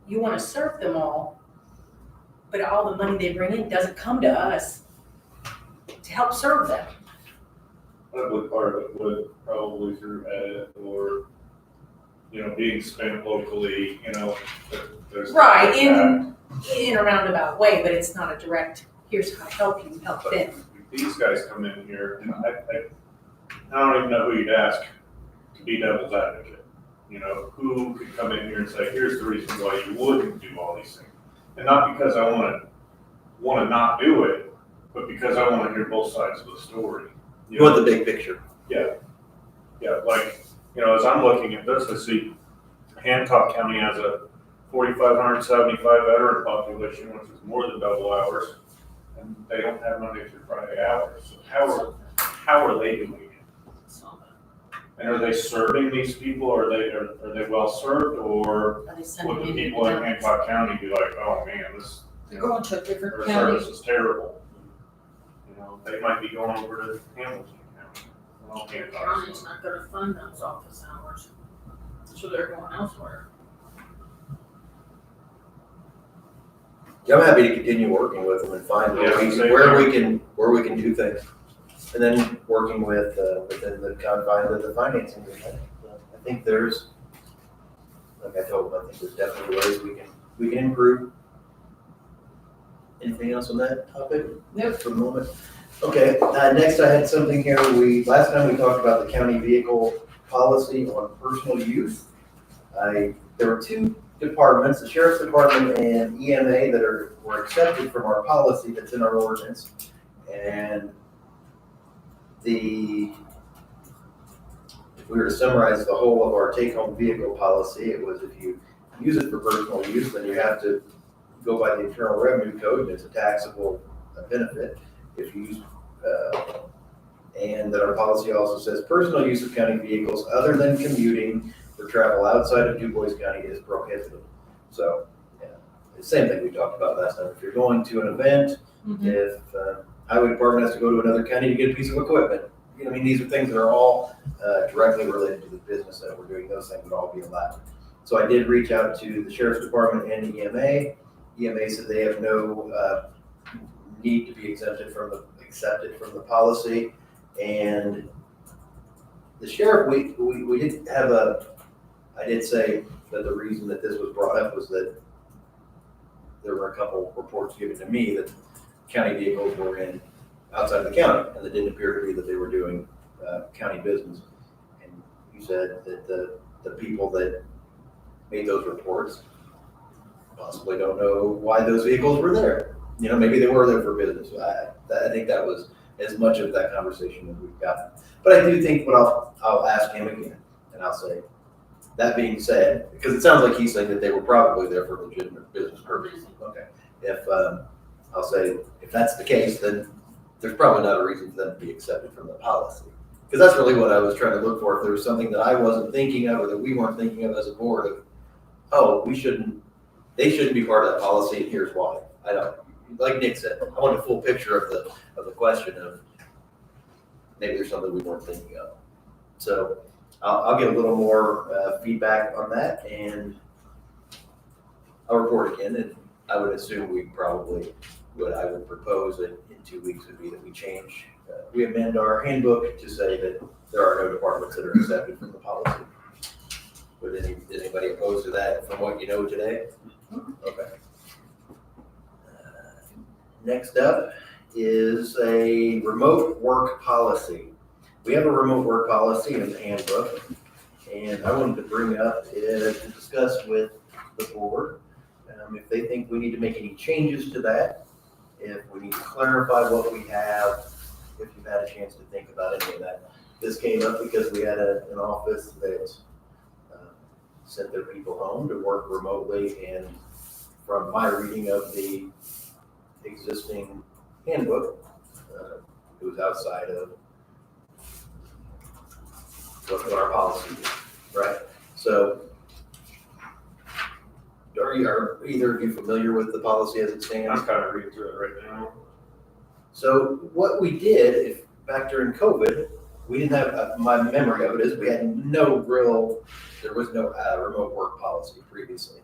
you want to serve them all, but all the money they bring in doesn't come to us to help serve them. Probably part of it would probably through ed or, being spent locally, there's. Right, in a roundabout way, but it's not a direct, here's how to help you, help them. These guys come in here, and I don't even know who you'd ask to be devil's advocate. Who could come in here and say, here's the reason why you wouldn't do all these things. And not because I want to not do it, but because I want to hear both sides of the story. You want the big picture. Yeah. Yeah, as I'm looking at this, I see Hancock County has a 4,575 veteran population, which is more than double ours, and they don't have Monday through Friday hours. So how are they doing it? And are they serving these people? Are they well served, or Are they sending would the in people in emails? Hancock County be like, oh man, this They're going to a different their county. service is terrible? They might be going over to Hamilton County. Well, Hancock's County's not gonna fund those office hours, so they're going elsewhere. Yeah, I'm happy to continue working with them and find where we can do things. And then working with, within the confines of the financing. I think there's, like I told them, I think there's definitely ways we can improve. Anything else on that topic? Nope. For the moment. Okay, next I had something here. Last time we talked about the county vehicle policy on personal use. There were two departments, the sheriff's department and EMA, that were accepted from our policy that's in our ordinance. And if we were to summarize the whole of our take-home vehicle policy, it was if you use it for personal use, then you have to go by the Internal Revenue Code, and it's a taxable benefit. If you use, and that our policy also says personal use of county vehicles other than commuting for travel outside of DuBois County is prohibited. So, yeah, the same thing we talked about last time. If you're going to an event, if highway department has to go to another county to get a piece of equipment, these are things that are all directly related to the business that we're doing. Those things would all be allowed. So I did reach out to the sheriff's department and EMA. EMA said they have no need to be accepted from the policy. And the sheriff, we did have I did say that the reason that this was brought up was that there were a couple reports given to me that county vehicles were in outside of the county, and it didn't appear to be that they were doing county business. And you said that the people that made those reports possibly don't know why those vehicles were there. Maybe they were there for business. I think that was as much of that conversation as we've gotten. But I do think I'll ask him again, and I'll say, that being said, because it sounds like he's saying that they were probably there for legitimate business purposes. Okay. I'll say, if that's the case, then there's probably not a reason for them to be accepted from the policy. Because that's really what I was trying to look for. If there was something that I wasn't thinking of, or that we weren't thinking of as a board, they shouldn't be part of that policy, and here's why. I don't, like Nick said, I want a full picture of the question of maybe there's something we weren't thinking of. So I'll get a little more feedback on that, and I'll report again, and I would assume we probably, what I would propose in 2 weeks would be that we change, we amend our handbook to say that there are no departments that are accepted from the policy. Is anybody opposed to that from what you know today? Okay. Next up is a remote work policy. We have a remote work policy in the handbook, and I wanted to bring up to discuss with the board if they think we need to make any changes to that, if we need to clarify what we have, if you've had a chance to think about any of that. This came up because we had an office that sent their people home to work remotely, and from my reading of the existing handbook, it was outside of what our policy is, right? So are either of you familiar with the policy as it stands? I'm kind of reading through it right now. So what we did, back during COVID, we didn't have, my memory of it is we had there was no remote work policy previously.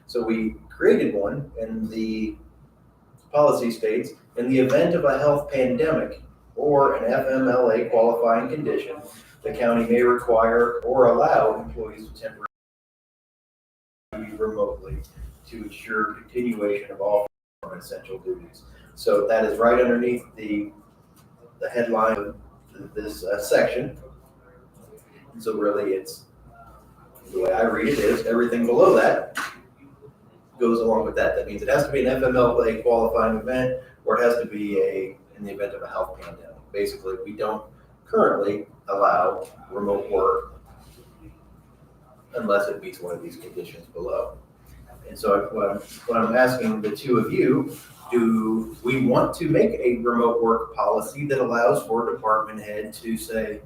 So we created one, and the policy states, in the event of a health pandemic or an FMLA qualifying condition, the county may require or allow employees to temporarily remotely to ensure continuation of all essential duties. So that is right underneath the headline of this section. And so really it's, the way I read it is everything below that goes along with that. That means it has to be an FMLA qualifying event, or it has to be in the event of a health pandemic. Basically, we don't currently allow remote work unless it meets one of these conditions below. And so what I'm asking the two of you, do we want to make a remote work policy that allows for a department head to say,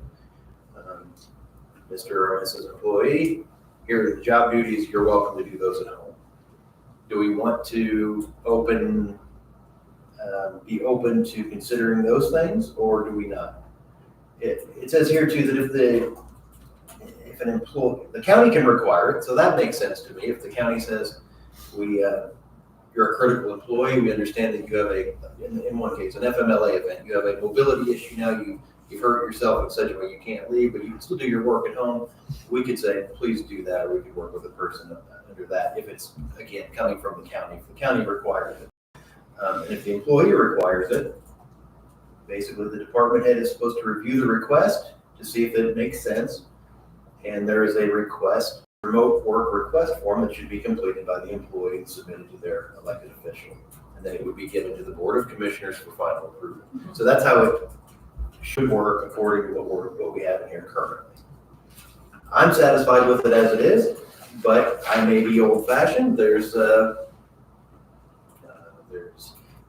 Mr. or Mrs. Employee, here are the job duties, you're welcome to do those at home? Do we want to be open to considering those things, or do we not? It says here too that if an employee, the county can require it, so that makes sense to me. If the county says, you're a critical employee, we understand that you have in one case, an FMLA event, you have a mobility issue now, you've hurt yourself in such a way you can't leave, but you can still do your work at home. We could say, please do that, or we could work with a person under that if it's, again, coming from the county. If the county requires it. And if the employee requires it, basically the department head is supposed to review the request to see if it makes sense. And there is a remote work request form that should be completed by the employee and submitted to their elected official. And then it would be given to the Board of Commissioners for final approval. So that's how it should work according to what we have in here currently. I'm satisfied with it as it is, but I may be old fashioned. There's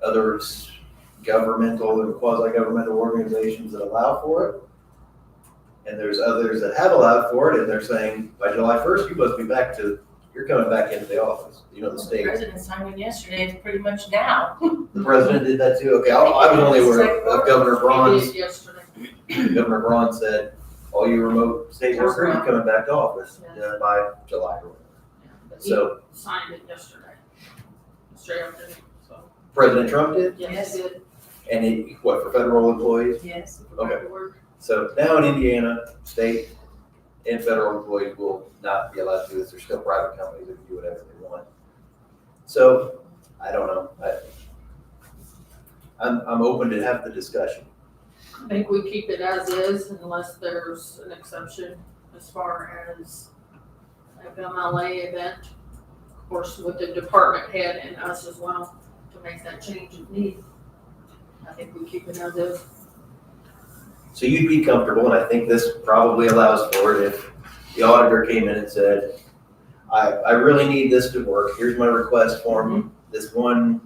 other governmental and quasi-governmental organizations that allow for it. And there's others that have allowed for it, and they're saying, by July 1st, you're coming back into the office, the state. The president signed it yesterday, it's pretty much now. The president did that too? Okay, I was only aware of Governor Braun's. Governor Braun said, all you remote state workers are coming back to office by July or whatever. So. Signed it yesterday. Straight up there, so. President Trump did? Yes, he did. And for federal employees? Yes. Okay. So now in Indiana, state and federal employees will not be allowed to do this. There's still private companies that can do whatever they want. So I don't know. I'm open to have the discussion. I think we keep it as is unless there's an exception as far as FMLA event. Of course, with the department head and us as well to make that change if need. I think we keep it as is. So you'd be comfortable, and I think this probably allows for it, if the auditor came in and said, I really need this to work. Here's my request form. This one,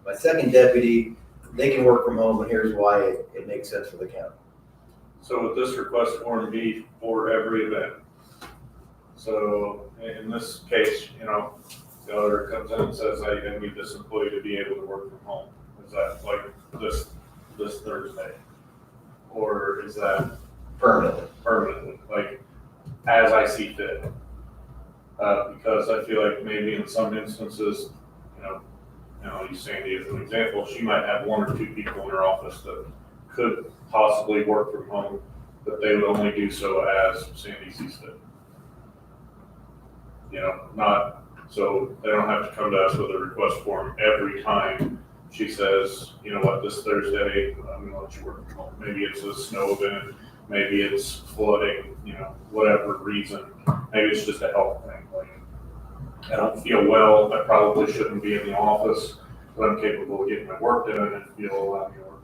my second deputy, they can work from home, and here's why it makes sense for the county. So would this request form be for every event? So in this case, the auditor comes in and says, I need this employee to be able to work from home. Is that like this Thursday? Or is that permanently, like as I see fit? Because I feel like maybe in some instances, I'll use Sandy as an example, she might have one or two people in her office that could possibly work from home, but they would only do so as Sandy sees fit. Not, so they don't have to come to us with a request form every time she says, you know what, this Thursday, I'm gonna let you work from home. Maybe it's a snow event, maybe it's flooding, whatever reason. Maybe it's just a health thing. Like, I don't feel well, I probably shouldn't be in the office, but I'm capable of getting my work done and you'll allow me to work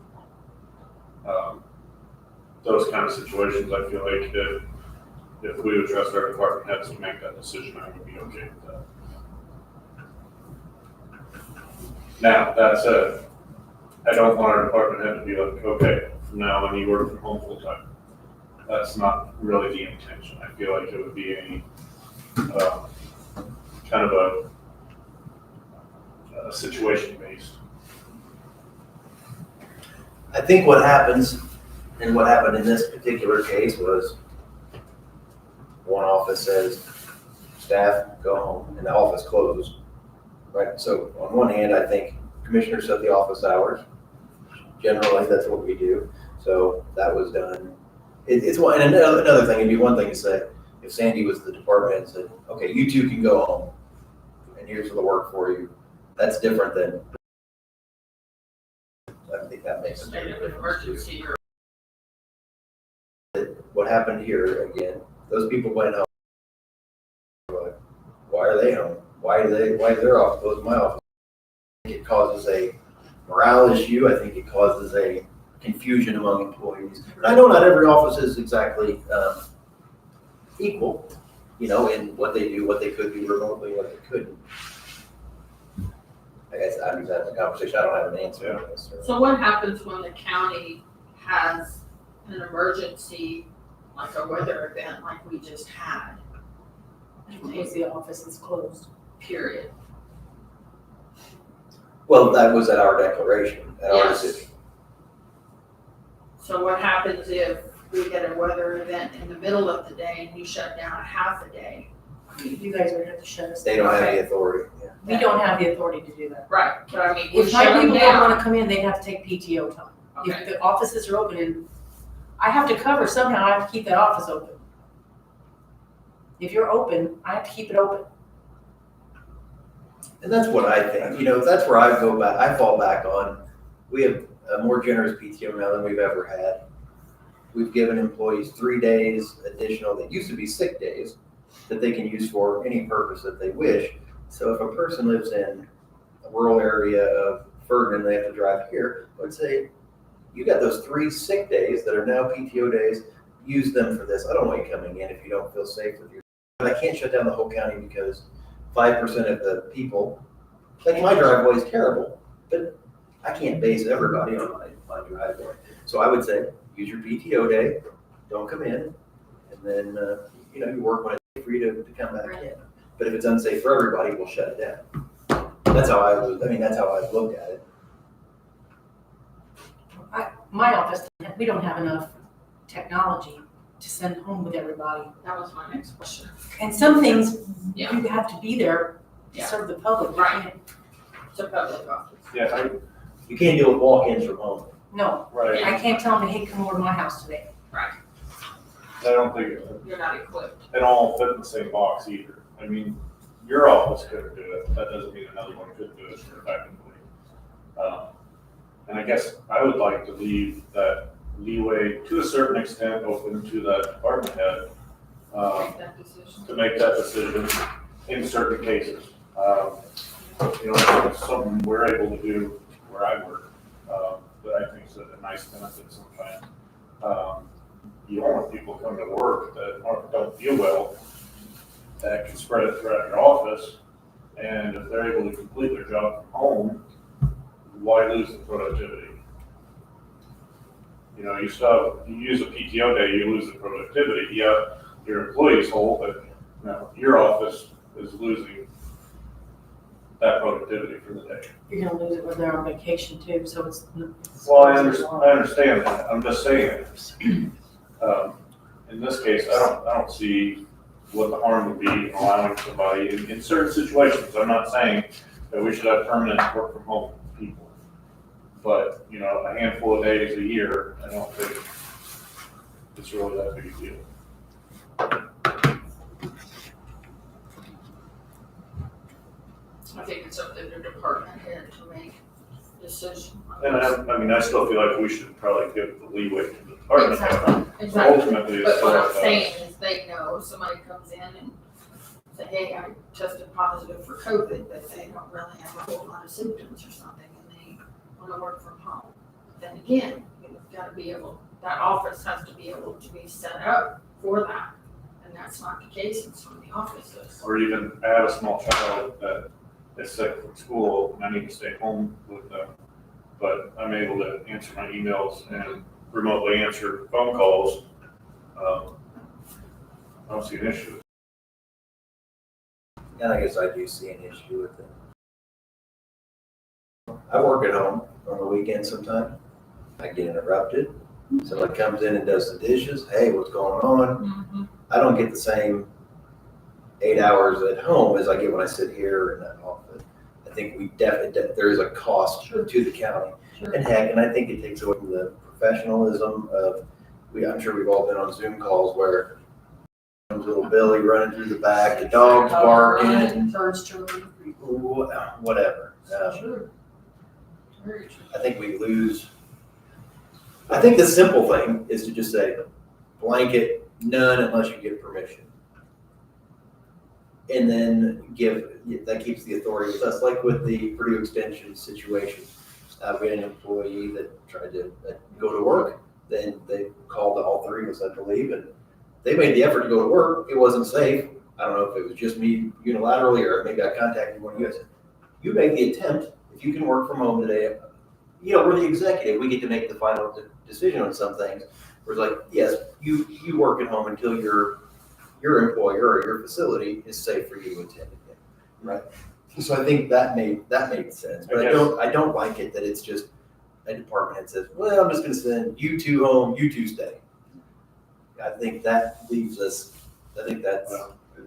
from home. Those kind of situations, I feel like if we would trust our department heads to make that decision, I would be okay with that. Now, that said, I don't want our department head to be like, okay, from now on you work from home full time. That's not really the intention. I feel like it would be a kind of a situation based. I think what happens, and what happened in this particular case was one office says, staff, go home, and the office closed. Right, so on one hand, I think commissioners set the office hours. Generally, that's what we do. So that was done. It's one, and another thing, it'd be one thing to say, if Sandy was the department and said, okay, you two can go home, and here's the work for you. That's different than, I think that makes sense. State of emergency or. What happened here, again, those people went home. Why are they home? Why is their office closed, my office? I think it causes a morale issue. I think it causes a confusion among employees. And I know not every office is exactly equal, in what they do, what they could do remotely, what they couldn't. I guess I'm just having a conversation. I don't have an answer on this. So what happens when the county has an emergency, like a weather event like we just had? Because the office is closed, period. Well, that was at our declaration, at our Yes. decision. So what happens if we get a weather event in the middle of the day and you shut down a half a day? You guys would have to shut us down. They don't have the authority. Yeah. We don't have the authority to do that. Right, but I mean, we If my shut them people don't down. wanna come in, they'd have to take PTO time. Okay. If the offices are open and I have to cover somehow, I have to keep that office open. If you're open, I have to keep it open. And that's what I think, that's where I fall back on. We have a more generous PTO now than we've ever had. We've given employees 3 days additional, that used to be sick days, that they can use for any purpose that they wish. So if a person lives in a rural area of Ferdinand, they have to drive here, I would say, you got those 3 sick days that are now PTO days, use them for this. I don't want you coming in if you don't feel safe with your. But I can't shut down the whole county because 5% of the people, like my driveway is terrible, but I can't base everybody on my driveway. So I would say, use your PTO day, don't come in, and then, you work when it's free to come back in. But if it's unsafe for everybody, we'll shut it down. That's how that's how I've looked at it. My office, we don't have enough technology to send home with everybody. That was my next question. And some things, Yeah. you have to be there to Yeah. serve the public. You Right. can't- It's a public office. Yeah, You can't deal with walk-ins from home. No, right. I can't tell them, hey, come over to my house today. Right. I don't think You're not equipped. it all fit in the same box either. I mean, your office couldn't do it. That doesn't mean another one couldn't do it effectively. And I guess I would like to leave that leeway to a certain extent open to that department head Make that decision. to make that decision in certain cases. It's something we're able to do where I work, that I think is a nice benefit sometimes. You don't want people coming to work that don't feel well, that can spread it throughout your office, and if they're able to complete their job from home, why lose the productivity? You use a PTO day, you lose the productivity. Yeah, your employees whole, but your office is losing that productivity for the day. You're gonna lose it when they're on vacation too, so it's. Well, I understand that. I'm just saying, in this case, I don't see what the harm would be in allowing somebody, in certain situations, I'm not saying that we should have permanent work from home people. But, you know, a handful of days a year, I don't think it's really that big a deal. I think it's up to the department head to make decision. And I mean, I still feel like we should probably give the leeway to the department head. Exactly. Ultimately, it's But what still I'm up to us. saying is they know, somebody comes in and say, hey, I tested positive for COVID, but they don't really have a whole lot of symptoms or something, and they wanna work from home. Then again, you've gotta be able, that office has to be able to be set up for that, and that's not the case in some of the offices. Or even I have a small child that is sick from school and I need to stay home with them. But I'm able to answer my emails and remotely answer phone calls. I don't see an issue. And I guess I do see an issue with it. I work at home on the weekend sometimes. I get interrupted. Somebody comes in and does the dishes. Hey, what's going on? I don't get the same 8 hours at home as I get when I sit here in that office. I think we definitely, there is a cost to the county. And heck, and I think it takes away from the professionalism of, I'm sure we've all been on Zoom calls where comes little Billy running through the back, the dog's barking, whatever. I think we lose. I think the simple thing is to just say blanket none unless you get permission. And then that keeps the authority with us, like with the Purdue Extension situation. We had an employee that tried to go to work. Then they called all three of us, I believe, and they made the effort to go to work. It wasn't safe. I don't know if it was just me unilaterally or maybe I contacted one of you guys. You made the attempt. If you can work from home today, you know, we're the executive. We get to make the final decision on some things. We're like, yes, you work at home until your employer or your facility is safe for you to attend again, right? So I think that made sense. But I don't like it that it's just a department that says, well, I'm just going to send you two home, you two stay. I think that leaves us. I think that's. If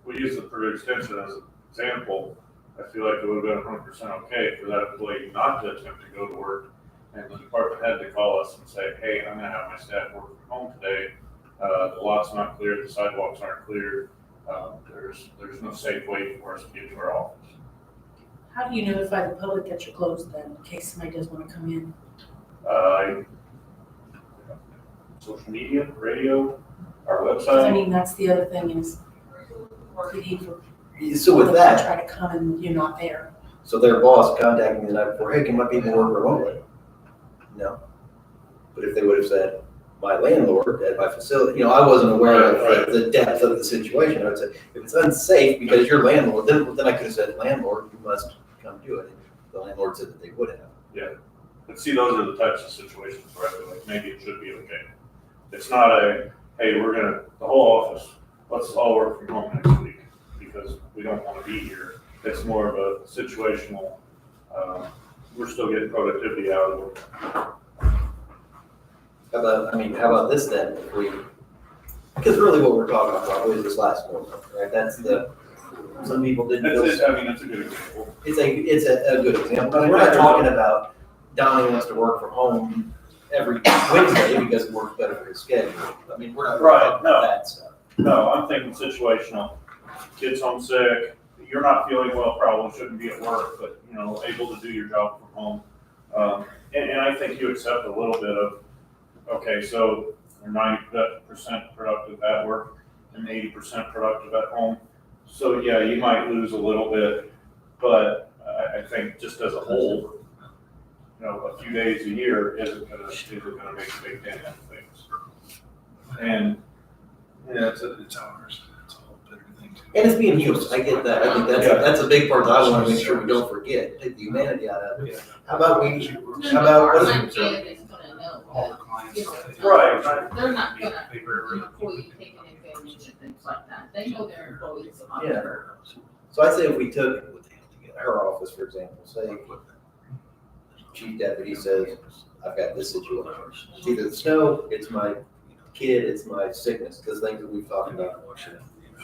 we use the Purdue Extension as an example, I feel like it would have been 100% okay for that employee not to attempt to go to work, and the department had to call us and say, hey, I'm going to have my staff work from home today. The lot's not cleared, the sidewalks aren't cleared. There's no safe way for us to get to our office. How do you notify the public that you're closed then, in case somebody does want to come in? Social media, radio, our 'Cause website. I mean, that's the other thing is, you need for So with people to that, try to come and you're not there. so their boss contacted me the night before, hey, can my people work remotely? No. But if they would have said, my landlord at my facility, you know, I wasn't aware of the depth of the situation. I would say, if it's unsafe because you're landlord, then I could have said, landlord, you must come do it. The landlord said that they would have. Yeah, but see, those are the types of situations where I feel like maybe it should be okay. It's not a, hey, the whole office, let's all work from home next week because we don't want to be here. It's more of a situational, we're still getting productivity out of it. How about this then? Because really what we're talking about is this last one, right? That's some people didn't feel. That's a good example. It's a good example. I mean, we're not talking about Donnie wants to work from home every Wednesday because it works better for his schedule. I mean, we're not talking about that stuff. No, I'm thinking situational. Kid's homesick, you're not feeling well, probably shouldn't be at work, but, you know, able to do your job from home. And I think you accept a little bit of, okay, so you're 90% productive at work and 80% productive at home. So yeah, you might lose a little bit, but I think just as a whole, you know, a few days a year isn't gonna make a big dent in things. And yeah, it's ours. It's a whole bigger thing too. And it's being used. I get that. I think that's a big part that I want to make sure we don't forget. Take the humanity out of it. How about what is it? Right. They're not gonna, employee taking advantage of things like that. They know their employees are not Yeah. there. So I'd say if we took her office, for example, say chief deputy says, I've got this situation. It's either the snow, it's my kid, it's my sickness, because things that we've talked about.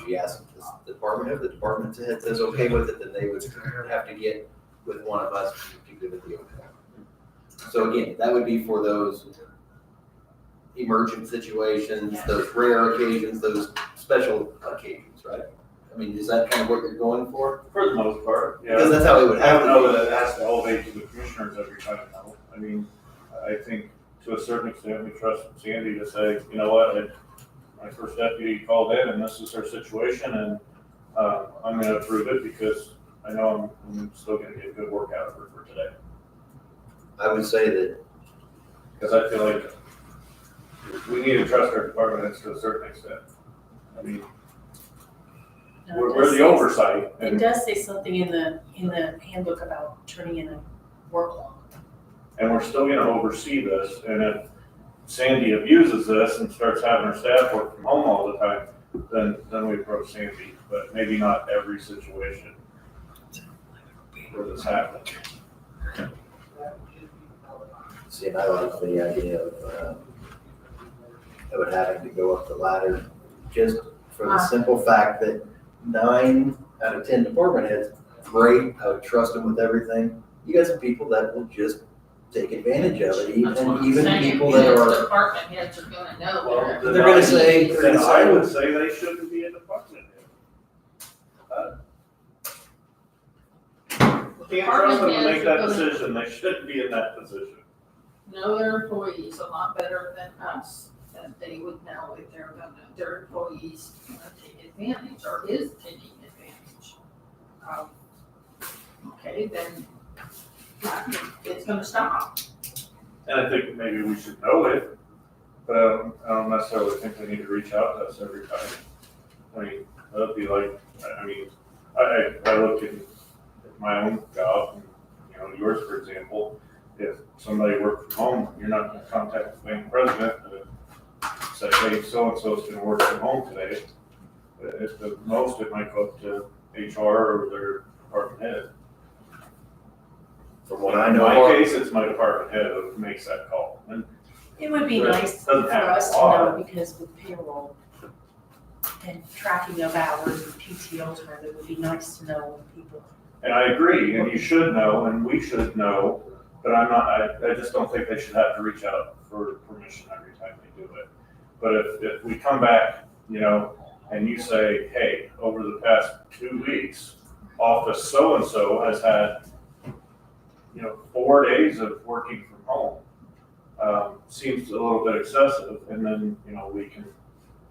she asked the department head, the department head says okay with it, then they would have to get with one of us to give it the okay. So again, that would be for those emergent situations, those rare occasions, those special occasions, right? I mean, is that kind of what you're going for? For the most part, yeah. Because that's how it would I have don't to know be. that it has to elevate to the commissioners every time, though. I mean, I think to a certain extent, we trust Sandy to say, you know what, my first deputy called in and this is her situation and, I'm gonna approve it because I know I'm still gonna get good work out of her for today. I would say that, Because I feel like we need to trust our department heads to a certain extent. I mean, we're the oversight. It And does say something in the handbook about turning in a work log. and we're still gonna oversee this, and if Sandy abuses this and starts having her staff work from home all the time, then we approach Sandy, but maybe not every situation where this happens. see, and I like the idea of it having to go up the ladder, just for the simple fact that 9 out of 10 department heads, great, I would trust them with everything. You got some people that will just take advantage of it, That's what I'm even saying. people that The are, department heads are gonna know. they're gonna say, Then I would say they shouldn't be a department head. Can't trust them to make that decision, they shouldn't be in that position. Know their employees a lot better than us, that they would know if their employees gonna take advantage or is taking advantage. Okay, then it's gonna stop. And I think maybe we should know it, but I don't necessarily think they need to reach out to us every time. I mean, that'd be like, I mean, I look at my own job, and, you know, yours, for example, if somebody works from home, you're not gonna contact the bank president to say, hey, so-and-so's gonna work from home today. At the most, it might go up to HR or their department head. from what I know, In my Mark, case, it's my department head who makes that call. And It would be But it nice doesn't for happen us a to lot. know, because with payroll and tracking of hours and PTO time, it would be nice to know when people. And I agree, and you should know, and we should know, but I just don't think they should have to reach out for permission every time they do it. But if we come back, you know, and you say, hey, over the past 2 weeks, office so-and-so has had, you know, 4 days of working from home, seems a little bit excessive, and then, you know, we can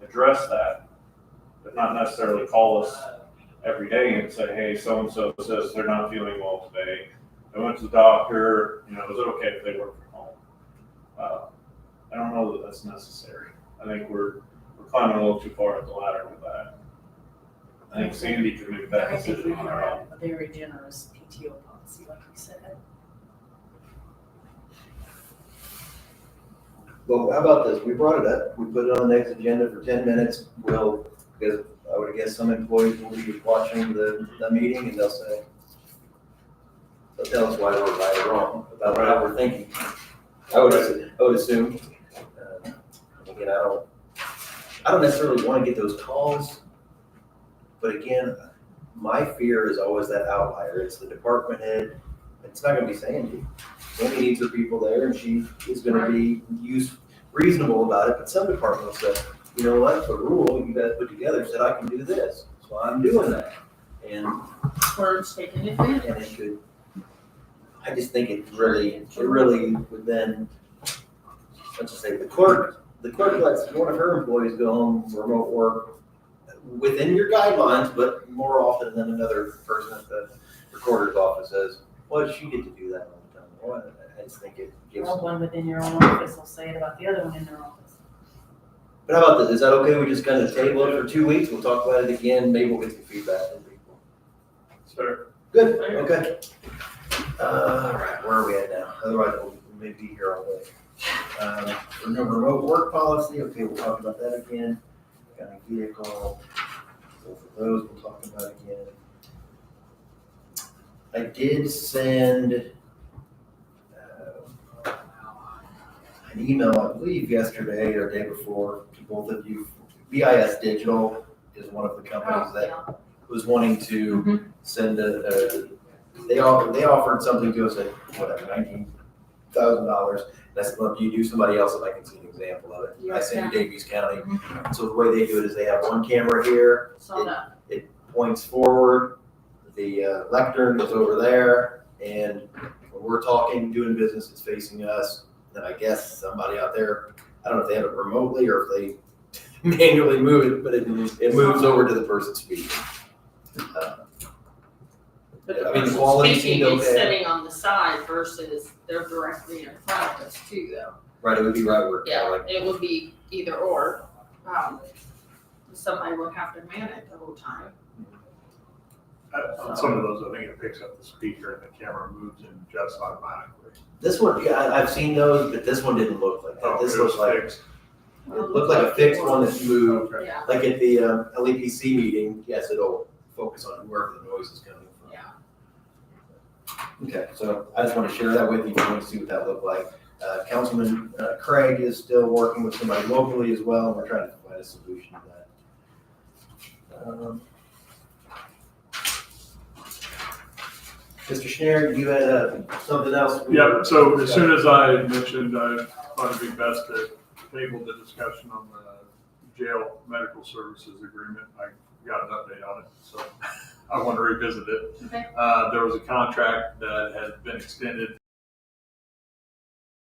address that, but not necessarily call us every day and say, hey, so-and-so says they're not feeling well today. I went to the doctor, you know, is it okay if they work from home? I don't know that that's necessary. I think we're climbing a little too far up the ladder with that. I think Sandy can make that I think we decision on her own. have a very generous PTO policy, like we said. well, how about this, we brought it up, we put it on the next agenda for 10 minutes, because I would guess some employees will be watching the meeting, and they'll say, they'll tell us why we're right or wrong about how we're thinking. I would assume. Again, I don't necessarily want to get those calls, but again, my fear is always that outlier. It's the department head. It's not going to be Sandy. Sandy needs her people there, and she is going to be reasonable about it. But some departments say, you know what, the rule you guys put together said I can do this, so I'm doing that. And Firms taking advantage. and it could, I just think it really would then, let's just say the clerk lets one of her employees go home for remote work within your guidelines, but more often than another person at the recorder's office says, well, she get to do that all the time. Well, I just think it gives. Well, one within your own office will say it about the other one in their office. But how about this? Is that okay? We just kind of table it for 2 weeks. We'll talk about it again. Maybe we'll get some feedback from people. Sure. Good, okay. All right, where are we at now? Otherwise, we'll maybe be here all day. Remote work policy, okay, we'll talk about that again. County vehicle, both of those we'll talk about again. I did send an email, I believe yesterday or day before, to both of you. BIS Digital is one of the companies that was wanting to send they offered something to us at whatever, $19,000. I said, look, you do somebody else if I can see an example of it. I sent you Davies County. So the way they do it is they have one camera here. Saw that. It points forward, the lectern goes over there, and when we're talking, doing business, it's facing us. Then I guess somebody out there, I don't know if they have it remotely or if they manually move it, but it moves over to the person speaking. But I the mean, the person quality speaking seemed is okay. sitting on the side versus they're directly in front of us too, though. Right, it would be right where. Yeah, it would be either or. Somebody would have to man it the whole time. On some of those, I think it picks up the speaker and the camera moves and adjusts automatically. This one, yeah, I've seen those, but this one didn't look like that. This it was looked like, fixed. it looked like a fixed one that's moved. Okay. Yeah. Like at the LEPC meeting, yes, it'll focus on wherever the noise is coming from. Yeah. Okay, so I just want to share that with you, if you want to see what that looked like. Councilman Craig is still working with somebody locally as well, and we're trying to find a solution to that. Mr. Schneider, you had something else? Yeah, so as soon as I mentioned, I thought it'd be best to table the discussion on the jail medical services agreement. I got an update on it, so I want to revisit it. Okay. There was a contract that had been extended.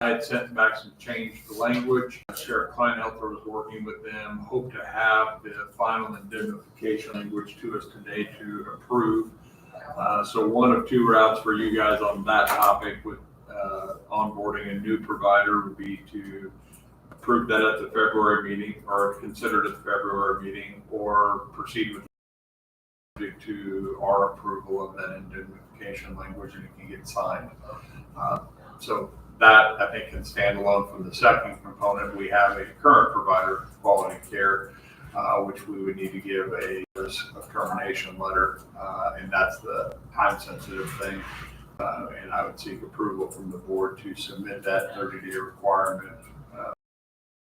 I had sent back some change to language. Sheriff Kleinhelper was working with them, hope to have the final indemnification language to us today to approve. So one of two routes for you guys on that topic with onboarding a new provider would be to approve that at the February meeting or consider it at the February meeting, or proceed with subject to our approval of that indemnification language and it can get signed. So that I think can stand alone from the second component. We have a current provider, Quality Care, which we would need to give a notice of termination letter, and that's the time-sensitive thing. And I would seek approval from the board to submit that 30-day requirement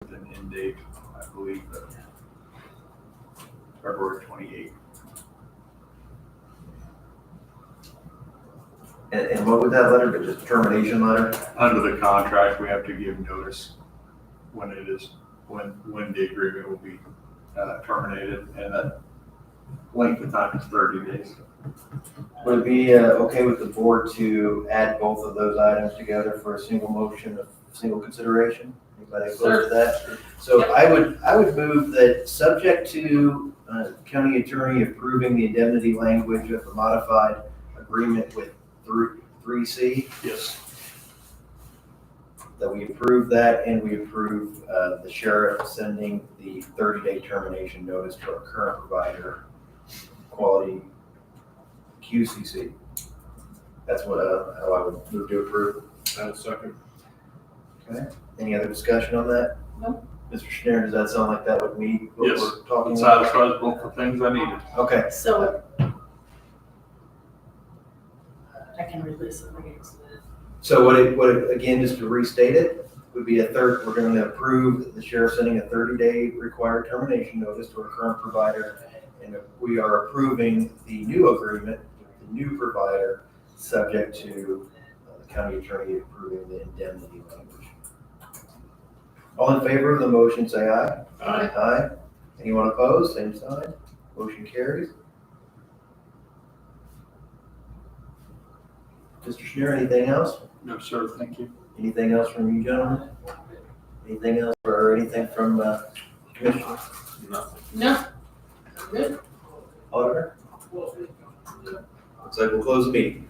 with an end date, I believe, of February 28th. And what would that letter be, just a termination letter? Under the contract, we have to give notice when it is, when the agreement will be terminated, and that length of time is 30 days. Would it be okay with the board to add both of those items together for a single motion of single consideration? Anybody opposed to that? So I would move that, subject to county attorney approving the indemnity language of the modified agreement with 3C, Yes. that we approve that, and we approve the sheriff sending the 30-day termination notice to our current provider, Quality QCC. That's what, how I would move to approve. Second. Okay, any other discussion on that? No. Mr. Schneider, does that sound like that would meet what Yes. we're talking It about? satisfies both the things I needed. Okay, So I can read this if I get to it. so again, just to restate it, would be we're gonna approve the sheriff sending a 30-day required termination notice to our current provider, and we are approving the new agreement with the new provider, subject to the county attorney approving the indemnity language. All in favor of the motion, say aye. Aye. Aye. Anyone opposed, same sign. Motion carries. Mr. Schneider, anything else? No, sir, thank you. Anything else from you gentlemen? Anything else, or anything from Commissioner? No. Good. Auditor? Looks like we'll close the meeting.